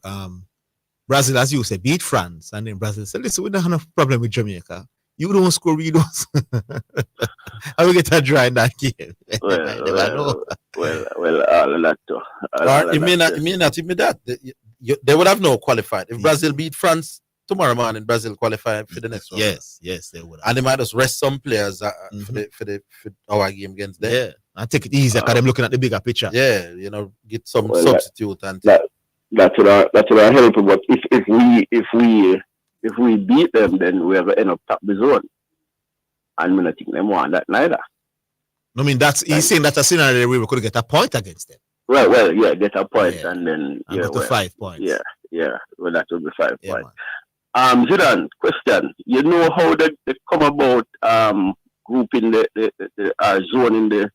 Brazil, as you say, beat France, and then Brazil said, "Listen, we don't have no problem with Jamaica. You don't score, we don't." I will get a draw in that game. Well, all of that too. It may not even that. They would have no qualified. If Brazil beat France tomorrow morning, Brazil qualify for the next round. Yes, they would. And they might just rest some players for our game against them. Yeah, and take it easy because I'm looking at the bigger picture. Yeah, get some substitute and that's what I help. But if we beat them, then we have to end up top the zone, and I don't think they want that neither. I mean, he's saying that's a scenario where we could get a point against them. Right. Well, yeah, get a point, and then go to 5 points. Yeah. Well, that will be 5 points. Zidane, question. You know how they come about grouping the zone in the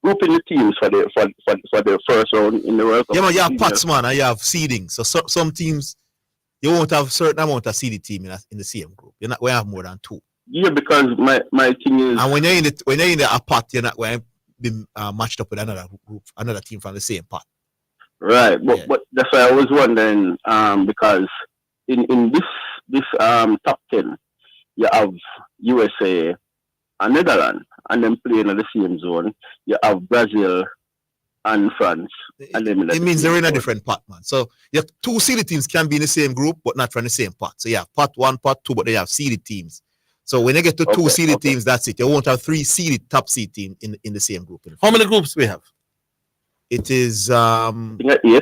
grouping the teams for the first round in the World Cup? Yeah, man, you have pots, man, and you have seeding. So some teams you won't have a certain amount of seeded team in the same group. We have more than 2. Yeah, because my thing is, And when you're in the pot, you're not going to be matched up with another group, another team from the same pot. right, but that's why I was wondering, because in this top 10, you have USA and Netherlands, and then playing in the same zone. You have Brazil and France, and then It means they're in a different pot, man. So your two seeded teams can be in the same group, but not from the same pot. So you have pot 1, pot 2, but they have seeded teams. So when you get to two seeded teams, that's it. You won't have 3 seeded top seed team in the same group. How many groups we have? It is 8.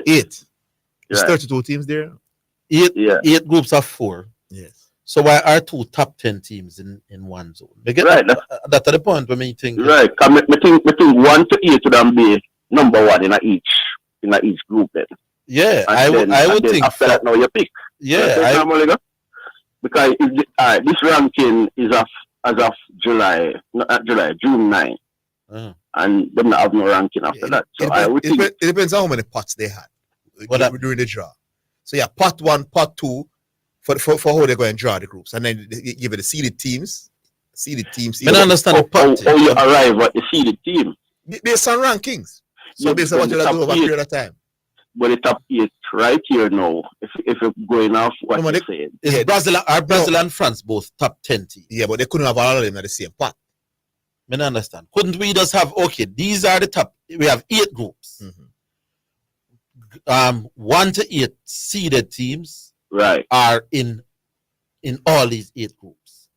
Eight. It's Right. 32 teams there. 8 groups of 4. Yes. So why are 2 top 10 teams in one zone? We get Right, that's the point when we think. Right, because me think 1 to 8 would then be number 1 in each group then. Yeah, And I would then think after that now you pick. Yeah, because this ranking is as of June 9, and them not have no ranking after that. So I would think It depends on how many pots they had during the draw. So yeah, pot 1, pot 2 for how they're going to draw the groups, and then you give it the seeded teams. I don't understand how you arrive at the seeded team. Based on rankings. So based on what you do over a period of time. But the top 8 right here now, if you're going off what you're saying. Is Brazil and France both top 10 teams? Yeah, but they couldn't have all of them at the same pot. I don't understand. Couldn't we just have, these are the top, we have 8 groups. 1 to 8 seeded teams are in all these 8 groups.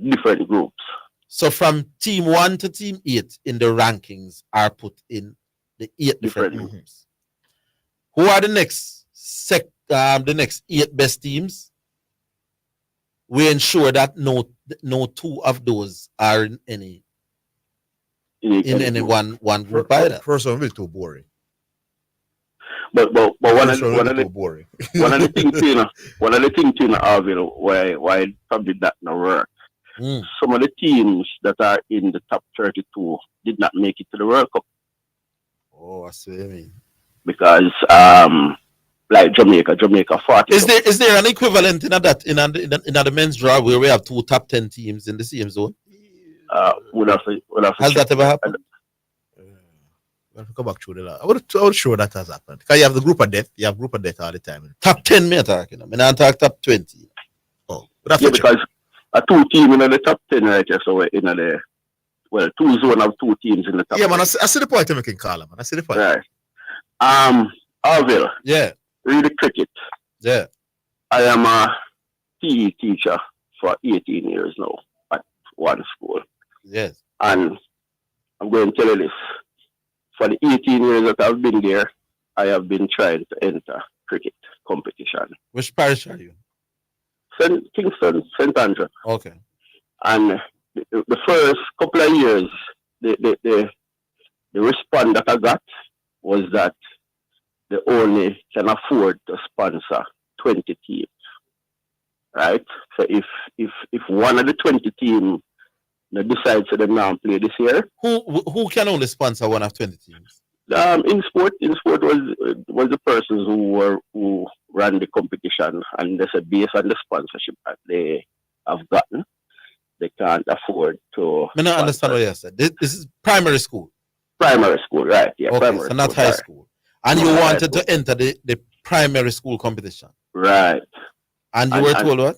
Different groups. So from team 1 to team 8 in the rankings are put in the 8 different groups. Who are the next 8 best teams? We ensure that no 2 of those are in any one group either. First one will be too boring. But one of the boring. one of the things in Arville why probably that not work. Some of the teams that are in the top 32 did not make it to the World Cup. Oh, I see what you mean. Because like Jamaica 40. Is there an equivalent in the men's draw where we have 2 top 10 teams in the same zone? Has that ever happened? We'll come back to the I would sure that has happened. Because you have the group of death. You have group of death all the time. Top 10 me talking. I don't talk top 20. Oh, because a 2 team in the top 10 right here, so in the 2 zone of 2 teams in the top 10. Man, I see the point I'm making, Carla, man. I see the point. Right. Arville. Yeah. Read the cricket. Yeah. I am a PE teacher for 18 years now at one school. Yes. And I'm going to tell you this. For the 18 years that I've been there, I have been trying to enter cricket competition. Which parish are you? Kingston, St. Andrew. Okay. And the first couple of years, the response that I got was that they only can afford to sponsor 20 teams. Right? So if one of the 20 teams decides to them now play this year. Who can only sponsor one of 20 teams? In sport was the persons who ran the competition, and they said based on the sponsorship that they have gotten, they can't afford to. I don't understand what you said. This is primary school. Primary school, right? Yeah, okay, primary so not school, high right. school. And you wanted to enter the primary school competition. Right. And you were told what?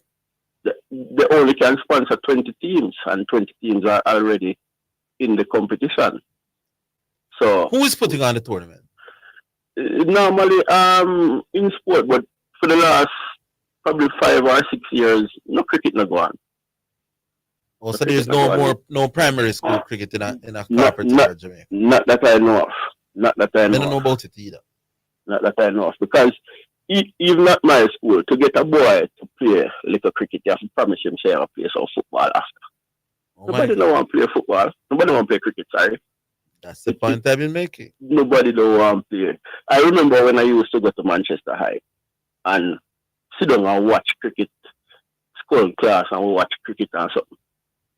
They only can sponsor 20 teams, and 20 teams are already in the competition. So who is putting on the tournament? Normally, in sport, but for the last probably 5 or 6 years, no cricket no go on. Oh, so there's no primary school cricket in a corporate area, Jamaica. Not that I know of. Not that I know. I don't know about it either. Not that I know of, because even at my school, to get a boy to play little cricket, you have to promise him say I'll play some football after. Nobody don't want to play football. Nobody want to play cricket, sorry. That's the point I've been making. Nobody don't want to play. I remember when I used to go to Manchester High and sit down and watch cricket, school class, and we watch cricket and something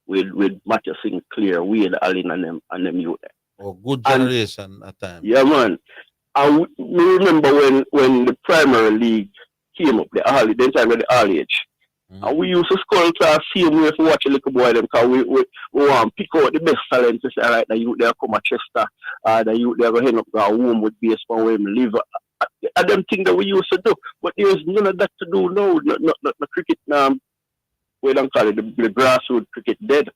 with Matthew Sinclair, Wade Allen and them youth. Oh, good generation at times. Yeah, man. We remember when the primary league came up, the time of the all age, And we used to skull class same way for watch a little boy them because we want to pick out the best talent to say, all right, the youth there come at Chester, the youth there go end up go home with baseball where him live. And them things that we used to do. But there's none of that to do now. The cricket we don't call it the grassroots cricket dead.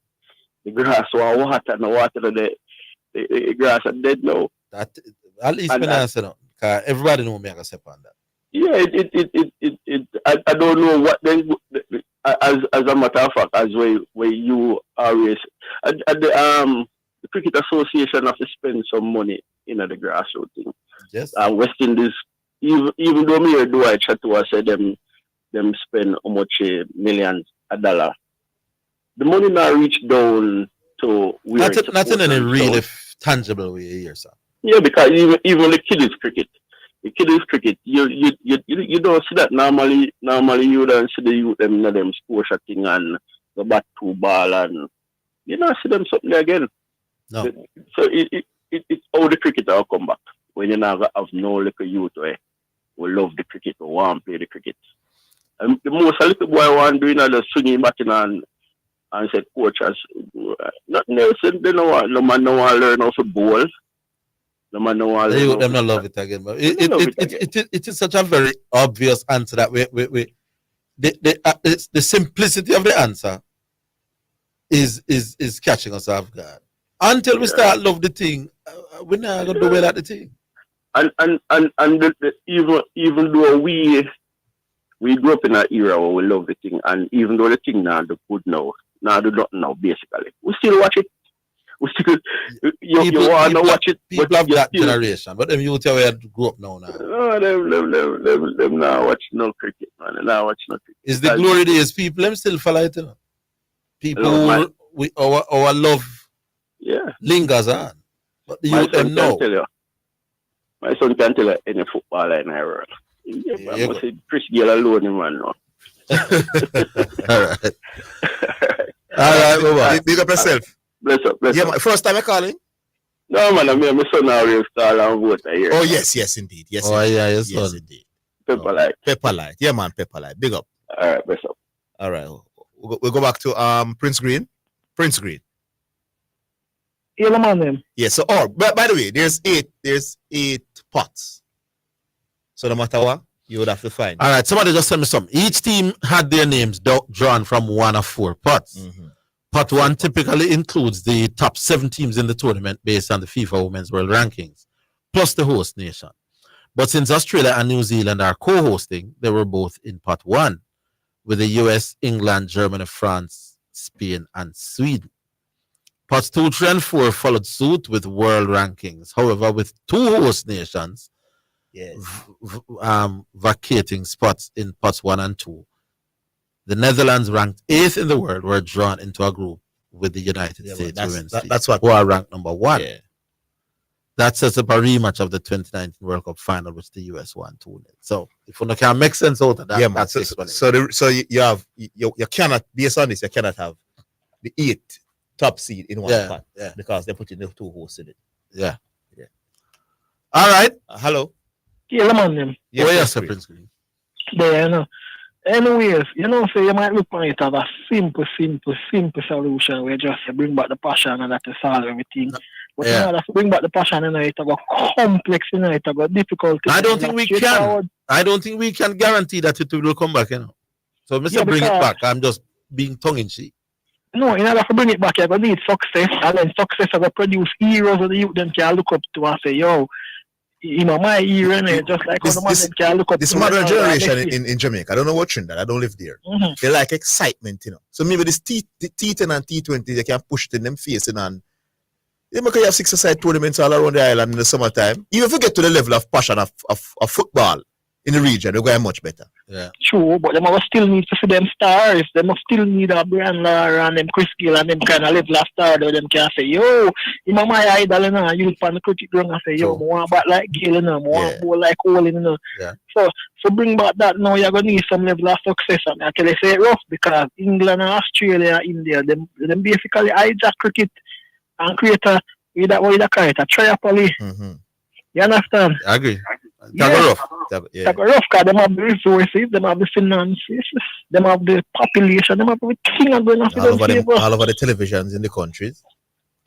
The grass was water and the water the grass are dead now. That at least when I answer because everybody know me I can step on that. Yeah, I don't know what then as a matter of fact, as where you always the Cricket Association have to spend some money in the grassroots thing. Yes. West Indies, even though me or do I chat to us say them spend how much millions of dollars. The money now reach down to where not in any really tangible way here, sir. Yeah, because even the kiddies cricket. The kiddies cricket, you don't see that normally you don't see the youth them score thing and the bat two ball and you don't see them something again. No. So it's how the cricket will come back. When you now have no little youth who love the cricket or want to play the cricket. And the most a little boy want doing is swinging back in and said coaches nothing else they know what no man no want to learn how to bowl. No man no want to them not love it again. But it is such a very obvious answer that the simplicity of the answer is catching us off guard. Until we start love the thing, we're not gonna do well at the thing. And even though we grew up in an era where we love the thing, and even though the thing now do good now do nothing now basically, we still watch it. We still you want to watch it. People of that generation, but them youth where grew up now. Oh, them now watch no cricket, man. They now watch no cricket. It's the glory days. People them still follow it, you know. People our love lingers on. But the youth them know. My son can tell you any footballer in the world. I must say Chris Gayle alone, man. No. All right, big up yourself. Bless up. Yeah, first time I calling? No, man, my son always call and vote here. Oh, yes, indeed. Yes, oh, indeed. yeah, yes, indeed. Pepperlight. Pepperlight. Yeah, man, Pepperlight. Big up. All right, bless up. All right. We'll go back to Prince Green. Prince Green. Yeah, man. Yeah, so, by the way, there's eight pots. So no matter what, you would have to find. All right, somebody just tell me something. Each team had their names drawn from one of four pots. Mm-hmm. Pot 1 typically includes the top 7 teams in the tournament based on the FIFA Women's World Rankings, plus the host nation. But since Australia and New Zealand are co-hosting, they were both in Pot 1, with the US, England, Germany, France, Spain, and Sweden. Pots 2, 3, and 4 followed suit with world rankings. However, with 2 host nations vacating spots in Pots 1 and 2, the Netherlands, ranked 8th in the world, were drawn into a group with the United States women's team, that's what who are ranked number 1. Yeah. That sets up a rematch of the 2019 World Cup final, which the US won 2-0. So if you can make sense out of that, that's so you cannot, based on this, you cannot have the 8th top seed in one pot because they're putting the 2 hosts in it. Yeah. All right. Hello. Yeah, man. Yes, sir, Prince Green. There, you know. Anyways, so you might look on it as a simple solution where just bring back the passion and that to solve everything. But you know, to bring back the passion, it got complex, it got difficult. I don't think we can. I don't think we can guarantee that it will come back, So Mr. Bring it back. I'm just being tongue in cheek. No, in order to bring it back, you're going to need success, and then success are going to produce heroes that the youth then can look up to and say, yo, my hero, just like the man can look up this to. This modern generation in Jamaica, I don't know what Trinidad, I don't live there. Mm-hmm. They like excitement, So maybe this T10 and T20, they can push it in them facing and you have 6-a-side tournaments all around the island in the summertime. Even if you get to the level of passion of football in the region, they're going much better. Yeah. True, but they must still need to see them stars. They must still need a Brian Lara and them Chris Gayle and them kind of level of star that them can say, yo, my idol, you look on the cricket ground and say, yo, I want back like Gayle, I want more like Olin, Yeah. So bring back that now, you're going to need some level of success. And I tell you, say it rough because England and Australia, India, them basically hijack cricket and create a triopoly. Mm-hmm. You understand? I agree. Tagarov. Tagarov, because them have the resources, them have the finances, them have the population, them have everything and going after all over them. all over the televisions in the countries.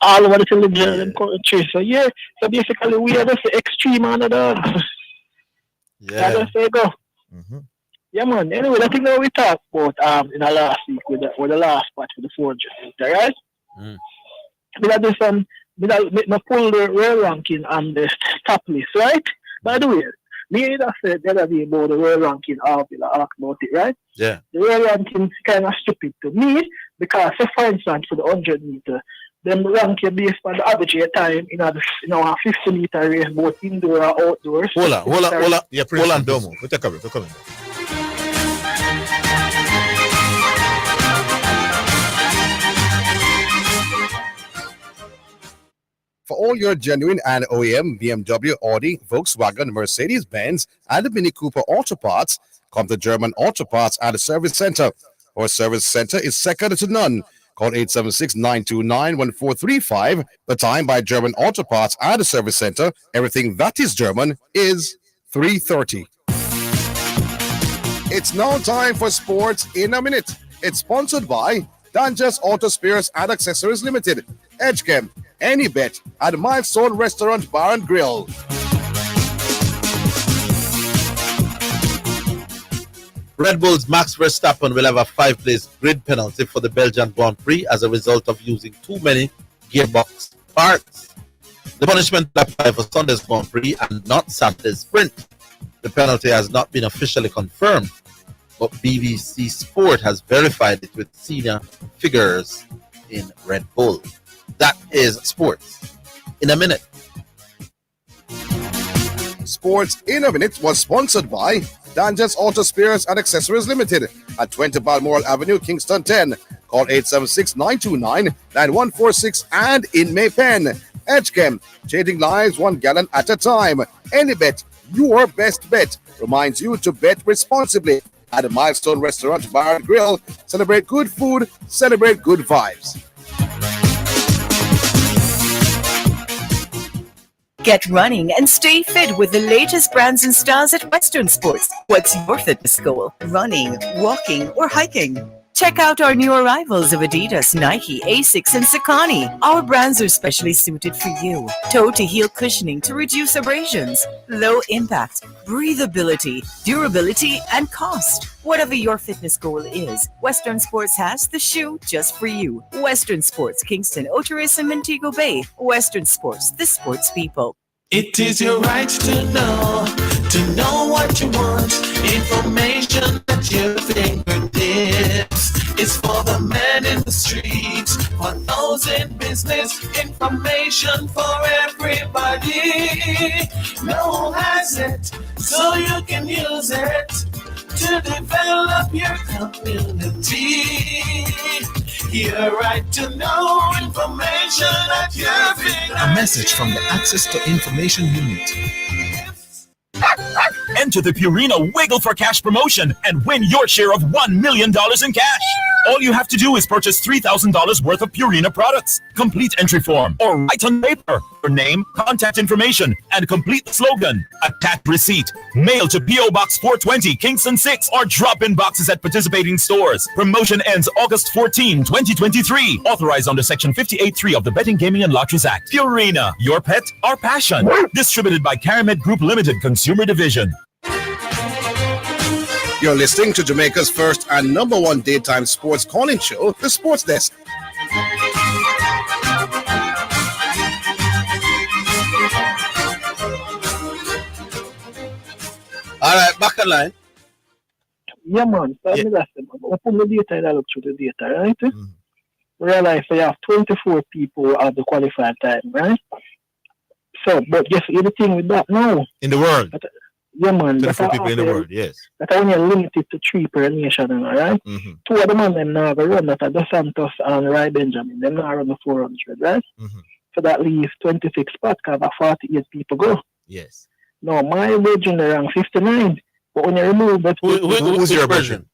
All over the television in the country. So yeah, so basically we are just the extreme underdog. Yeah. That's say go. Yeah, man. Anyway, I think that we talked about in the last week with the last part with the 4G, right? I pull the world ranking on the top list, right? By the way, me that said the other day about the world ranking, I'll ask about it, right? Yeah. The world ranking is kind of stupid to me because, say, for instance, for the 100 meter, them rank you based on the average time in a 50 meter race, both indoor or outdoors. Hold on. Yeah, hold on, Domo. We're coming. For all your genuine and OEM BMW, Audi, Volkswagen, Mercedes-Benz, and the Mini Cooper auto parts, come to German Auto Parts at the Service Center. Our service center is second to none. Call 876-929-1435. The time by German Auto Parts at the Service Center, everything that is German, is 3:30. It's now time for Sports in a Minute. It's sponsored by Dangerous Auto Spares and Accessories Limited, Edgechem, Anybet, and Milestone Restaurant Bar and Grill. Red Bull's Max Verstappen will have a 5-place grid penalty for the Belgian Grand Prix as a result of using too many gearbox parts. The punishment applies for Sunday's Grand Prix and not Saturday's sprint. The penalty has not been officially confirmed, but BBC Sport has verified it with senior figures in Red Bull. That is Sports in a Minute. Sports in a Minute was sponsored by Dangerous Auto Spares and Accessories Limited at 20 Balmoral Avenue, Kingston 10. Call 876-929-9146 and in Maypen. Edgechem, changing lives 1 gallon at a time. Anybet, your best bet, reminds you to bet responsibly. At a Milestone Restaurant Bar and Grill, celebrate good food, celebrate good vibes. Get running and stay fit with the latest brands and styles at Western Sports. What's your fitness goal? Running, walking, or hiking? Check out our new arrivals of Adidas, Nike, Asics, and Saucony. Our brands are specially suited for you. Toe-to-heel cushioning to reduce abrasions. Low impact, breathability, durability, and cost. Whatever your fitness goal is, Western Sports has the shoe just for you. Western Sports, Kingston, Oteris, and Montego Bay. Western Sports, the sports people. It is your right to know what you want. Information at your fingertips. It's for the man in the streets, for those in business. Information for everybody. No one has it, so you can use it to develop your community. Your right to know information at your fingertips. A message from the Access to Information Unit. Enter the Purina Wiggle for Cash promotion and win your share of $1 million in cash. All you have to do is purchase $3,000 worth of Purina products. Complete entry form or write on paper your name, contact information, and complete the slogan. Attach receipt. Mail to P.O. Box 420, Kingston 6, or drop in boxes at participating stores. Promotion ends August 14, 2023. Authorized under Section 58.3 of the Betting, Gaming, and Lotteries Act. Purina, your pet, our passion. Distributed by Caramed Group Limited, Consumer Division. You're listening to Jamaica's first and number one daytime sports calling show, The Sports Desk. All right, back online. Yeah, man. So yeah. Open the data and I look through the data, right? Realize you have 24 people at the qualified time, right? So, but just everything with that now. In the world. Yeah, man. 24 people in the world, yes. That are only limited to 3 per nation, all right? Two of the man them now run that are Dos Santos and Rai Benjamin. Them now run the 400, right? So that leaves 26 spots because about 48 people go. Yes. No, my version around 59. But when you remove that, who's your version?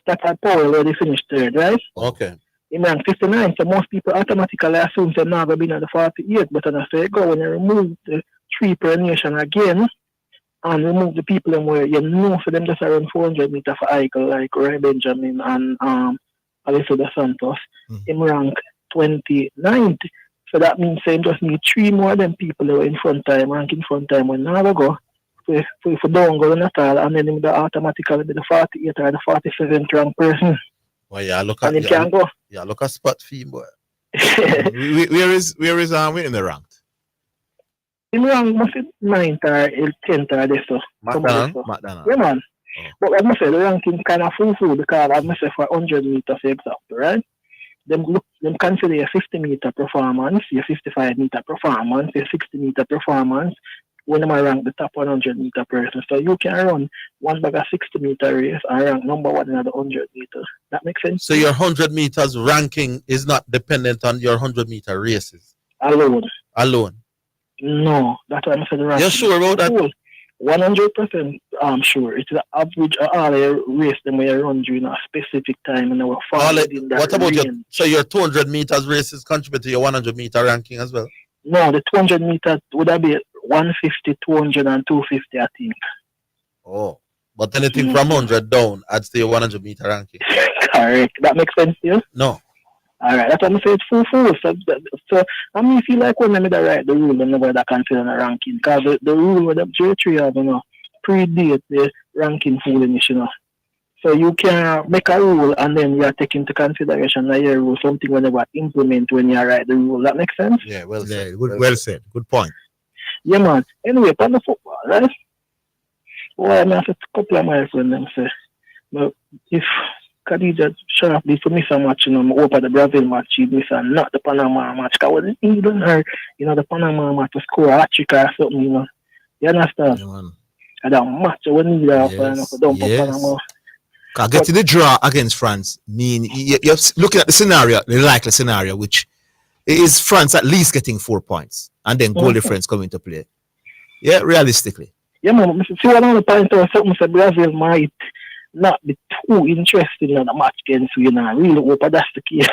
That had Powell already finished third, right? Okay. In rank 59, so most people automatically assume they're not going to be at the 48. But when I say go, when you remove the 3 per nation again, and remove the people them where you know for them just around 400 meters for Eichel, like Roy Benjamin and Alessio Dos Santos, him rank 29th. So that means him just need 3 more of them people that were in front time, rank in front time when now go. So if you don't go at all, and then him the automatically be the 48th or the 47th rank person. Well, yeah, look and at he can go. Yeah, look at spot fee, boy. where is in the rank? Him rank must be 9th or 10th or this so. McDonald. Yeah, man. But as I say, the ranking kind of full because as I say for 100 meters for example, right? Them consider your 50 meter performance, your 55 meter performance, your 60 meter performance when them rank the top 100 meter person. So you can run one bag of 60 meter race and rank number 1 in the 100 meters. That makes sense? So your 100 meters ranking is not dependent on your 100 meter races? Alone. No, that's why I said the ranking. You're sure about that? 100% I'm sure. It's the average of all the race them where you run during a specific time and our what about your 200 meters races contribute to your 100 meter ranking as well? No, the 200 meters would have been 150, 200 and 250 I think. Oh, but anything from 100 down adds to your 100 meter ranking. Correct. That makes sense to you? No. Alright, that's what I'm saying. It's full. So I mean, if you like when they write the rule, then nobody can consider the ranking. Because the rule with the J3 have, predate the ranking foolishness, So you can make a rule and then you are taking into consideration that your rule something whenever implement when you write the rule. That makes sense? Yeah, well said. Well said. Good point. Yeah, man. Anyway, on the football, right? Well, I have a couple of my friends them say, but if Khadija Sharaf did for miss a match, I hope the Brazil match she'd miss and not the Panama match. Because wasn't even her, the Panama match to score a hat-trick or something, You understand? Yeah, man. And that match we need for dump Panama. Getting the draw against France mean you're looking at the likely scenario, which is France at least getting 4 points and then goal difference coming to play. Yeah, realistically. Yeah, man. See what I'm point out, something say Brazil might not be too interested in the match against you, I really hope that's the case.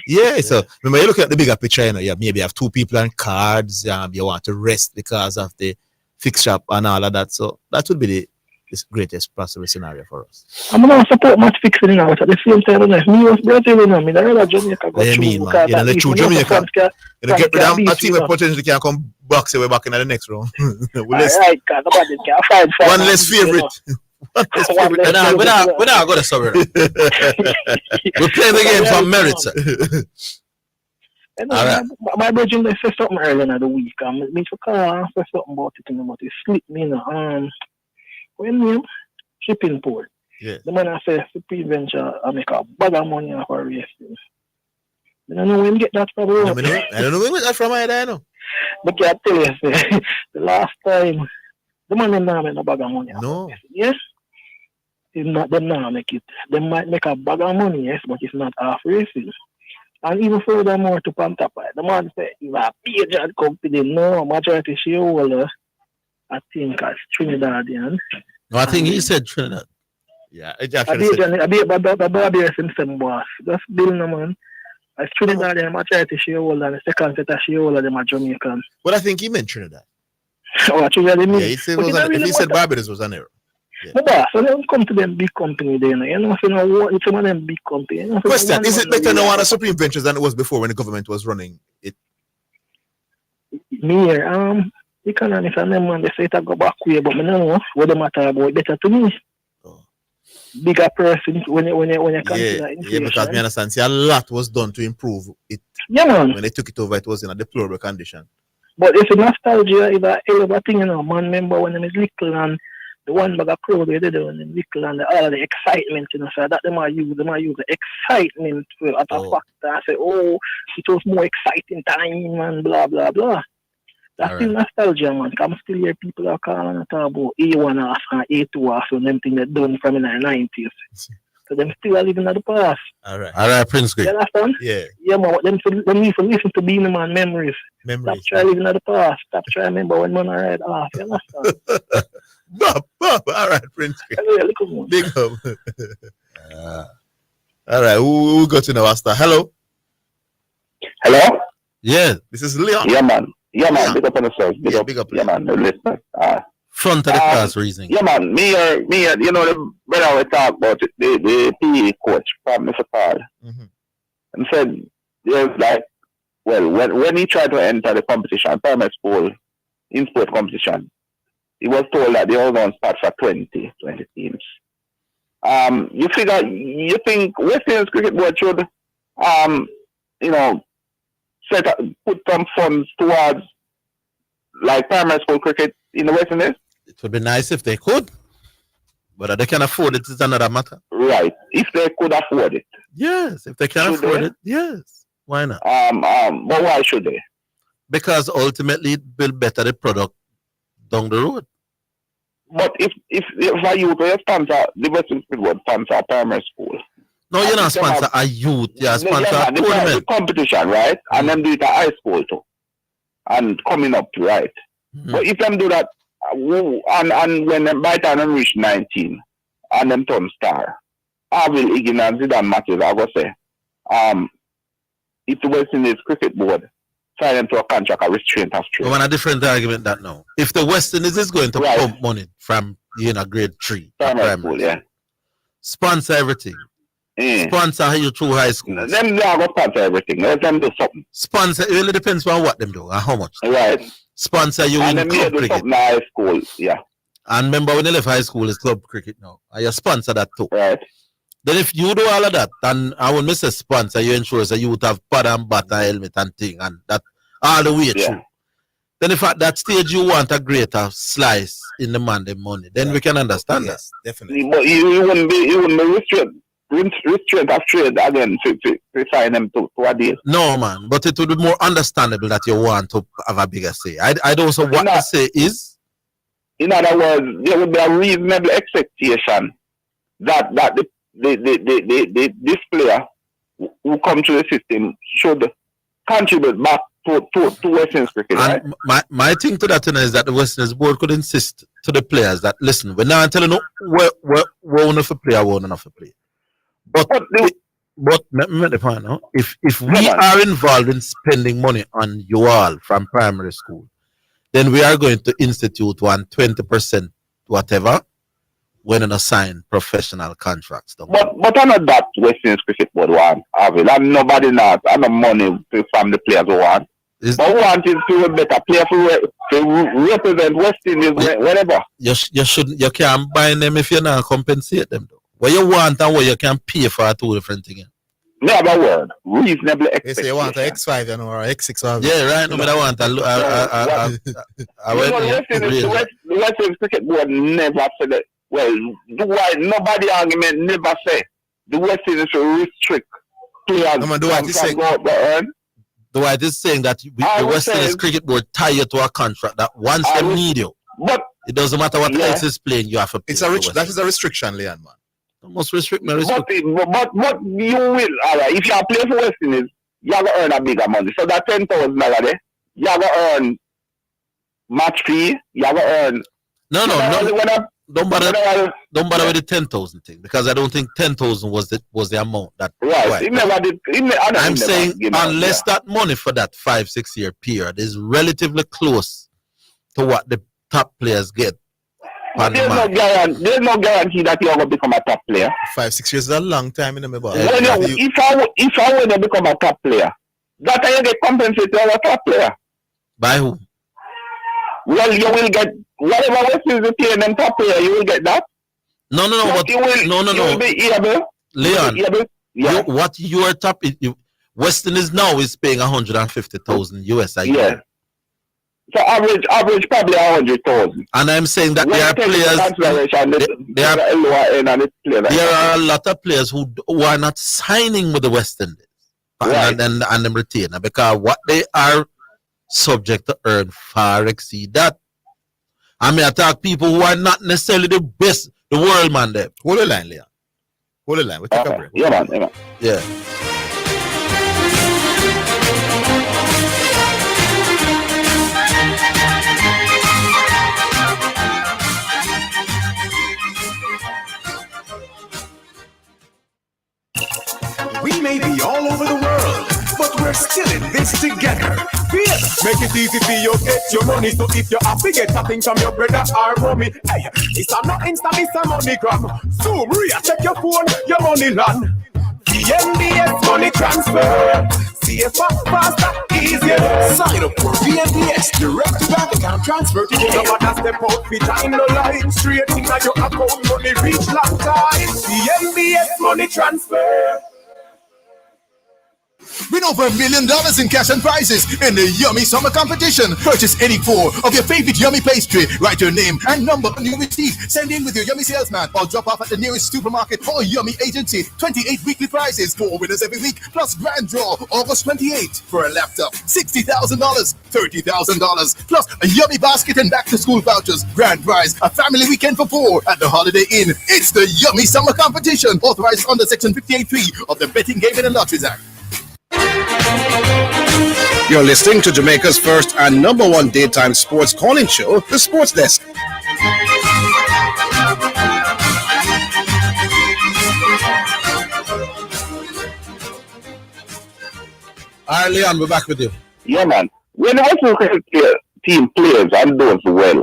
Yeah, so remember you look at the bigger picture, you maybe have 2 people on cards, you want to rest because of the fixture and all of that. So that would be the greatest possible scenario for us. I'm going to support match fixing but at the same time, if me was Brazil, I rather Jamaica go through. The true Jamaica. Get rid of a team that potentially can come box away back in the next round. Right, nobody can find one less favorite. We're not going to suffer. We're playing the game for merit, sir. Right. My brother said something earlier in the week. I mean, to call say something about it, it slipped me, when you shipping port, the man I say Supreme Venture, I make a bag of money off a race. I don't know when you get that from. I don't know where you get that from either, I know. But I tell you, the last time, the man didn't make a bag of money. No. Yes? It's not them now make it. They might make a bag of money, yes, but it's not half racing. And even furthermore to Pantapa, the man said, if a Patriot company, no, majority shareholder, I think as Trinidadian. No, I think he said Trinidad. Yeah, I be some boss. Just build no man. As Trinidadian majority shareholder and the second set of shareholder, them are Jamaican. Well, I think he meant Trinidad. Oh, Trinidad, yeah, he said if he said Barbados was an error. Yeah. But so they come to them big company then. It's one of them big company. Question, is it better now on a Supreme Ventures than it was before when the government was running it? Me, economics and them man, they say it go back way, but I don't know what the matter about better to me. Bigger person when you consider inflation. Yeah, because me understand. See, a lot was done to improve it. Yeah, man. When they took it over, it was in a deplorable condition. But it's a nostalgia, it's a hell of a thing, man. Remember when I was little and the one bag of crowd they did when they was little and all the excitement, so that they might use the excitement for at a factor. I say, oh, it was more exciting time and blah blah blah. That's still nostalgia, man. I'm still hear people are calling it about A1 off and A2 off and them things that done from in the 90s. So them still are living at the past. All right, Prince Greg. You understand? Yeah. Yeah, man. Them need to listen to Beenie Man memories. Stop trying living at the past. Stop trying to remember when man ride off. You understand? Bob. All right, Prince Greg. Yeah, big up. All right, who got to know Asta? Hello? Hello? Yeah. This is Leon. Yeah, man. Yeah, man. Big up on yourself. Big up. Big up. Yeah, man. No, listen. Front of the class reasoning. Yeah, man. Me, you know, the brother we talk about it, the PE coach from Mr. Paul. And said, there's like, well, when he tried to enter the competition, primary school, in sport competition, he was told that they all on start for 20 teams. You think West Indies Cricket Board should, you know, put some funds towards like primary school cricket in the West Indies? It would be nice if they could. But they can afford it is another matter. Right. If they could afford it. Yes, if they can afford it, yes. Why not? But why should they? Because ultimately it will better the product down the road. But if a youth will sponsor, the West Indies would sponsor primary school. No, you're not sponsor a youth, you're sponsor a tournament. The competition, right? And then do it at high school too. And coming up, right? But if them do that, and when them by the time them reach 19, and them turn star, I will Higgins and Zidane Matthews, I will say, if the West Indies Cricket Board sign them to a contract, a restraint of trade. We want a different argument that now. If the West Indies is going to pump money from grade 3 primary school, yeah, sponsor everything. Sponsor you through high school. Them they are going to sponsor everything. Let them do something. Sponsor, it really depends on what them do and how much. Right. Sponsor you and in club cricket. High school, yeah. And remember when you left high school, it's club cricket now. And you sponsor that too. Right. Then if you do all of that, and I will miss a sponsor, you ensure that you would have pad and bat and helmet and thing, and that all the way through. Then if at that stage you want a greater slice in the Monday money, then we can understand that. Definitely. But you wouldn't be restraint of trade again to sign them to a deal. No, man, but it would be more understandable that you want to have a bigger say. I don't know what the say is. In other words, there would be a reasonable expectation that this player who come to the system should contribute back to West Indies cricket. And right? my thing to that is that the West Indies board could insist to the players that listen, we're not telling you we're enough a player, we're enough a player. But let me make the point now. If we are involved in spending money on you all from primary school, then we are going to institute 20% whatever when you sign professional contracts. But I know that West Indies Cricket Board want, and nobody not, and no money from the players who want. But want is to better play to represent West Indies wherever. You can't buy them if you not compensate them though. What you want and what you can pay for are two different things. Never word. Reasonable expectation. You say you want an X5 or an X6. Yeah, right. No, but I want the West Indies Cricket Board never said that. Well, nobody argument never say the West Indies should restrict players from go out there earn. The White is saying that the West Indies Cricket Board tie you to a contract that once they need you, but it doesn't matter what else is playing, you have to pay. That is a restriction, Leon, man. Must restrict me. But you will, if you play for West Indies, you have to earn a bigger money. So that $10,000 there, you have to earn match fee, you have to earn. No. Don't bother with the 10,000 thing because I don't think 10,000 was the amount that. Right. He never did. I'm saying unless that money for that 5-6 year period is relatively close to what the top players get. There's no guarantee that you're going to become a top player. 5-6 years is a long time in the middle. If I want to become a top player, that you get compensated as a top player. By who? Well, you will get whatever West Indies playing them top player, you will get that. No. You will be able. Leon, what your top West Indies now is paying 150,000 US a year. So average probably 100,000. And I'm saying that there are players. There are a lot of players who are not signing with the West Indies and them retainer because what they are subject to earn far exceed that. I mean, I talk people who are not necessarily the best, the world man there. Hold the line, Leon. Hold the line. We'll take a break. Yeah, man. Yeah. We may be all over the world, but we're still in this together. Feel, make it easy for you get your money. So if you have to get something from your brother or mommy, hey, it's a not Insta, it's a MoneyGram. Zoom, Ria, check your phone, your money land. VNBS money transfer. CFA faster, easier. Sign up for VNBS direct to bank account transfer today. No matter step out, fit in the line. Straight in your account, money reach long time. VNBS money transfer. Win over $1 million in cash and prizes in the Yummy Summer Competition. Purchase any 4 of your favorite Yummy pastry. Write your name and number on your receipt. Send in with your Yummy salesman or drop off at the nearest supermarket or Yummy agency. 28 weekly prizes, 4 winners every week, plus grand draw August 28 for a laptop. $60,000, $30,000, plus a Yummy basket and back to school vouchers. Grand prize, a family weekend for 4 at the Holiday Inn. It's the Yummy Summer Competition, authorized under Section 58(3) of the Betting, Gaming and Lotteries Act. You're listening to Jamaica's first and number 1 daytime sports calling show, The Sports Desk. All right, Leon, we're back with you. Yeah, man. When the Western cricket team plays and does well,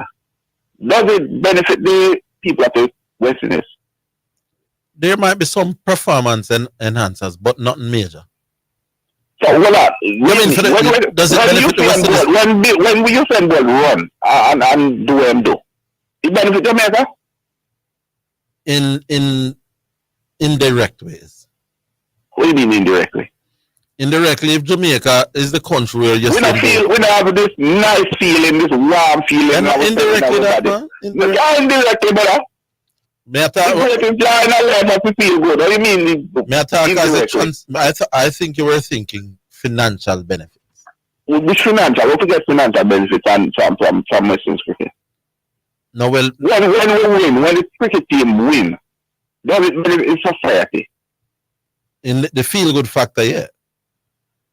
does it benefit the people at the West Indies? There might be some performance enhancers, but nothing major. So, when you send ball run and do them do, it benefit Jamaica? In indirect ways. What do you mean indirectly? Indirectly, if Jamaica is the country where you we don't have this nice feeling, this warm feeling. Indirectly, that man. Indirectly, brother. May I talk? I think you were thinking financial benefits. Which financial? What to get financial benefits from Western cricket? No, well, when we win, when the cricket team win, does it benefit in society? In the feel good factor, yeah.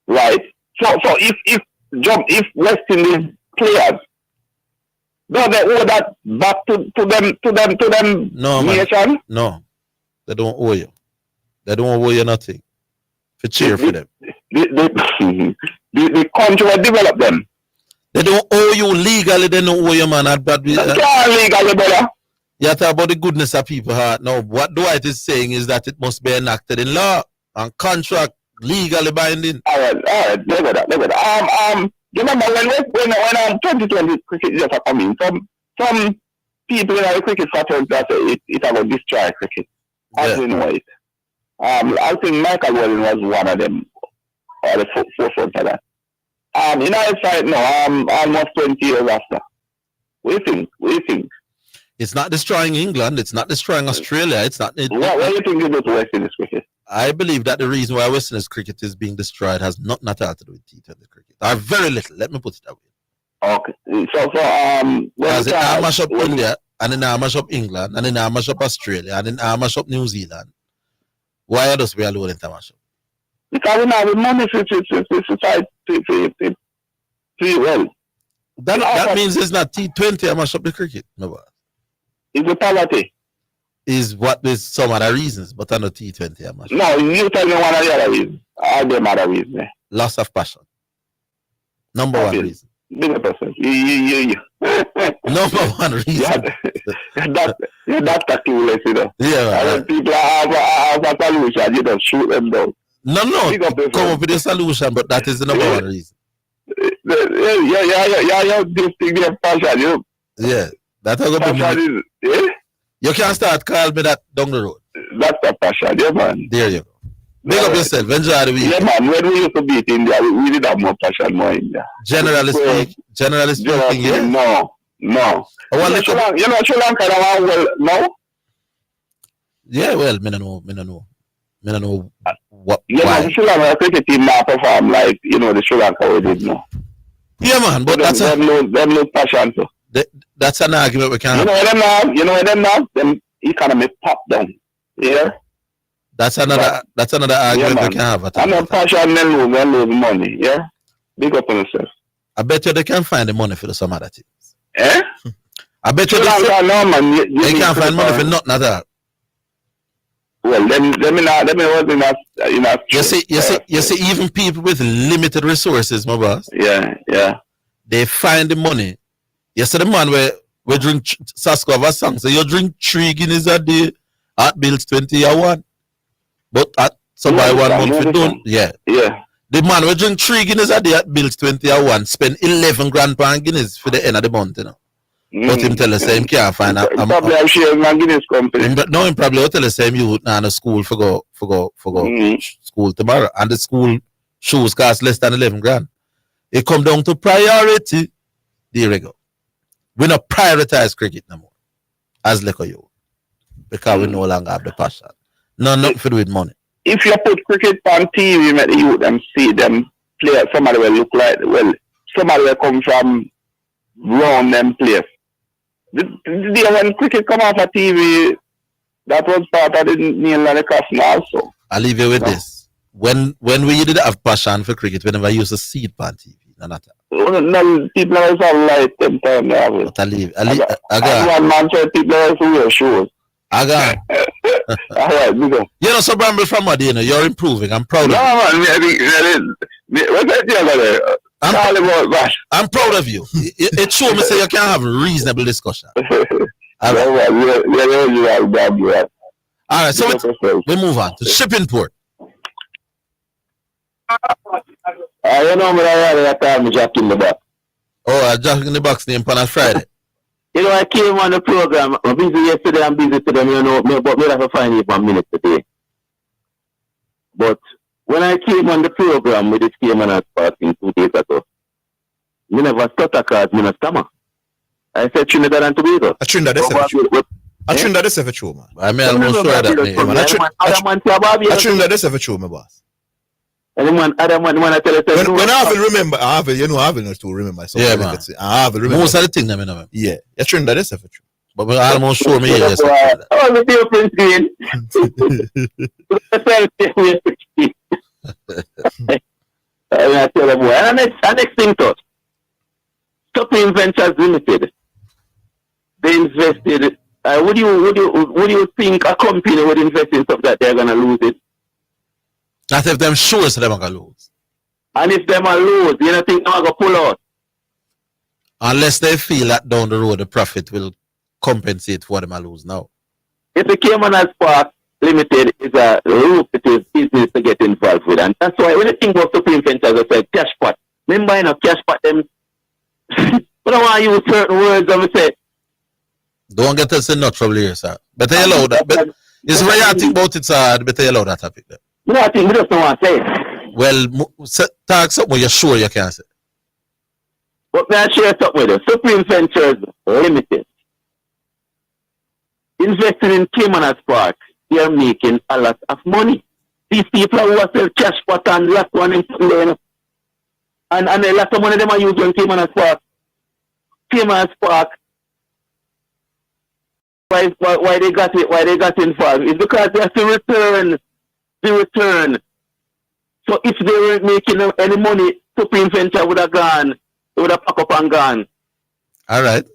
Right. So if West Indies players, don't they owe that back to them no, nation? Man. No, they don't owe you. They don't owe you nothing. For cheer for them. The country will develop them. They don't owe you legally. They don't owe you, man. Legally, brother. You talk about the goodness of people heart. Now, what Dwight is saying is that it must be enacted in law and contract legally binding. All right. Look at that. You remember when 2020 cricket just coming, some people in the cricket fraternity that say it about destroy cricket. I didn't know it. I think Michael Wallen was one of them, or the forefront of that. In our side now, almost 20 years after. What do you think? It's not destroying England. It's not destroying Australia. It's not. What do you think you do to West Indies cricket? I believe that the reason why West Indies cricket is being destroyed has nothing at all to do with T20 cricket. Or very little. Let me put it that way. Okay. So because it now mash up India, and then now mash up England, and then now mash up Australia, and then now mash up New Zealand. Why are those we alone in the mash up? Because we now have money for well. That means it's not T20 I mash up the cricket. No. It's a poverty. Is what is some other reasons, but I know T20 I mash up. No, you tell me one of the other reasons. All them other reasons. Loss of passion. Number one reason. Bigger person. You. Number one reason. You're that clueless, you know. Yeah. When people have a solution, you don't shoot them down. No. Come up with a solution, but that is the number one reason. Yeah, this thing is passion, you. Yeah. That's how passion is. You can't start calling me that down the road. That's the passion, yeah, man. There you go. Big up yourself. Enjoy the week. Yeah, man. When we used to beat India, we did have more passion, more India. Generally speaking, yeah. No. You know, Sri Lanka, no? Yeah, well, me no know what. Yeah, man, the Sri Lanka cricket team now perform like, the Sri Lanka we did now. Yeah, man, but them lose passion too. That's an argument we can't have. You know them now? Them economy pop down. Yeah? That's another argument we can have. I'm not passion, then lose money. Yeah? Big up on yourself. I bet you they can find the money for some other things. Eh? I bet you they can find money for nothing at all. Well, them was in a You see, even people with limited resources, my boss. Yeah. They find the money. You see the man where we drink Sasko have a song. So you drink 3 Guineas a day at bills 20 a one. But at somebody 1 month we don't. Yeah. The man we drink 3 Guineas a day at bills 20 a one, spend 11 grand per Guineas for the end of the month, you know. But him tell us him can't find a probably a share in Guinness company. No, him probably will tell us him you in a school for go school tomorrow. And the school shoes cost less than 11 grand. It come down to priority. There we go. We not prioritize cricket no more as like you. Because we no longer have the passion. Nothing to do with money. If you put cricket on TV, make the youth them see them play. Somebody will look like somebody will come from round them place. The when cricket come off of TV, that was part of the Neil and the Castle also. I'll leave you with this. When we did have passion for cricket, we never used to see it on TV. No, people else have light them time. But I one man said people else wear shoes. All right, you know, so Bramble from what you're improving. I'm proud of you. What's that the other day? I'm proud of you. It shows me say you can have a reasonable discussion. All right, so we move on to shipping port. You know me that time Jack in the box. Oh, Jack in the box name on Friday. You know, I came on the program. I'm busy yesterday, I'm busy today, you know, but me have to find you 1 minute today. But when I came on the program with this came on asking 2 days ago, me never stutter cause me not stammer. I said Trinidad and Tobago. I Trinidad is Trinidad is for true, man. I mean, I'm not sure that I Trinidad is for true, my boss. When I have to remember, I have to remember. So yeah, man. I have to remember. Most of the things I know. Yeah, I Trinidad is for true. But I almost sure me. Yes. Oh, the difference in. I tell them, and next thing thought, Supreme Ventures Limited, they invested. Would you think a company would invest in stuff that they're gonna lose it? Not if them sure so they're gonna lose. And if them are lose, you don't think they're gonna pull out? Unless they feel that down the road the profit will compensate for them lose now. If the Cayman Park Limited is a lucrative business to get involved with, and that's why when you think about Supreme Ventures, I said cash pot. Remember, you know, cash pot them. I don't want to use certain words. I'm say. Don't get us in no trouble here, sir. Better allow that. But it's why you think about it, sir. Better allow that topic there. No, I think we just don't want to say it. Well, talk something you're sure you can say. But may I share something with you? Supreme Ventures Limited. Investing in Cayman Park, they are making a lot of money. These people who are sell cash pot and last one in there, and a lot of money them are using Cayman Park. Cayman Park. Why they got it? Why they got involved? It's because they have to return the return. So if they weren't making any money, Supreme Venture would have gone. They would have packed up and gone. All right,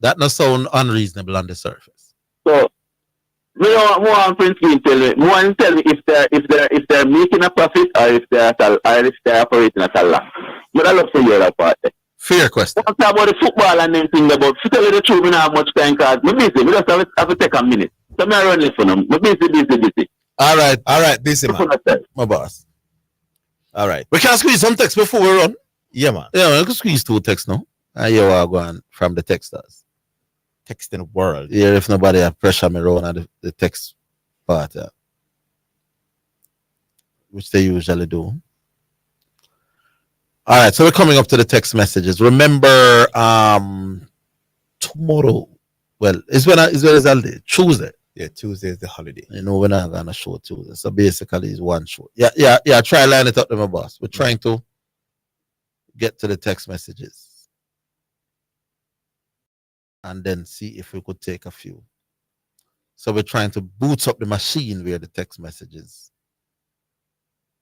that not sound unreasonable on the surface. So, more Prince Green tell me if they're making a profit or if they're operating at a loss. But I love to hear that part. Fair question. Talk about the football and then think about. To tell you the truth, we don't have much time because I'm busy. We just have to take a minute. So I'm running for them. I'm busy. All right, busy man. My boss. All right. We can squeeze some text before we run. Yeah, man. Yeah, we can squeeze 2 texts now. And you are going from the texters. Text in the world. Yeah, if nobody have pressure me around at the text part, which they usually do. All right, so we're coming up to the text messages. Remember, tomorrow. Well, it's holiday. Tuesday. Yeah, Tuesday is the holiday. You know, we're not gonna show Tuesday. So basically, it's one show. Yeah. Try line it up to my boss. We're trying to get to the text messages and then see if we could take a few. So we're trying to boot up the machine where the text messages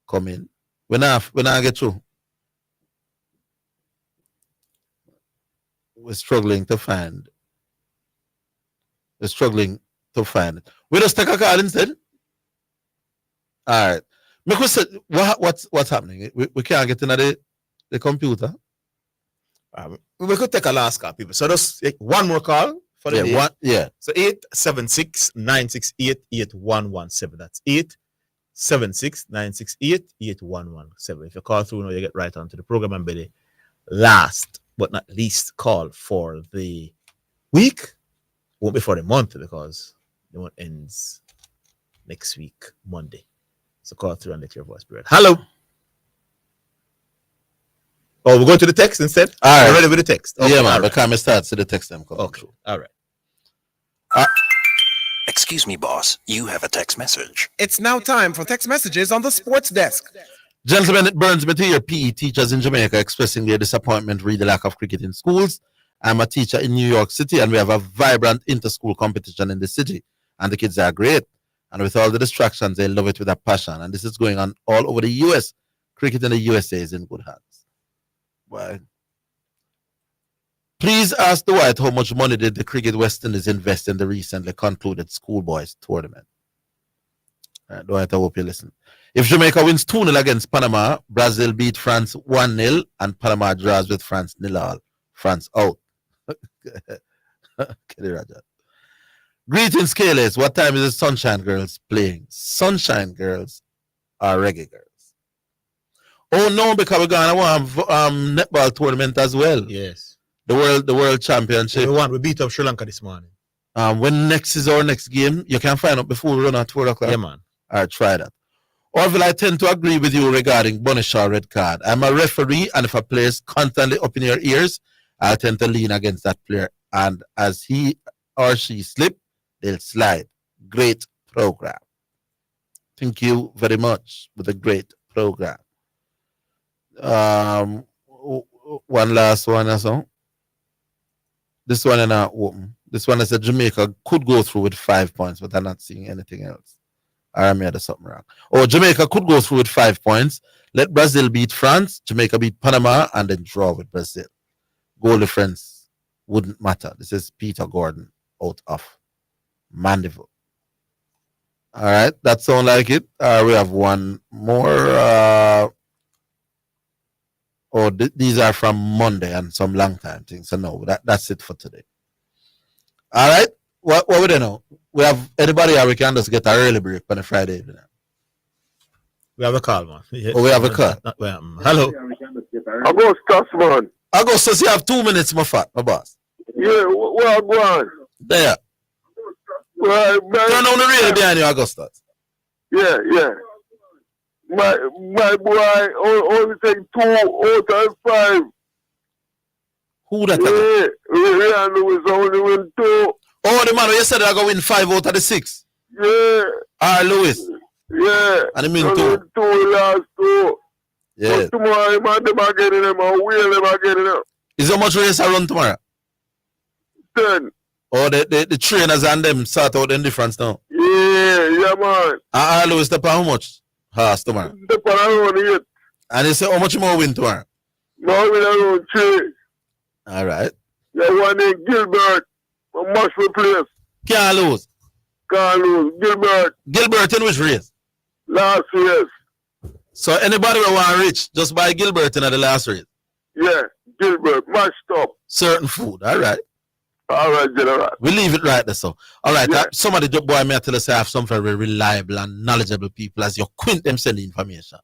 come in. We're not get through. We're struggling to find it. We'll just take a call instead. All right. Make we say, what's happening? We can't get into the computer. We could take a last call, people. So just one more call for the day. Yeah. So 876-968-8117. That's 876-968-8117. If you call through now, you get right onto the program and be the last but not least call for the week. Won't be for the month because the month ends next week, Monday. So call through and let your voice be read. Hello. Oh, we're going to the text instead? All right. Ready with the text? Okay, yeah, man. The camera starts to the text them. Okay. All right. Excuse me, boss. You have a text message. It's now time for text messages on the sports desk. Gentlemen, it burns me to hear PE teachers in Jamaica expressing their disappointment with the lack of cricket in schools. I'm a teacher in New York City, and we have a vibrant inter-school competition in the city. And the kids are great. And with all the distractions, they love it with a passion. And this is going on all over the U.S. Cricket in the USA is in good hands. Well, please ask Dwight how much money did the Cricket West Indies invest in the recently concluded schoolboys tournament. Dwight, I hope you listen. If Jamaica wins 2-0 against Panama, Brazil beat France 1-0, and Panama draws with France 0-0. France out. Greetings, Kayles. What time is the Sunshine Girls playing? Sunshine Girls are Reggae Girls. Oh no, because we're going to have netball tournament as well. Yes. The world championship. We beat up Sri Lanka this morning. When next is our next game, you can find out before we run at 4 o'clock. Yeah, man. All right, try that. Orville, I tend to agree with you regarding Bunishaw red card. I'm a referee, and if a player is constantly up in your ears, I tend to lean against that player. And as he or she slip, they'll slide. Great program. Thank you very much for the great program. One last one or so. This one is not open. This one is that Jamaica could go through with 5 points, but I'm not seeing anything else. I made something wrong. Oh, Jamaica could go through with 5 points. Let Brazil beat France, Jamaica beat Panama, and then draw with Brazil. Goal difference wouldn't matter. This is Peter Gordon out of Mandeville. All right, that sounds like it. We have one more. These are from Monday and some long time things. So no, that's it for today. All right. What we do now? We have anybody here we can just get an early break on a Friday evening. We have a call, man. Oh, we have a call. Hello. Augustus, man. Augustus, you have 2 minutes, my boss. Yeah, well, go on. There. Well, turn on the radio behind you, Augustus. Yeah. My boy only take 2 out of 5. Who that? Yeah, Rian Lewis only win 2. Oh, the man you said I go win 5 out of the 6. Yeah. Lewis. Yeah. And I mean 2. 2 last 2. Yeah. But tomorrow, man, them are getting them. I will them are getting them. Is how much race I run tomorrow? 10. Oh, the trainers and them sort out the difference now. Yeah, man. Lewis, the how much? Horse tomorrow. The around 8. And you say how much more win tomorrow? More win around 3. All right. Yeah, one named Gilbert. A must replace. Can't lose. Gilbert in which race? Last race. So anybody who want rich, just buy Gilbert in the last race. Yeah, Gilbert, matched up. Certain food. All right. All right, General. We leave it right there, so. All right, Yeah. somebody job boy may tell us I have some very reliable and knowledgeable people as you quint them send the information.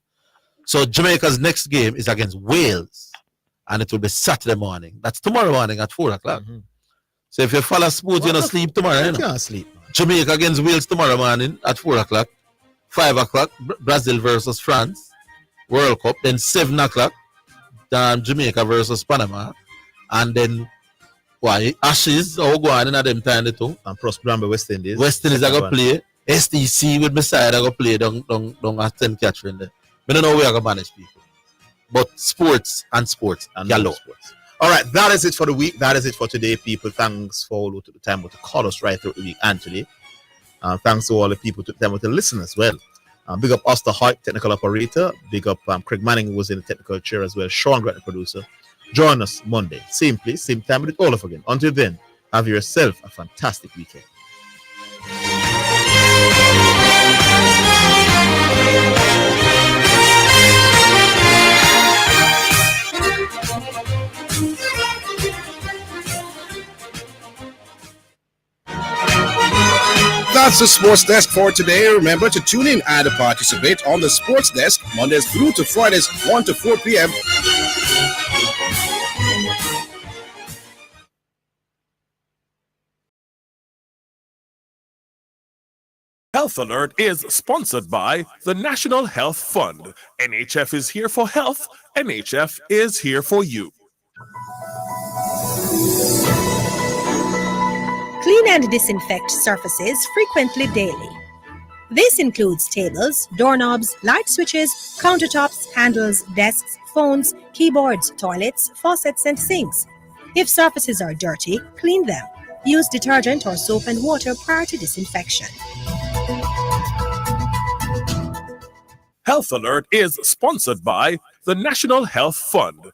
So Jamaica's next game is against Wales, and it will be Saturday morning. That's tomorrow morning at 4 o'clock. So if you follow sports, you don't sleep tomorrow. You can't sleep. Jamaica against Wales tomorrow morning at 4 o'clock. 5 o'clock, Brazil versus France, World Cup. Then 7 o'clock, Jamaica versus Panama. And then Ashes, go on in them time too. And Prosper West Indies. West Indies are going to play. STC with my side are going to play down at St. Catherine there. I don't know where I going to manage people. But sports and yellow. Sports. All right, that is it for the week. That is it for today, people. Thanks for all who took the time to call us right through the week and today. Thanks to all the people who took the time to listen as well. Big up Oster Hoyt, technical operator. Big up Craig Manning, who was in the technical chair as well. Sean Grant, the producer. Join us Monday, same place, same time, with it all of again. Until then, have yourself a fantastic weekend. That's the Sports Desk for today. Remember to tune in and participate on the Sports Desk Mondays through to Fridays 1 to 4 p.m. Health Alert is sponsored by the National Health Fund. NHF is here for health. NHF is here for you. Clean and disinfect surfaces frequently daily. This includes tables, doorknobs, light switches, countertops, handles, desks, phones, keyboards, toilets, faucets, and sinks. If surfaces are dirty, clean them. Use detergent or soap and water prior to disinfection. Health Alert is sponsored by the National Health Fund.